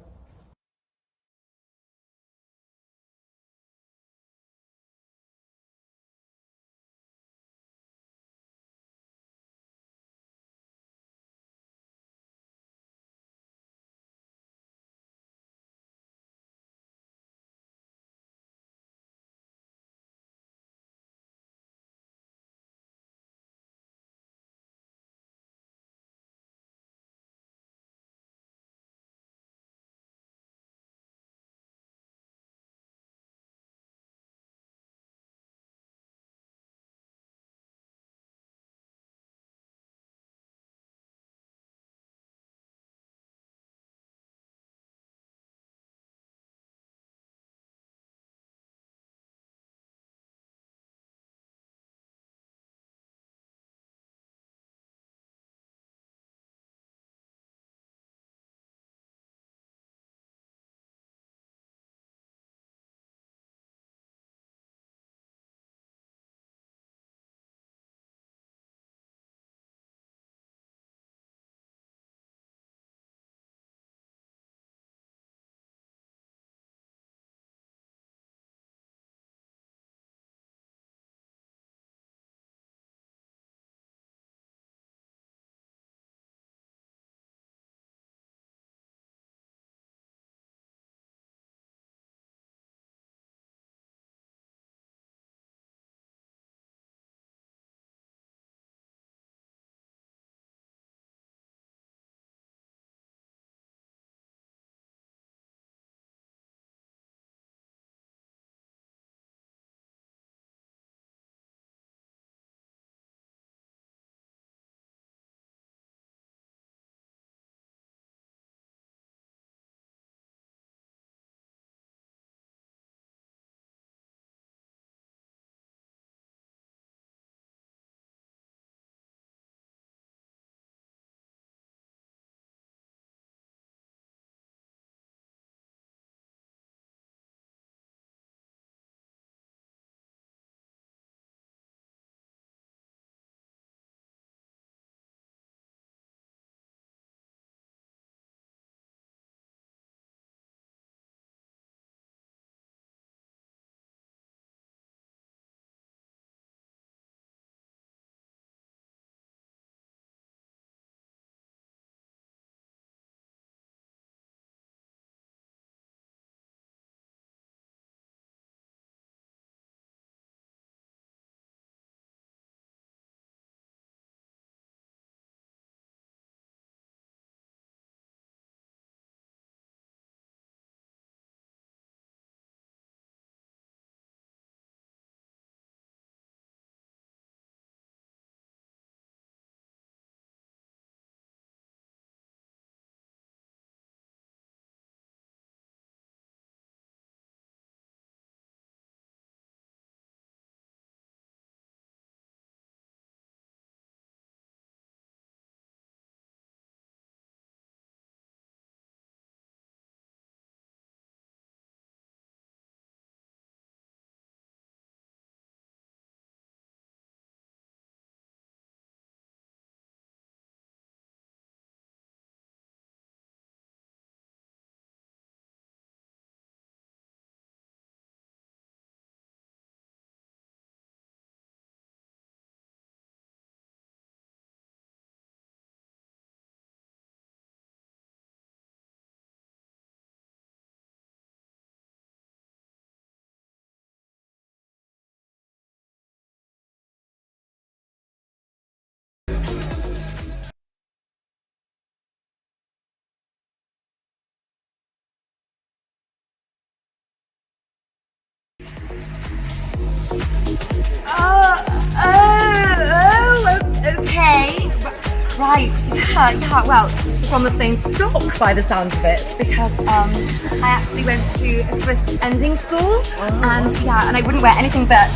right. Yeah, well, from the same stock by the sounds of it, because I actually went to a Swiss ending school, and I wouldn't wear anything but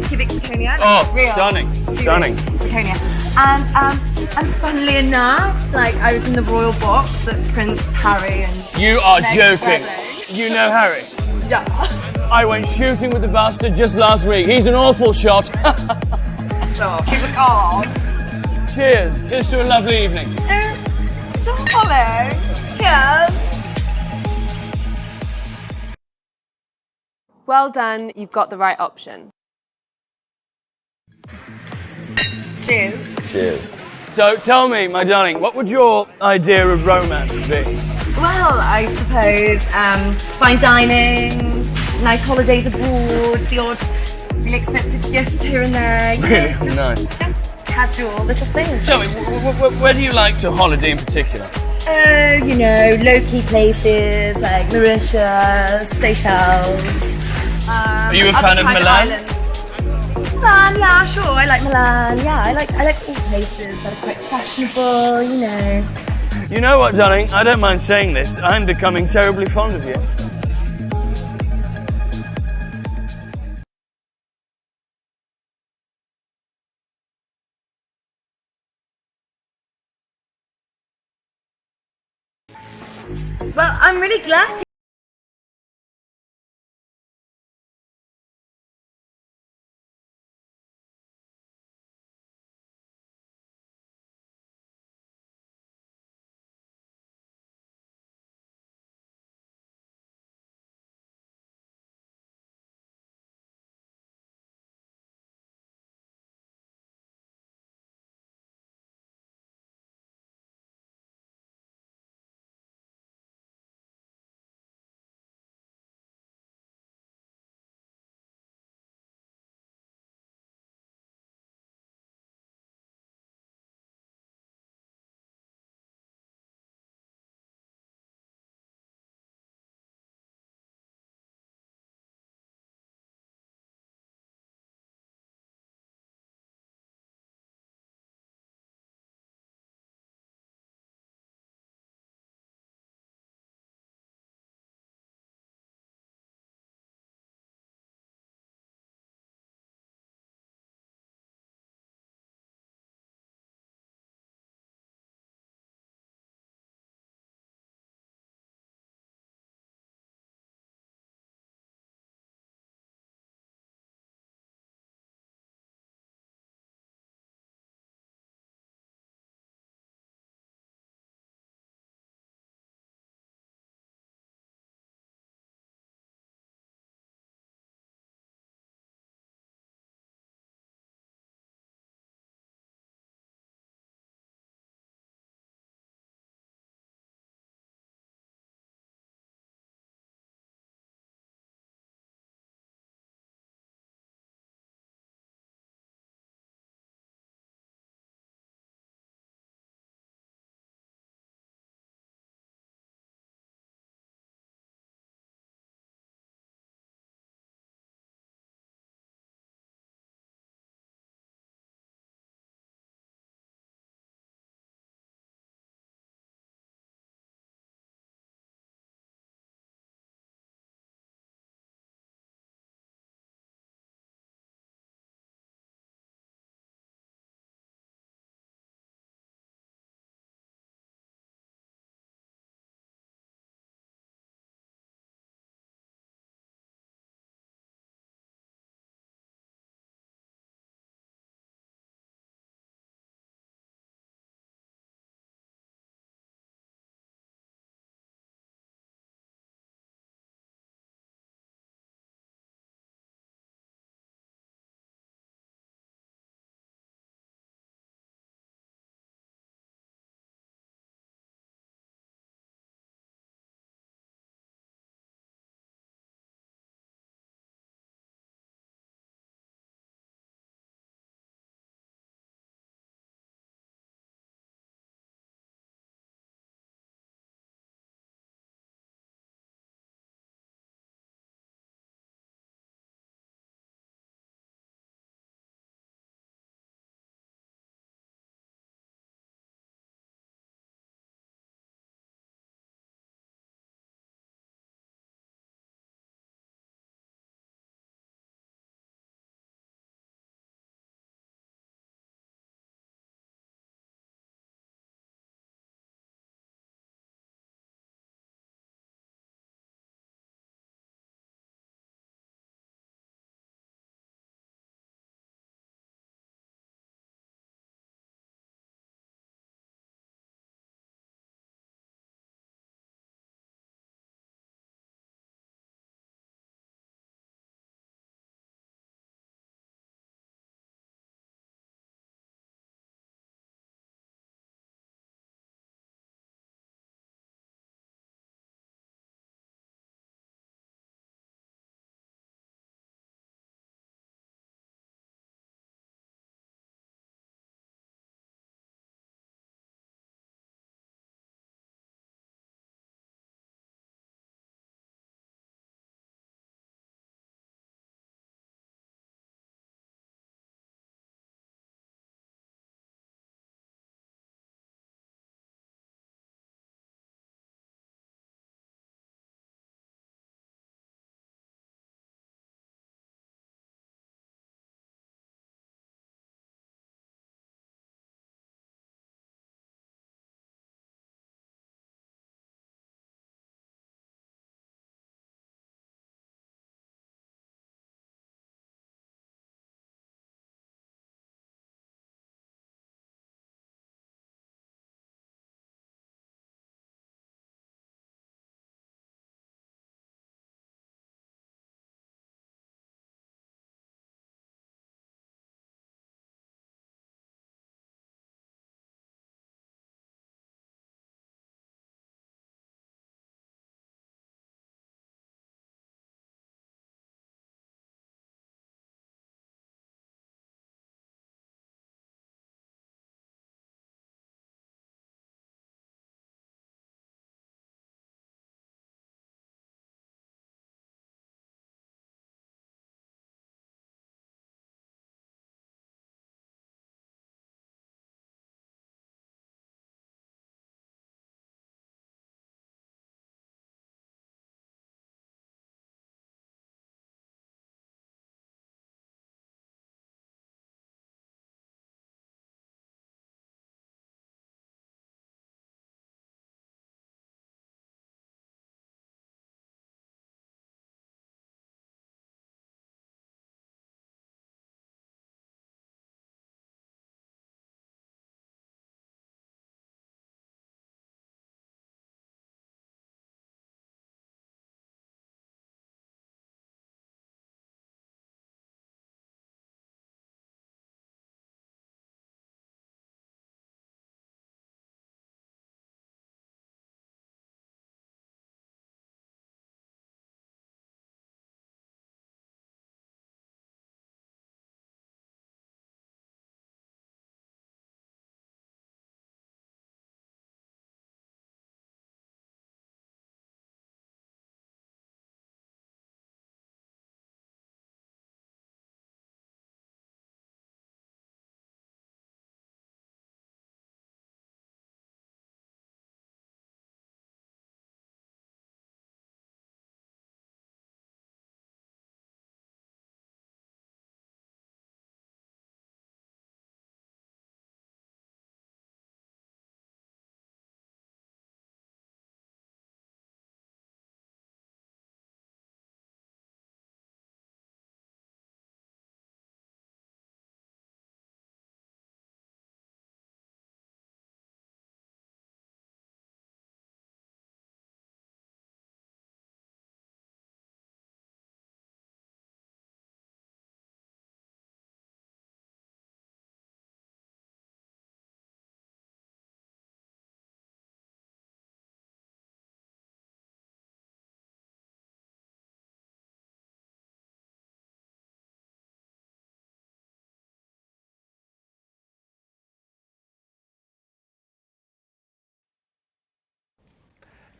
cubic zirconia. Real, stunning. Zirconia. And funnily enough, like, I was in the royal box that Prince Harry and You are Meghan joking. Markle. You know Harry? Yeah. I went shooting with the bastard just last week. He's an awful shot. Sure, he's a god. Cheers. Here's to a lovely evening. Darling, cheers. Well done, you've got the right option. Cheers. Cheers. So tell me, my darling, what would your idea of romance be? Well, I suppose fine dining, nice holidays abroad, the odd really expensive gift here and there. Really nice. Just casual little things. Tell me, where do you like to holiday in particular? Low-key places like Mauritius, Seychelles. Are you a fan of Milan? Islands. Milan, yeah, sure. I like Milan. Yeah, I like all places that are quite fashionable. You know what, darling? I don't mind saying this. I'm becoming terribly fond of you. Well, I'm really glad to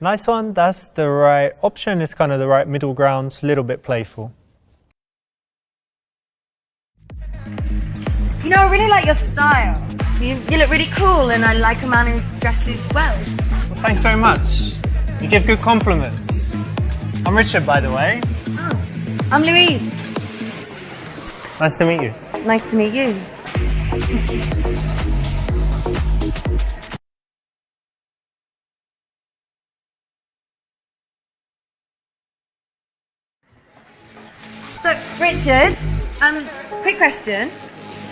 Nice one. That's the right option. It's kind of the right middle ground, a little bit playful. You know, I really like your style. You look really cool, and I like a man who dresses well. Well, thanks very much. You give good compliments. I'm Richard, by the way. Oh, I'm Louise. Nice to meet you. Nice to meet you. So, Richard, quick question.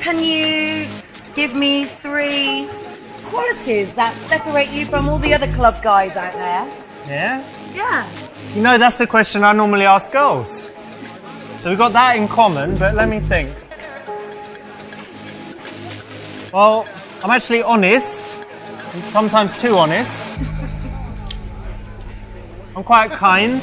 Can you give me 3 qualities that separate you from all the other club guys out there? Yeah? Yeah. You know, that's the question I normally ask girls. So we've got that in common, but let me think. Well, I'm actually honest, sometimes too honest. I'm quite kind.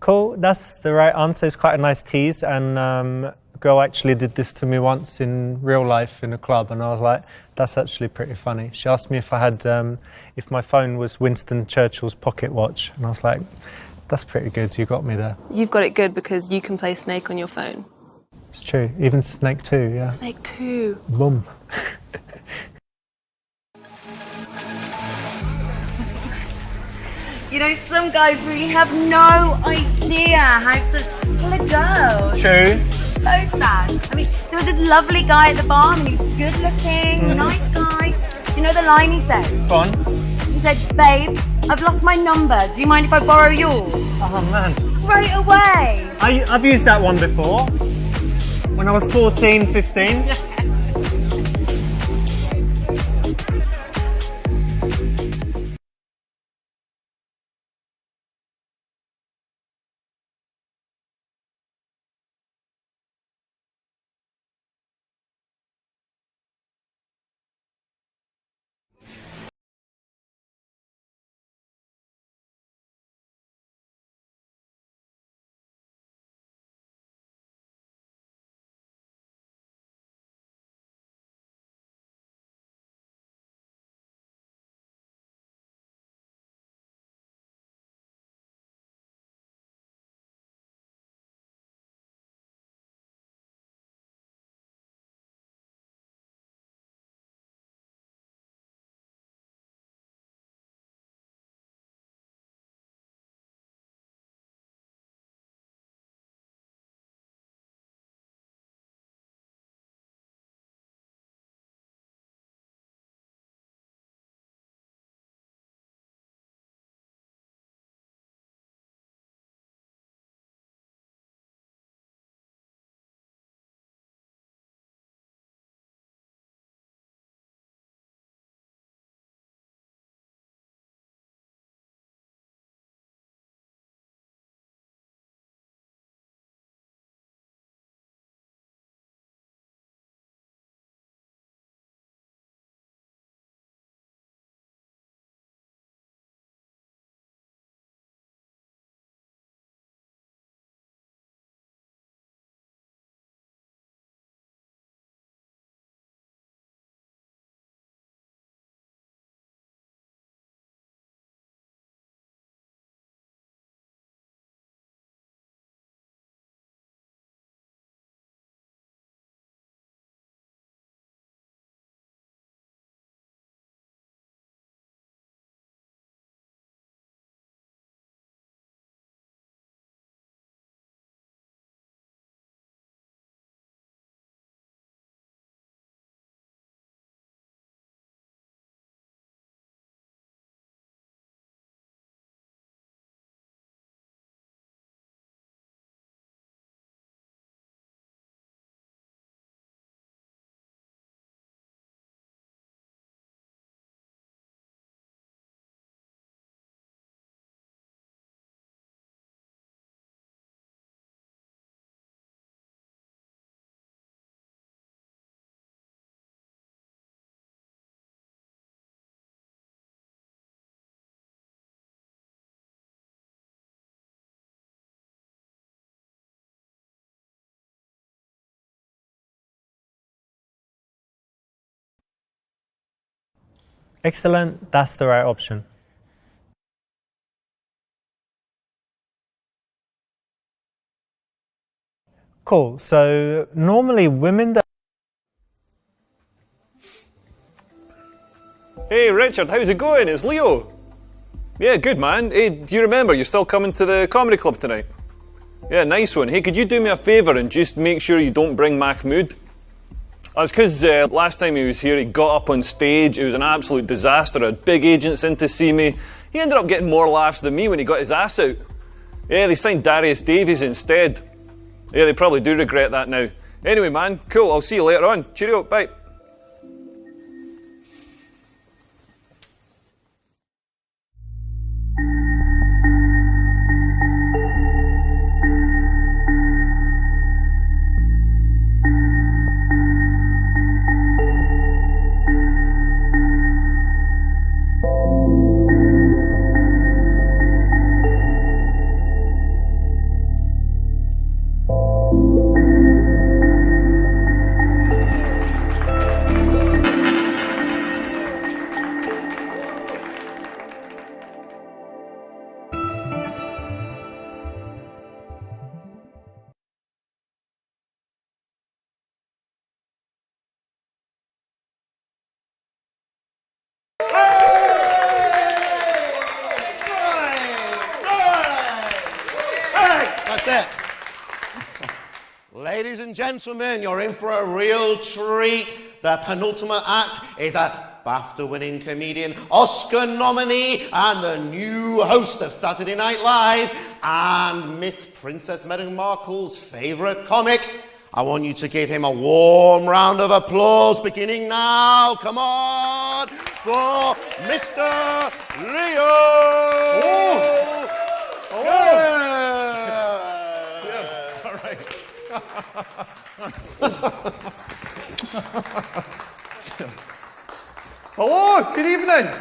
Cool, that's the right answer. It's quite a nice tease, and a girl actually did this to me once in real life in a club, and I was like, that's actually pretty funny. She asked me if I had, if my phone was Winston Churchill's pocket watch, and I was like, that's pretty good, you got me there. You've got it good because you can play Snake on your phone. It's true, even Snake 2, yeah. Snake 2. Boom. You know, some guys really have no idea how to pull a girl. True. So sad. I mean, there was this lovely guy at the bar, and he's good looking, nice guy. Do you know the line he said? Go on. He said, babe, I've lost my number. Do you mind if I borrow yours? Oh man. Straight away. I've used that one before. When I was 14, 15. Excellent, that's the right option. Cool, so normally women that... Hey Richard, how's it going? It's Leo. Yeah, good man. Hey, do you remember you're still coming to the comedy club tonight? Yeah, nice one. Hey, could you do me a favour and just make sure you don't bring Mahmood? That's because last time he was here, he got up on stage. It was an absolute disaster. I had big agents in to see me. He ended up getting more laughs than me when he got his ass out. Yeah, they signed Darius Davies instead. Yeah, they probably do regret that now. Anyway, man, cool. I'll see you later on. Cheerio, bye. That's it. Ladies and gentlemen, you're in for a real treat. The penultimate act is a BAFTA-winning comedian, Oscar nominee, and the new host of Saturday Night Live, and Miss Princess Meghan Markle's favourite comic. I want you to give him a warm round of applause, beginning now. Come on, for Mr. Leo! Oh. Yeah. All right. Hello, good evening.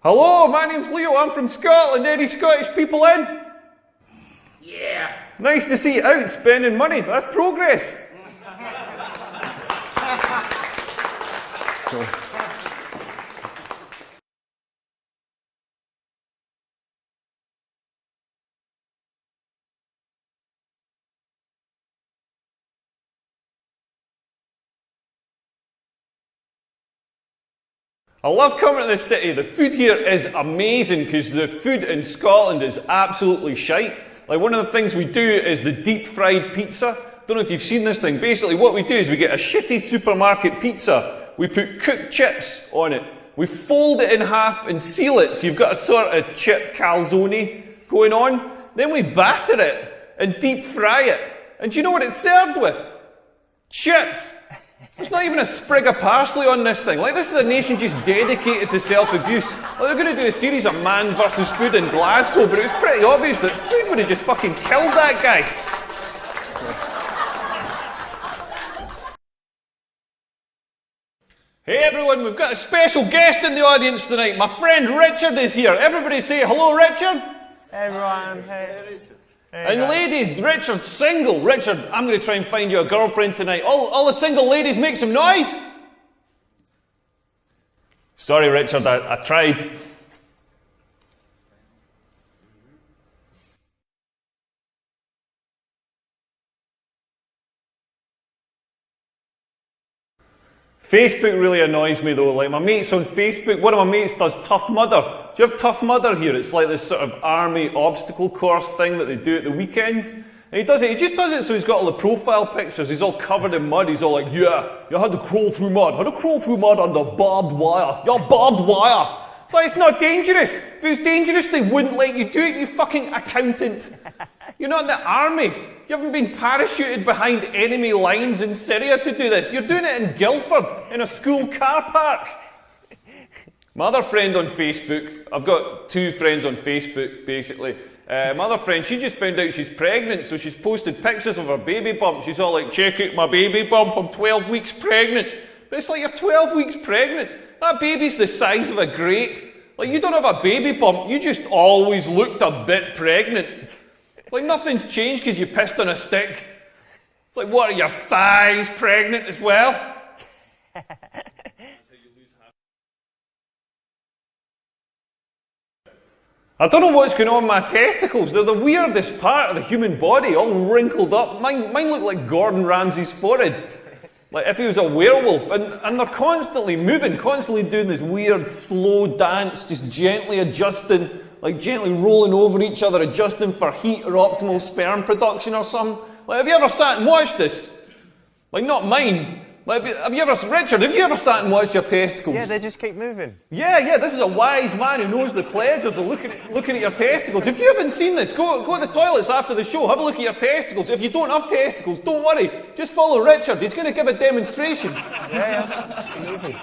Hello, my name's Leo. I'm from Scotland. Any Scottish people in? Yeah. Nice to see you out spending money. That's progress. I love coming to this city. The food here is amazing because the food in Scotland is absolutely shite. Like, one of the things we do is the deep fried pizza. Don't know if you've seen this thing. Basically what we do is we get a shitty supermarket pizza. We put cooked chips on it. We fold it in half and seal it, so you've got a sort of chip calzone going on. Then we batter it and deep fry it. And do you know what it's served with? Chips. There's not even a sprig of parsley on this thing. Like, this is a nation just dedicated to self-abuse. Like, they're going to do a series of Man versus Food in Glasgow, but it was pretty obvious that food would have just fucking killed that guy. Hey everyone, we've got a special guest in the audience tonight. My friend Richard is here. Everybody say hello, Richard. Hey everyone, hey. And ladies, Richard's single. Richard, I'm going to try and find you a girlfriend tonight. All the single ladies, make some noise. Sorry, Richard, I tried. Facebook really annoys me though. Like, my mates on Facebook, one of my mates does Tough Mudder. Do you have Tough Mudder here? It's like this sort of army obstacle course thing that they do at the weekends. And he just does it so he's got all the profile pictures. He's all covered in mud. He's all like, yeah, you had to crawl through mud. Had to crawl through mud under barbed wire. You're barbed wire. It's like, it's not dangerous. If it was dangerous, they wouldn't let you do it, you fucking accountant. You're not in the army. You haven't been parachuted behind enemy lines in Syria to do this. You're doing it in Guildford, in a school car park. My other friend on Facebook, I've got two friends on Facebook, basically. My other friend, she just found out she's pregnant, so she's posted pictures of her baby bump. She's all like, check out my baby bump, I'm 12 weeks pregnant. But it's like, you're 12 weeks pregnant. That baby's the size of a grape. Like, you don't have a baby bump, you just always looked a bit pregnant. Like nothing's changed because you pissed on a stick. It's like, what are your thighs pregnant as well? I don't know what's going on with my testicles. They're the weirdest part of the human body, all wrinkled up. Mine look like Gordon Ramsay's forehead. Like if he was a werewolf. And they're constantly moving, constantly doing this weird slow dance, just gently adjusting, like gently rolling over each other, adjusting for heat or optimal sperm production or something. Like, have you ever sat and watched this? Like, not mine. Like, Richard, have you ever sat and watched your testicles? Yeah, they just keep moving. Yeah, this is a wise man who knows the pleasures of looking at your testicles. If you haven't seen this, go to the toilets after the show, have a look at your testicles. If you don't have testicles, don't worry. Just follow Richard, he's going to give a demonstration. Yeah, just keep moving.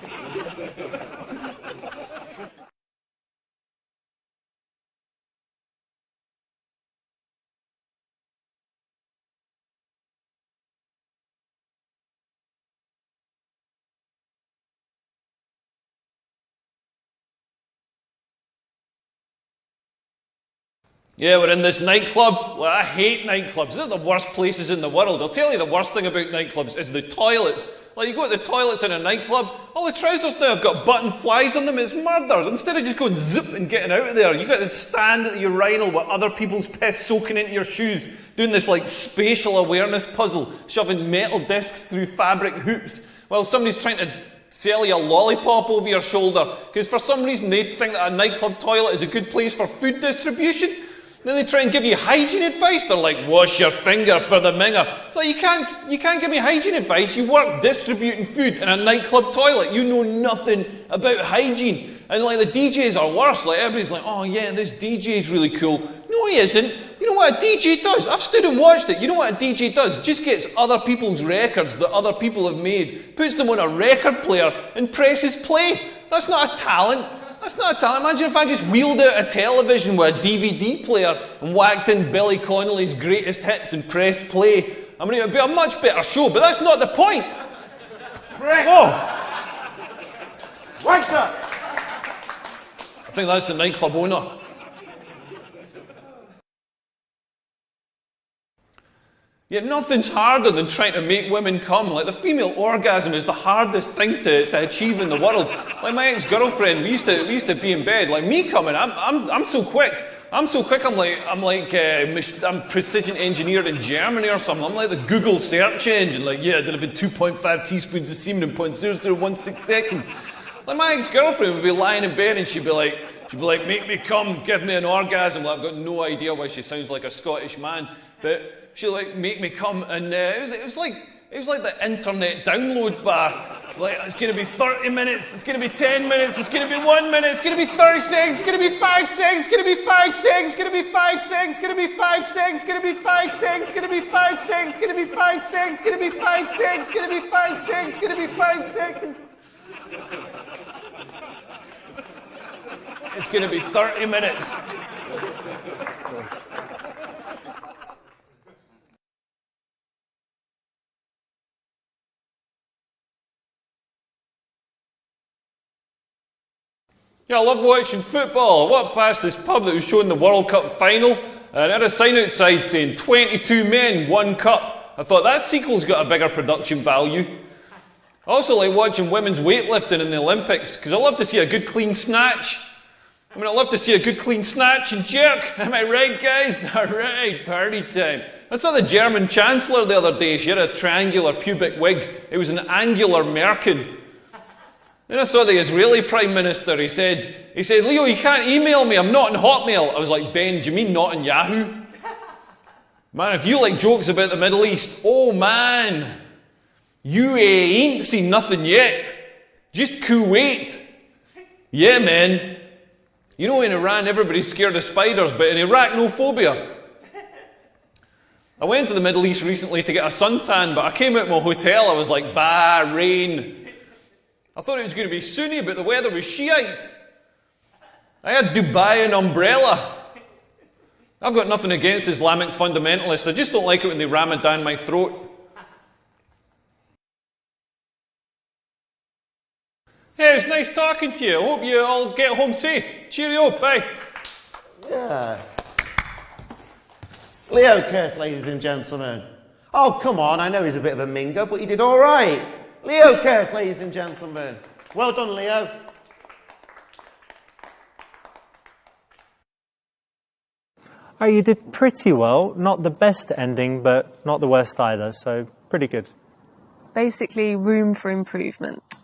Yeah, we're in this nightclub. Well, I hate nightclubs. They're the worst places in the world. I'll tell you the worst thing about nightclubs is the toilets. Like, you go to the toilets in a nightclub, all the trousers now have got button flies on them. It's murder. Instead of just going zip and getting out of there, you've got to stand at the urinal with other people's piss soaking into your shoes, doing this, like, spatial awareness puzzle, shoving metal discs through fabric hoops, while somebody's trying to sell you a lollipop over your shoulder, because for some reason they think that a nightclub toilet is a good place for food distribution. Then they try and give you hygiene advice. They're like, wash your finger for the minger. So you can't give me hygiene advice. You work distributing food in a nightclub toilet. You know nothing about hygiene. And like the DJs are worse. Like everybody's like, oh yeah, this DJ's really cool. No, he isn't. You know what a DJ does? I've stood and watched it. You know what a DJ does? Just gets other people's records that other people have made, puts them on a record player and presses play. That's not a talent. That's not a talent. Imagine if I just wheeled out a television with a DVD player and whacked in Billy Connolly's greatest hits and pressed play. I mean, it would be a much better show, but that's not the point. Correct. Oh! Right up. I think that's the nightclub owner. Yet nothing's harder than trying to make women come. Like, the female orgasm is the hardest thing to achieve in the world. Like, my ex-girlfriend, we used to be in bed. Like, me coming, I'm so quick. I'm precision engineered in Germany or something. I'm like the Google search engine. Like, yeah, I did about 2.5 teaspoons of semen in 0.0016 seconds. Like, my ex-girlfriend would be lying in bed and she'd be like, make me come, give me an orgasm. Like, I've got no idea why she sounds like a Scottish man, but she'd like make me come, and it was like the internet download bar. Like, it's going to be 30 minutes, it's going to be 10 minutes, it's going to be 1 minute, it's going to be 30 seconds, it's going to be 5 seconds, it's going to be 5 seconds, it's going to be 5 seconds, it's going to be 5 seconds, it's going to be 5 seconds, it's going to be 5 seconds, it's going to be 5 seconds, it's going to be 5 seconds, it's going to be 5 seconds, it's going to be 5 seconds. It's going to be 30 minutes. Yeah, I love watching football. I walked past this pub that was showing the World Cup final, and it had a sign outside saying 22 men, 1 cup. I thought, that sequel's got a bigger production value. I also like watching women's weightlifting in the Olympics, because I love to see a good clean snatch. I love to see a good clean snatch and jerk. Am I right, guys? All right, party time. I saw the German Chancellor the other day. She had a triangular pubic wig. It was an angular merkin. Then I saw the Israeli Prime Minister. He said, Leo, you can't email me. I'm not on Hotmail. I was like, Ben, do you mean not on Yahoo? Man, if you like jokes about the Middle East, oh man, you ain't seen nothing yet. Just Kuwait. Yeah, man. You know, in Iran, everybody's scared of spiders, but in Iraq, no phobia. I went to the Middle East recently to get a suntan, but I came out of my hotel, I was like, bah, rain. I thought it was going to be sunny, but the weather was shite. I had Dubai and umbrella. I've got nothing against Islamic fundamentalists. I just don't like it when they ram it down my throat. Hey, it's nice talking to you. I hope you all get home safe. Cheerio, bye. Yeah. Leo Curse, ladies and gentlemen. Oh, come on, I know he's a bit of a minger, but he did all right. Leo Curse, ladies and gentlemen. Well done, Leo. Oh, you did pretty well. Not the best ending, but not the worst either, so pretty good. Basically, room for improvement.